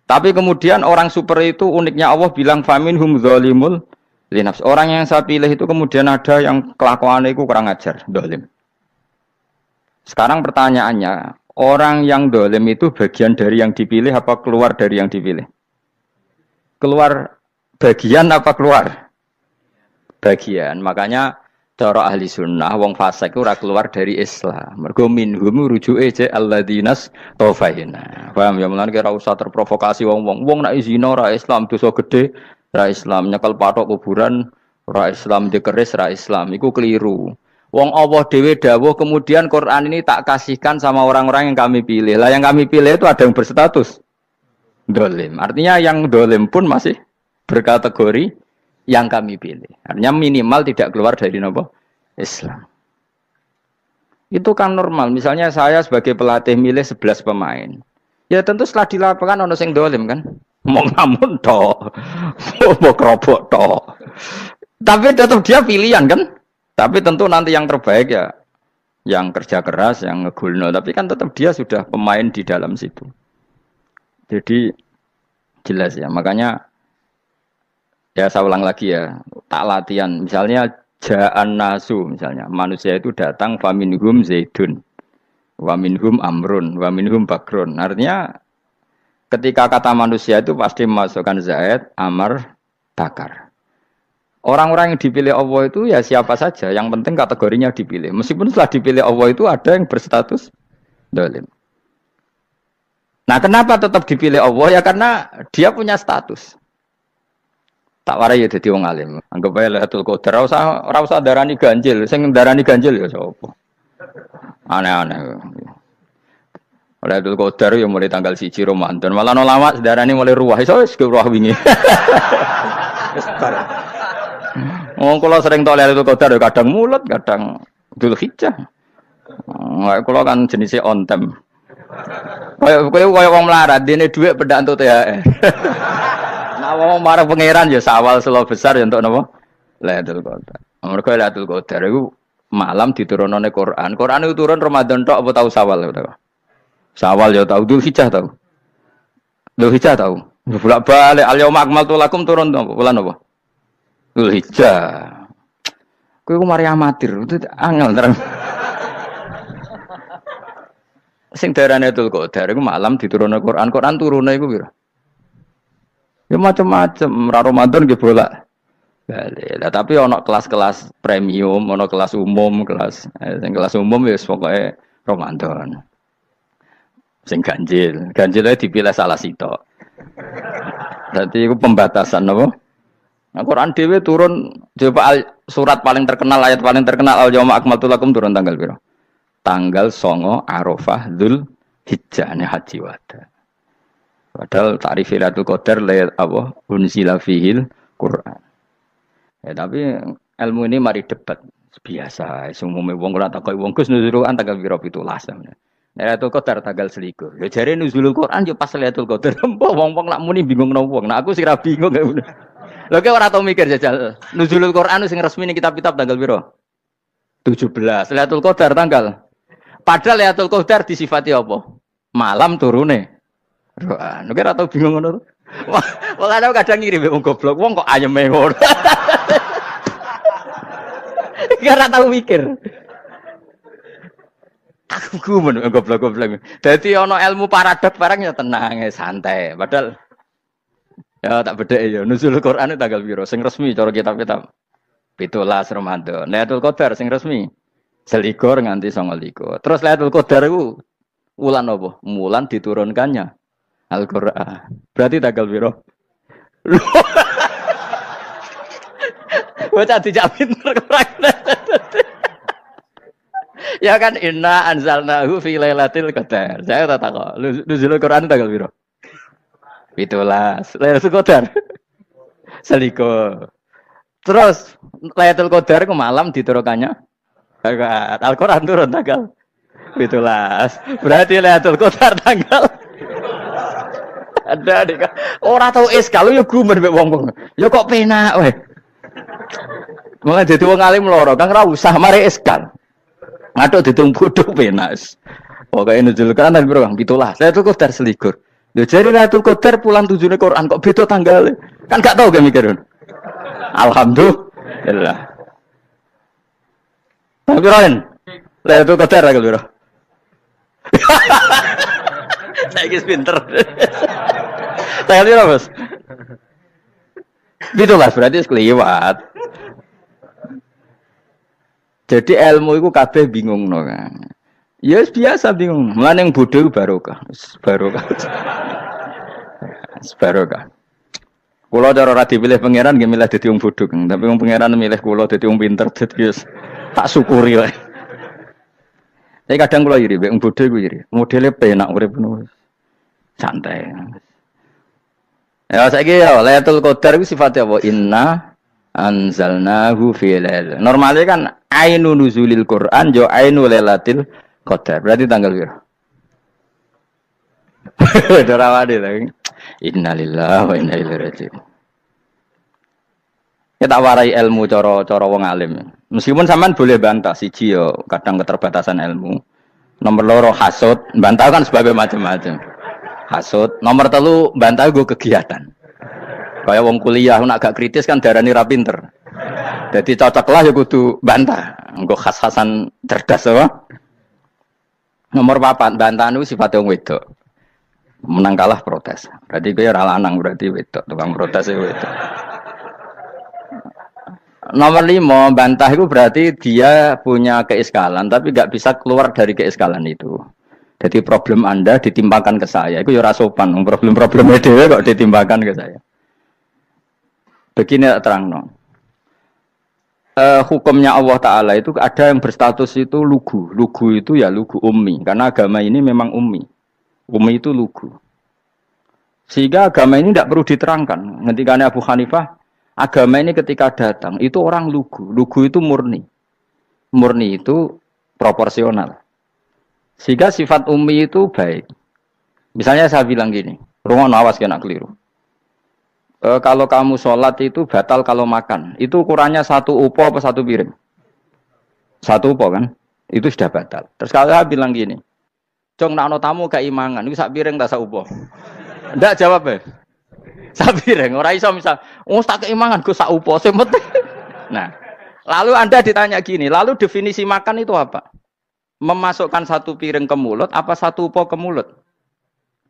Tapi kemudian orang super itu uniknya Allah bilang faminhum zalimul linafs. Orang yang saya pilih itu kemudian ada yang kelakuannya itu kurang ajar, zalim. Sekarang pertanyaannya, orang yang zalim itu bagian dari yang dipilih apa keluar dari yang dipilih? Keluar bagian apa keluar? Bagian. Makanya cara ahli sunnah wong fasik ora keluar dari Islam. Mergo minhum rujuke je alladinas taufaina. Paham ya mulane ora usah terprovokasi wong-wong. Wong nek zina ora Islam dosa gede, ora Islam nyekel patok kuburan, ora Islam dikeris, ora Islam. Iku keliru. Wong Allah dhewe dawuh kemudian Quran ini tak kasihkan sama orang-orang yang kami pilih. Lah yang kami pilih itu ada yang berstatus dolim. Artinya yang dolim pun masih berkategori yang kami pilih. Artinya minimal tidak keluar dari nopo Islam. Itu kan normal. Misalnya saya sebagai pelatih milih 11 pemain. Ya tentu setelah di lapangan ono sing dolim kan. Mau ngamun tok. Mau kerobok tok. Tapi tetap dia pilihan kan. Tapi tentu nanti yang terbaik ya yang kerja keras, yang ngegulno. Tapi kan tetap dia sudah pemain di dalam situ. Jadi jelas ya. Makanya ya saya ulang lagi ya, tak latihan. Misalnya ja'an nasu, misalnya manusia itu datang faminhum zaidun, waminhum amrun, waminhum bakrun. Artinya ketika kata manusia itu pasti memasukkan zaid, amr, bakar. Orang-orang yang dipilih Allah itu ya siapa saja, yang penting kategorinya dipilih. Meskipun setelah dipilih Allah itu ada yang berstatus dolim. Nah kenapa tetap dipilih Allah? Ya karena dia punya status. Tak warai ya dadi wong alim. Anggap ae Lailatul Qadar ora usah darani ganjil. Sing darani ganjil ya sapa? Aneh-aneh. Lailatul Qadar ya mulai tanggal 1 Ramadan. Malah ulama sedarani mulai ruwah. Iso wis ruwah wingi. Wong kula sering tok Lailatul Qadar ya kadang mulut, kadang Dzulhijjah. Kula kan jenisnya on time. Kaya wong melarat dene dhuwit pendak entuk THR. Nah, wong marang pangeran ya sawal selo besar ya untuk napa? Lailatul Qadar. Mergo Lailatul Qadar iku malam diturunane Quran. Quran itu turun Ramadan tok apa tau Sawal ya? Sawal ya tau, Dzulhijjah tau. Dzulhijjah tau. Bolak-balik al-yauma akmaltu lakum turun apa? Bulan apa? Dzulhijjah. Kowe ku mari amatir, itu angel terang. Sing darane Lailatul Qadar iku malam diturunane Quran. Quran turune iku pira? Ya macam-macam, Ramadan nggih bolak. Balik. Lah tapi ono kelas-kelas premium, ono kelas umum, kelas umum ya pokoknya Ramadan. Sing ganjil dipilih salah sitok. Dadi iku pembatasan apa? Nah, Quran dhewe turun coba surat paling terkenal, ayat paling terkenal al-yauma akmaltu lakum turun tanggal piro? Tanggal 9 Arafah Dzulhijjah haji wada. Padahal takrif Lailatul Qadar apa unzila fihil Quran. Ya tapi ilmu ini mari debat biasa. Umumnya wong ora takoki wong Gus nuzul Quran tanggal piro 17. Lailatul Qadar tanggal 21. Ya jare nuzulul Quran yo pas Lailatul Qadar. Wong-wong nak muni bingung nang wong. Nah aku sira bingung. Lho kok ora tau mikir jajal. Nuzulul Quran sing resmi ning kitab-kitab tanggal piro? 17. Lailatul Qadar tanggal. Padahal Lailatul Qadar disifati apa? Malam turune. Quran. Nek ora tau bingung ngono. Wong kadang ngirim wong goblok. Wong kok ayeme ngono. Ora tau mikir. Aku men goblok-goblok. Dadi ana ilmu paradok barang ya tenang, santai. Padahal ya tak bedhek ya. Nuzul Quran tanggal piro? Sing resmi cara kitab-kitab 17 Ramadan. Lailatul Qadar sing resmi 21 nganti 29. Terus Lailatul Qadar iku wulan apa? Wulan diturunkannya Al-Qur'an. Berarti tanggal piro? Bocah dijak pinter ya kan inna anzalnahu fi lailatul qadar. Saya tak tahu. Nuzul Quran tanggal piro? 17. Lailatul Qadar. Seliko. Terus Lailatul Qadar ke malam diturunkannya Al-Qur'an turun tanggal 17. Berarti Lailatul Qadar tanggal ada dik. Ora tau kalau yo gumen mek wong-wong. Yo kok penak weh. Mulai dadi wong alim loro, Kang ora usah mari eskal. Ngaduk ditung bodho penak. Pokoke nuzul Quran piro Kang? 17. Lailatul Qadar selikur. Lho jare Lailatul Qadar pulang tujune Quran kok beda tanggale. Kan gak tau ge mikir. Alhamdulillah. Tapi Ron, Lailatul Qadar tanggal piro? Saiki pinter. Tanggal piro, Bos? 17 berarti sekliwat. Jadi ilmu itu kabeh bingung no kan. Ya biasa bingung. Mulane yang bodoh barokah. Barokah. Barokah. Kula cara ora dipilih pangeran nggih milih dadi wong bodoh, tapi wong pangeran milih kula dadi wong pinter dadi tak syukuri wae. Tapi kadang kula iri wong bodoh iku iri. Modele penak urip ngono. Santai. Ya saiki ya Lailatul Qadar iku sifate apa? Inna anzalnahu fi lailatul. Normale kan ainu nuzulil Quran jo ainu lailatul qadar. Berarti tanggal piro? Dorawade lagi. Innalillahi wa inna ilaihi raji'un. Kita warai ilmu cara wong alim. Meskipun sampean boleh bantah siji yo kadang keterbatasan ilmu. Nomor loro hasud, bantah kan sebagai macam-macam. Hasud, nomor 3 bantah go kegiatan. Kayak wong kuliah nak gak kritis kan darani ra pinter. Jadi cocoklah ya kudu bantah. Engko khas-khasan cerdas apa? Nomor 4 bantah niku sifate wong wedok. Menang kalah protes. Berarti kowe ora lanang berarti wedok, tukang protes wedok. Nomor 5 bantah itu berarti dia punya keiskalan tapi gak bisa keluar dari keiskalan itu. Jadi problem Anda ditimpakan ke saya. Itu ya ora sopan. Problem-problemnya dhewe kok ditimpakan ke saya. Begini terang. Hukumnya Allah Ta'ala itu ada yang berstatus itu lugu. Lugu itu ya lugu ummi. Karena agama ini memang ummi. Ummi itu lugu. Sehingga agama ini tidak perlu diterangkan. Ketika Abu Hanifah, agama ini ketika datang, itu orang lugu. Lugu itu murni. Murni itu proporsional. Sehingga sifat ummi itu baik. Misalnya saya bilang gini, rungono awas kena keliru. Kalau kamu sholat itu batal kalau makan. Itu ukurannya 1 upo apa 1 piring? 1 upo kan? Itu sudah batal. Terus kalau saya bilang gini, Cong nak ono tamu gak imangan, itu 1 piring tak 1 upo. Ndak jawab ya? 1 piring. Ora iso misal, tak keimangan gue 1 upo. Nah, lalu Anda ditanya gini, lalu definisi makan itu apa? Memasukkan 1 piring ke mulut, apa 1 upo ke mulut?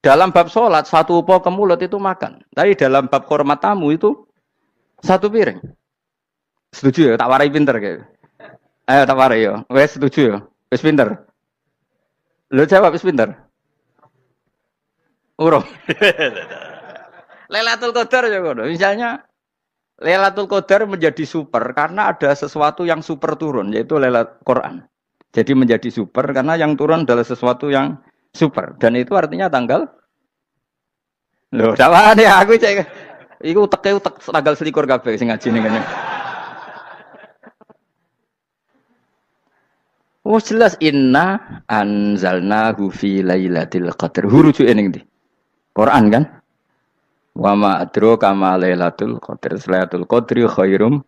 Dalam bab sholat, 1 upo ke mulut itu makan. Tapi dalam bab hormat tamu itu 1 piring. Setuju ya, tak warai pinter kayak. Ayo tak warai ya. Wes setuju ya. Wes pinter. Lo jawab wes pinter. Urung. Lailatul Qadar ya ngono. Misalnya Lailatul Qadar menjadi super karena ada sesuatu yang super turun yaitu Lailatul Quran. Jadi menjadi super karena yang turun adalah sesuatu yang super dan itu artinya tanggal. Loh, sama nih aku cek. Iku utek tanggal selikur kabeh sing ngaji ning kene. Oh jelas inna anzalnahu fi lailatul qadar. Huruju ning ndi? Quran kan? Wa ma adraka ma lailatul qadar. Lailatul qadri khairum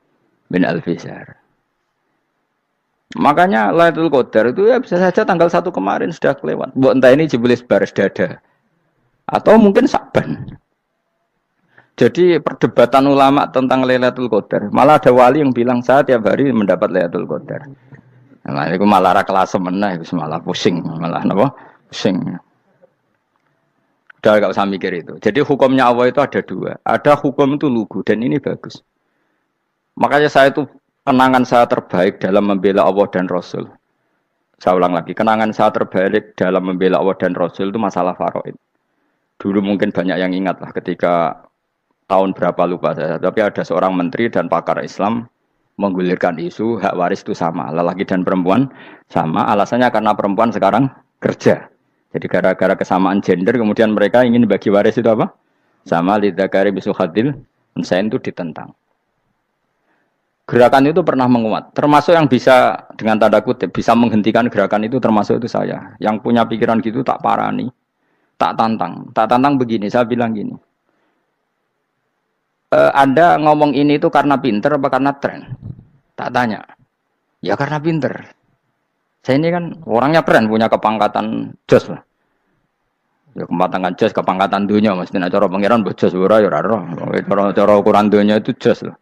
min alfi syahr. Makanya Lailatul Qadar itu ya bisa saja tanggal 1 kemarin sudah kelewat. Mbok entah ini Jibril baris dada. Atau mungkin Sa'ban. Jadi perdebatan ulama tentang Lailatul Qadar. Malah ada wali yang bilang saya tiap hari mendapat Lailatul Qadar. Nah, itu malah ra kelas meneh, itu malah pusing, malah napa? Pusing. Udah enggak usah mikir itu. Jadi hukumnya Allah itu ada dua. Ada hukum itu lugu dan ini bagus. Makanya saya itu kenangan saya terbaik dalam membela Allah dan Rasul. Saya ulang lagi, kenangan saya terbaik dalam membela Allah dan Rasul itu masalah faraid. Dulu mungkin banyak yang ingat lah ketika tahun berapa lupa saya. Tapi ada seorang menteri dan pakar Islam menggulirkan isu hak waris itu sama, lelaki dan perempuan sama. Alasannya karena perempuan sekarang kerja. Jadi gara-gara kesamaan gender kemudian mereka ingin bagi waris itu apa? Sama lidzakari bisul hadil unsain itu ditentang. Gerakan itu pernah menguat, termasuk yang bisa dengan tanda kutip bisa menghentikan gerakan itu termasuk itu saya. Yang punya pikiran gitu tak parani, tak tantang begini. Saya bilang gini, Anda ngomong ini itu karena pinter apa karena tren? Tak tanya, ya karena pinter. Saya ini kan orangnya keren, punya kepangkatan jos lah. Ya kepangkatan jos, kepangkatan dunia, mesti cara pangeran bojos ora ya ora. Cara ukuran dunia itu jos lah.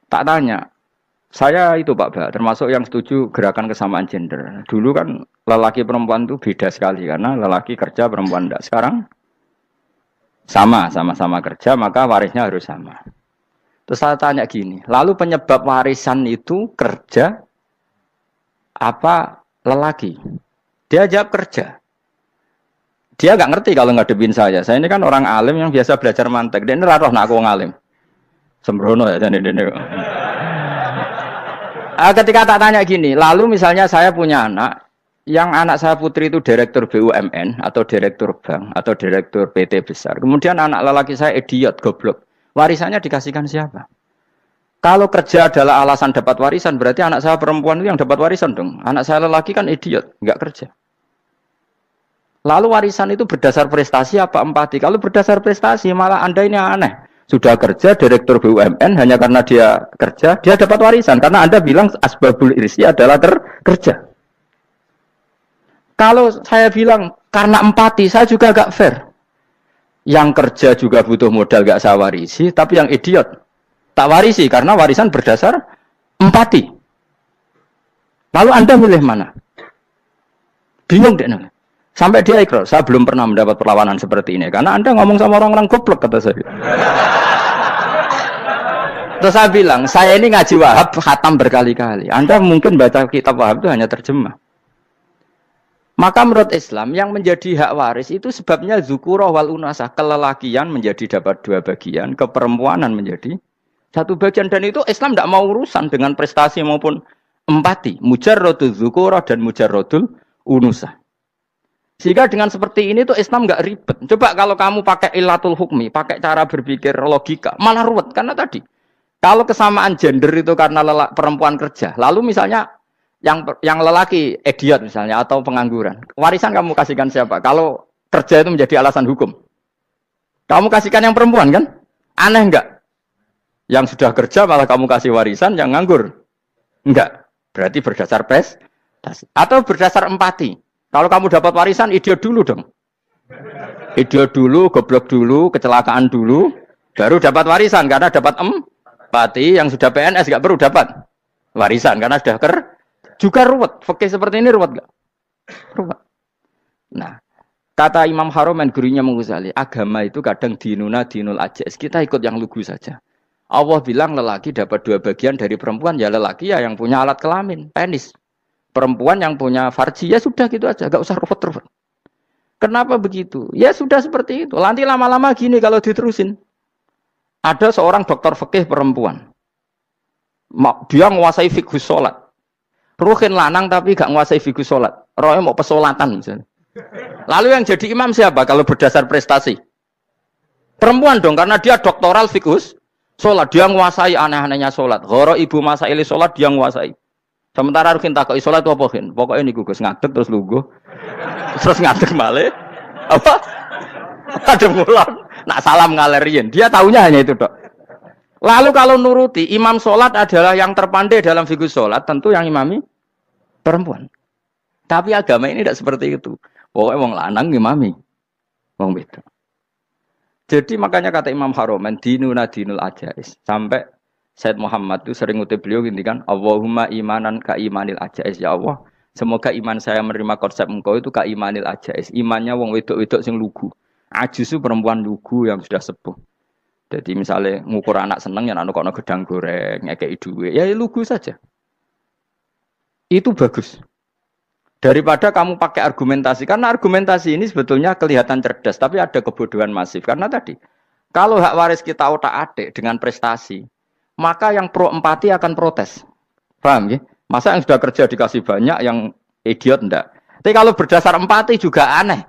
Tak tanya, saya itu Pak Ba, termasuk yang setuju gerakan kesamaan gender. Dulu kan lelaki perempuan itu beda sekali karena lelaki kerja perempuan tidak. Sekarang sama-sama kerja maka warisnya harus sama. Terus saya tanya gini, lalu penyebab warisan itu kerja apa lelaki? Dia jawab kerja. Dia nggak ngerti kalau ngadepin saya. Saya ini kan orang alim yang biasa belajar mantek. Dia ini roh nak aku ngalim. Sembrono ya jadi ini. Ketika tak tanya gini, lalu misalnya saya punya anak, yang anak saya putri itu direktur BUMN atau direktur bank atau direktur PT besar. Kemudian anak lelaki saya idiot, goblok. Warisannya dikasihkan siapa? Kalau kerja adalah alasan dapat warisan, berarti anak saya perempuan itu yang dapat warisan dong. Anak saya lelaki kan idiot, nggak kerja. Lalu warisan itu berdasar prestasi apa empati? Kalau berdasar prestasi malah Anda ini aneh. Sudah kerja direktur BUMN hanya karena dia kerja, dia dapat warisan. Karena Anda bilang asbabul irsi adalah kerja. Kalau saya bilang karena empati, saya juga agak fair. Yang kerja juga butuh modal gak saya warisi, tapi yang idiot tak warisi karena warisan berdasar empati. Lalu Anda milih mana? Bingung deh. Sampai dia ikrar, saya belum pernah mendapat perlawanan seperti ini. Karena Anda ngomong sama orang-orang goblok, kata saya. Terus saya bilang, saya ini ngaji Wahab, khatam berkali-kali. Anda mungkin baca kitab Wahab itu hanya terjemah. Maka menurut Islam, yang menjadi hak waris itu sebabnya zukurah wal unasah. Kelelakian menjadi dapat 2 bagian, keperempuanan menjadi 1 bagian. Dan itu Islam tidak mau urusan dengan prestasi maupun empati. Mujarrodul zukurah dan mujarrodul unusah. Sehingga dengan seperti ini tuh Islam nggak ribet. Coba kalau kamu pakai ilatul hukmi, pakai cara berpikir logika, malah ruwet. Karena tadi, kalau kesamaan gender itu karena perempuan kerja, lalu misalnya yang lelaki idiot misalnya atau pengangguran, warisan kamu kasihkan siapa? Kalau kerja itu menjadi alasan hukum, kamu kasihkan yang perempuan kan? Aneh nggak? Yang sudah kerja malah kamu kasih warisan, yang nganggur enggak? Berarti berdasar prestasi atau berdasar empati. Kalau kamu dapat warisan, idiot dulu dong. Idiot dulu, goblok dulu, kecelakaan dulu, baru dapat warisan karena dapat empati. Yang sudah PNS nggak perlu dapat warisan karena sudah juga ruwet. Fikih seperti ini ruwet nggak? Ruwet. Nah, kata Imam Haromen gurunya Imam Ghazali, agama itu kadang dinuna dinul ajais. Kita ikut yang lugu saja. Allah bilang lelaki dapat 2 bagian dari perempuan, ya lelaki ya yang punya alat kelamin, penis. Perempuan yang punya farji, ya sudah gitu aja, gak usah ruwet-ruwet. Kenapa begitu? Ya sudah seperti itu. Nanti lama-lama gini kalau diterusin. Ada seorang dokter fikih perempuan. Dia menguasai fikih sholat. Ruhin lanang tapi gak menguasai fikih sholat. Rohnya mau pesolatan misalnya. Lalu yang jadi imam siapa kalau berdasar prestasi? Perempuan dong, karena dia doktoral fikih sholat. Dia menguasai aneh-anehnya sholat. Goro ibu masaili sholat dia menguasai. Sementara Ruhin takoi sholat itu apa Ruhin? Pokoknya ini gugus ngadeg terus lugu. Terus ngadeg malih. Apa? Ada mulan. Nak salam ngalerin. Dia tahunya hanya itu dok. Lalu kalau nuruti imam sholat adalah yang terpandai dalam fikih sholat, tentu yang imami perempuan. Tapi agama ini tidak seperti itu. Pokoknya wong lanang imami. Wong beda. Jadi makanya kata Imam Haromen dinuna dinul ajais. Sampai Said Muhammad itu sering ngutip beliau ngintikan Allahumma imanan ka imanil ajais, ya Allah. Semoga iman saya menerima konsep engkau itu ka imanil ajais. Imannya wong wedok-wedok sing lugu. Ajis itu perempuan lugu yang sudah sepuh. Jadi misalnya ngukur anak seneng ya anak kono gedang goreng, ngekei duwe, ya lugu saja. Itu bagus. Daripada kamu pakai argumentasi, karena argumentasi ini sebetulnya kelihatan cerdas, tapi ada kebodohan masif. Karena tadi, kalau hak waris kita otak-atik dengan prestasi, maka yang pro empati akan protes. Paham ya? Masa yang sudah kerja dikasih banyak, yang idiot enggak? Tapi kalau berdasar empati juga aneh.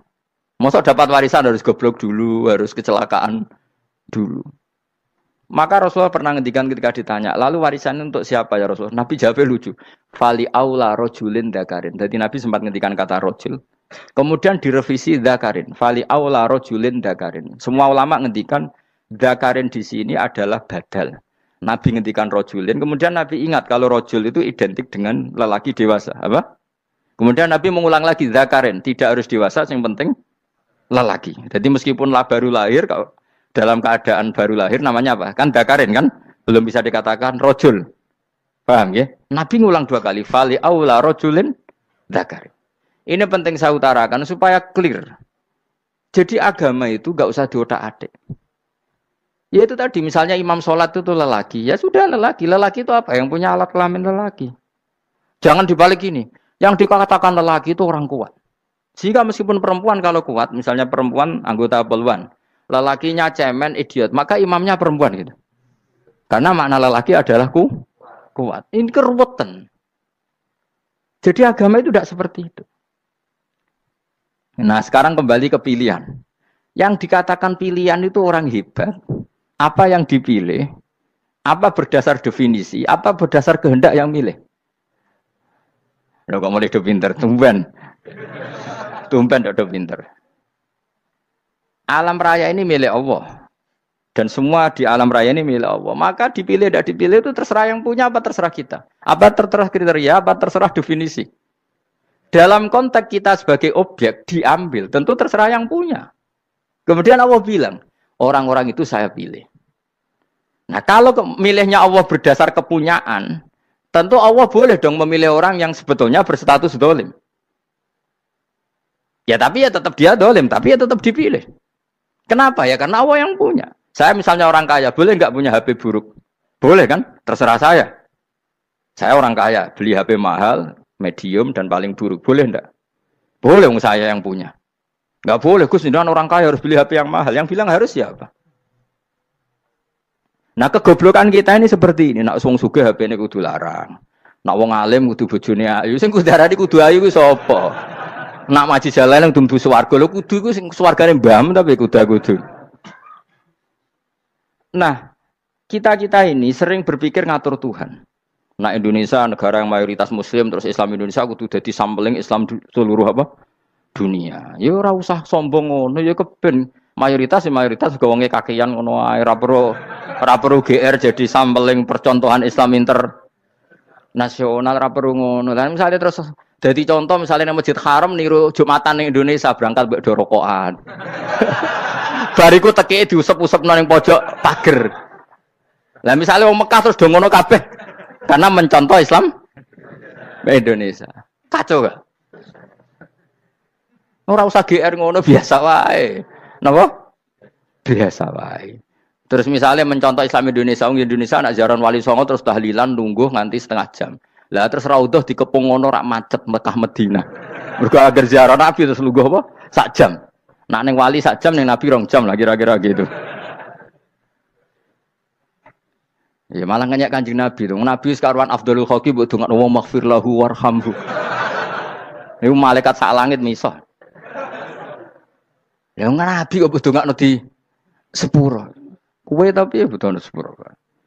Masa dapat warisan harus goblok dulu, harus kecelakaan dulu. Maka Rasulullah pernah ngendikan ketika ditanya, lalu warisan untuk siapa ya Rasulullah? Nabi jawabnya lucu. Fali aula rojulin dakarin. Jadi Nabi sempat ngendikan kata rojul. Kemudian direvisi dakarin. Fali aula rojulin dakarin. Semua ulama ngendikan dakarin di sini adalah badal. Nabi ngendikan rojulin. Kemudian Nabi ingat kalau rojul itu identik dengan lelaki dewasa. Apa? Kemudian Nabi mengulang lagi dakarin. Tidak harus dewasa, yang penting lelaki. Jadi meskipun baru lahir, kalau dalam keadaan baru lahir namanya apa? Kan dakarin kan? Belum bisa dikatakan rojul. Paham ya? Nabi ngulang 2 kali. Fali aula rojulin dakarin. Ini penting saya utarakan supaya clear. Jadi agama itu gak usah diotak-atik. Ya itu tadi misalnya imam sholat itu lelaki. Ya sudah lelaki. Lelaki itu apa? Yang punya alat kelamin lelaki. Jangan dibalik ini. Yang dikatakan lelaki itu orang kuat. Sehingga meskipun perempuan kalau kuat, misalnya perempuan anggota poluan. Lelakinya cemen, idiot, maka imamnya perempuan gitu. Karena makna lelaki adalah kuat. Ini keruwetan. Jadi agama itu tidak seperti itu. Nah sekarang kembali ke pilihan. Yang dikatakan pilihan itu orang hebat. Apa yang dipilih? Apa berdasar definisi? Apa berdasar kehendak yang milih? Loh kok mulai do pinter? Tumben do pinter. Alam raya ini milik Allah. Dan semua di alam raya ini milik Allah. Maka dipilih tidak dipilih itu terserah yang punya apa terserah kita. Apa terserah kriteria, apa terserah definisi. Dalam konteks kita sebagai objek diambil, tentu terserah yang punya. Kemudian Allah bilang, orang-orang itu saya pilih. Nah kalau milihnya Allah berdasar kepunyaan, tentu Allah boleh dong memilih orang yang sebetulnya berstatus dolim. Ya tapi ya tetap dia dolim, tapi ya tetap dipilih. Kenapa ya? Karena Allah yang punya. Saya misalnya orang kaya, boleh nggak punya HP buruk? Boleh kan? Terserah saya. Saya orang kaya, beli HP mahal, medium, dan paling buruk. Boleh enggak? Boleh, saya yang punya. Nggak boleh, Gus, ini orang kaya harus beli HP yang mahal. Yang bilang harus siapa? Nah, kegoblokan kita ini seperti ini. Nak wong sugih HP ini kudu larang. Nak wong alim kudu bojone ayu. Sing kudu darani kudu ayu ku sapa? Nak maji jalan yang tumbuh swarga lho kudu iku sing swargane mbam tapi kudu. Nah, kita ini sering berpikir ngatur Tuhan. Nah, Indonesia negara yang mayoritas muslim terus Islam Indonesia kudu dadi sampling Islam seluruh apa? Dunia. Ya ora usah sombong ngono ya keben mayoritas juga wonge kakean ngono ae ora perlu GR jadi sampling percontohan Islam internasional ora perlu ngono. Lah misalnya terus jadi contoh misalnya Masjid Haram niru Jumatan ning Indonesia berangkat mbek do rokokan. Bariku teki diusep-usep nang pojok pager. Lah misalnya wong Mekah terus do ngono kabeh karena mencontoh Islam Indonesia. Kacau gak? Ora usah GR ngono biasa wae. Napa? Biasa wae. Terus misalnya mencontoh Islam Indonesia, wong Indonesia anak jaran Wali Songo terus tahlilan nunggu nganti setengah jam. Lah terus raudhah dikepung ngono rak macet Mekah Madinah. Mergo agar ziarah Nabi terus lungguh apa? Sak jam. Nak ning wali sak jam ning Nabi 2 jam lah kira-kira gitu. Ya malah nganyak Kanjeng Nabi tuh. Nabi sekaruan Afdhalul Khalqi mbok dongakno wa maghfir lahu warhamhu. Niku malaikat sak langit misah. Ya Nabi kok mbok dongakno di sepuro. Kue tapi ya betul sepuro.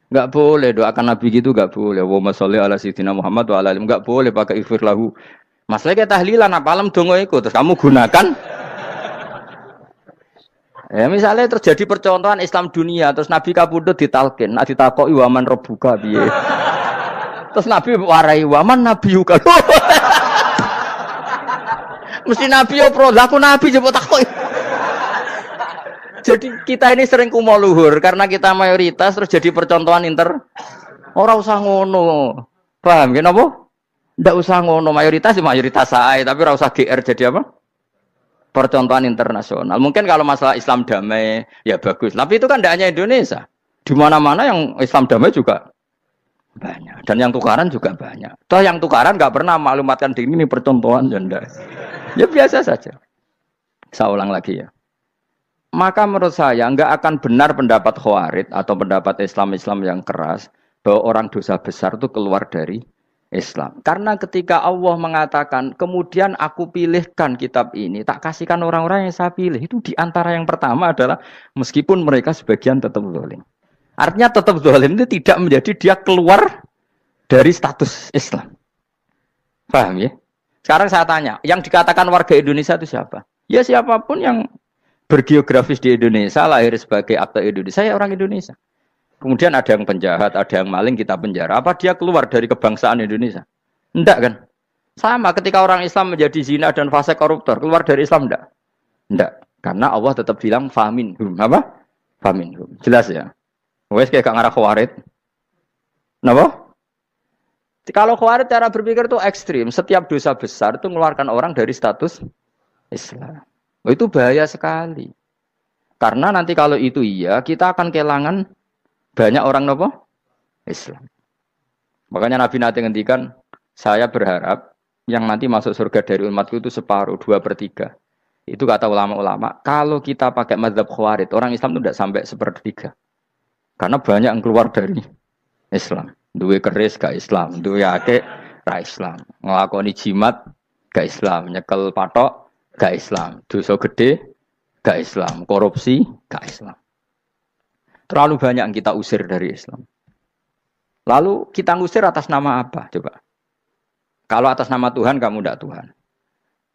Enggak boleh doakan Nabi gitu, enggak boleh. Wa sholli ala sayyidina Muhammad wa ala alihi, enggak boleh pakai ighfir lahu. Masalahnya tahlilan apa alam dongo iku terus kamu gunakan. Ya misalnya terjadi percontohan Islam dunia terus Nabi kapundhut ditalkin, nak ditakoki waman rabbuka piye. Terus Nabi warai waman nabiyuka. Mesti Nabi yo pro, lah aku Nabi coba takoki. Jadi kita ini sering kumo luhur karena kita mayoritas terus jadi percontohan Ora usah ngono. Paham ya napa? Ndak usah ngono, mayoritas sae, tapi ora usah GR jadi apa? Percontohan internasional. Mungkin kalau masalah Islam damai ya bagus, tapi itu kan tidak hanya Indonesia. Di mana-mana yang Islam damai juga banyak dan yang tukaran juga banyak. Toh yang tukaran nggak pernah maklumatkan diri ini percontohan janda. Ya biasa saja. Saya ulang lagi ya. Maka menurut saya nggak akan benar pendapat Khawarij atau pendapat Islam yang keras bahwa orang dosa besar itu keluar dari Islam. Karena ketika Allah mengatakan, kemudian aku pilihkan kitab ini, tak kasihkan orang-orang yang saya pilih. Itu diantara yang pertama adalah meskipun mereka sebagian tetap zalim. Artinya tetap zalim itu tidak menjadi dia keluar dari status Islam. Paham ya? Sekarang saya tanya, yang dikatakan warga Indonesia itu siapa? Ya siapapun yang bergeografis di Indonesia, lahir sebagai akta Indonesia, saya orang Indonesia. Kemudian ada yang penjahat, ada yang maling, kita penjara. Apa dia keluar dari kebangsaan Indonesia? Enggak kan? Sama ketika orang Islam menjadi zina dan fasik koruptor, keluar dari Islam enggak? Enggak. Karena Allah tetap bilang faminhum. Apa? Faminhum. Jelas ya? Wes kayak gak ngarah Khawarij. Kenapa? Kalau Khawarij cara berpikir itu ekstrim. Setiap dosa besar itu mengeluarkan orang dari status Islam. Oh, itu bahaya sekali. Karena nanti kalau itu iya, kita akan kehilangan banyak orang nopo Islam. Makanya Nabi nanti ngendikan, saya berharap yang nanti masuk surga dari umatku itu separuh, 2/3. Itu kata ulama-ulama. Kalau kita pakai mazhab Khawarij, orang Islam itu tidak sampai 1/3. Karena banyak yang keluar dari Islam. Duwe keris gak Islam, duwe akeh ra Islam. Nglakoni jimat gak Islam, nyekel patok gak Islam, dosa gede gak Islam, korupsi gak Islam. Terlalu banyak yang kita usir dari Islam. Lalu kita ngusir atas nama apa? Coba. Kalau atas nama Tuhan, kamu tidak Tuhan.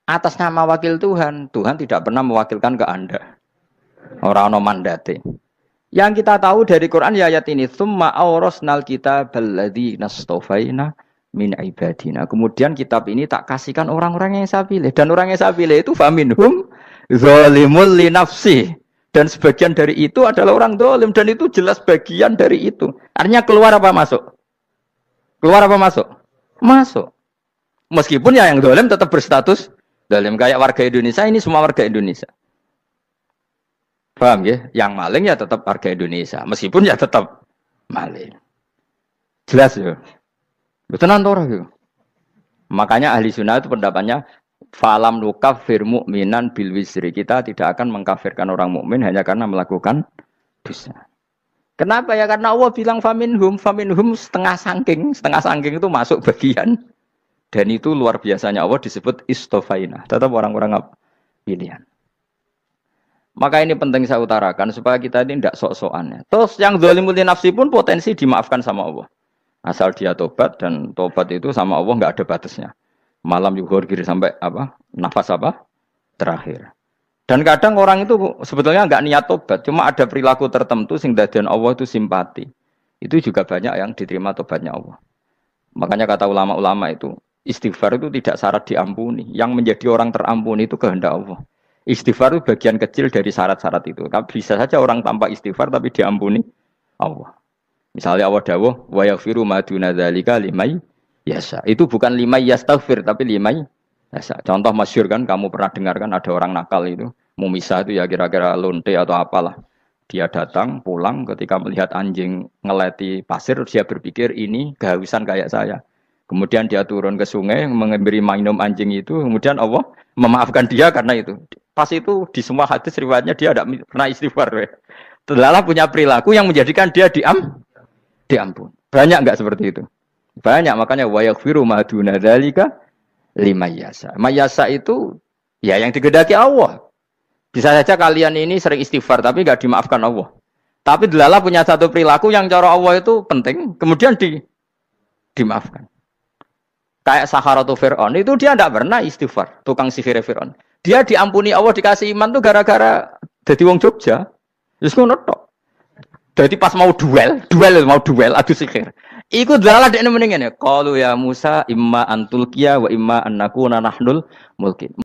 Atas nama wakil Tuhan, Tuhan tidak pernah mewakilkan ke Anda. Orang-orang mandate. Yang kita tahu dari Quran ya ayat ini, tsumma awrasnal kitabal ladzina astafaina min ibadina. Kemudian kitab ini tak kasihkan orang-orang yang saya pilih. Dan orang yang saya pilih itu faminhum zalimul li nafsi. Dan sebagian dari itu adalah orang zalim. Dan itu jelas bagian dari itu. Artinya keluar apa masuk? Keluar apa masuk? Masuk. Meskipun ya yang zalim tetap berstatus zalim. Kayak warga Indonesia, ini semua warga Indonesia. Paham ya? Yang maling ya tetap warga Indonesia. Meskipun ya tetap maling. Jelas ya? Betul nanti. Makanya ahli sunnah itu pendapatnya falam nukafir mu'minan bil wisri. Kita tidak akan mengkafirkan orang mukmin hanya karena melakukan dosa. Kenapa ya? Karena Allah bilang faminhum setengah sangking itu masuk bagian. Dan itu luar biasanya Allah disebut istofaina. Tetap orang-orang pilihan. Maka ini penting saya utarakan supaya kita ini tidak sok-sokan. Terus yang zalimul li nafsi pun potensi dimaafkan sama Allah. Asal dia tobat, dan tobat itu sama Allah nggak ada batasnya. Malam yuhur kiri sampai apa? Nafas apa? Terakhir. Dan kadang orang itu sebetulnya nggak niat tobat, cuma ada perilaku tertentu sehingga dadian Allah itu simpati. Itu juga banyak yang diterima tobatnya Allah. Makanya kata ulama-ulama itu, istighfar itu tidak syarat diampuni. Yang menjadi orang terampuni itu kehendak Allah. Istighfar itu bagian kecil dari syarat-syarat itu. Bisa saja orang tanpa istighfar tapi diampuni Allah. Misalnya Allah dawuh wa yaghfiru ma duna dzalika limay yasha. Itu bukan limay yastaghfir tapi limay yasha. Contoh masyhur kan kamu pernah dengar kan ada orang nakal itu, mau misah itu ya kira-kira lonte atau apalah. Dia datang, pulang, ketika melihat anjing ngeleti pasir, dia berpikir ini kehausan kayak saya. Kemudian dia turun ke sungai, memberi minum anjing itu, kemudian Allah memaafkan dia karena itu. Pas itu di semua hadis riwayatnya dia tidak pernah istighfar. Terlalu punya perilaku yang menjadikan dia diampun. Banyak enggak seperti itu? Banyak, makanya wa yaghfiru ma duna dzalika liman yasha. Mayasa itu ya yang digedaki Allah. Bisa saja kalian ini sering istighfar tapi enggak dimaafkan Allah. Tapi delala punya satu perilaku yang cara Allah itu penting, kemudian dimaafkan. Kayak Saharatu Fir'aun itu dia tidak pernah istighfar, tukang sihir Fir'aun. Dia diampuni Allah dikasih iman tuh gara-gara jadi wong Jogja. Wis ngono tok. Jadi pas mau duel adu sihir. Iku delala dekne mendingan ya. Qalu ya Musa imma antulqiya wa imma an nakuna nahnul mulkin.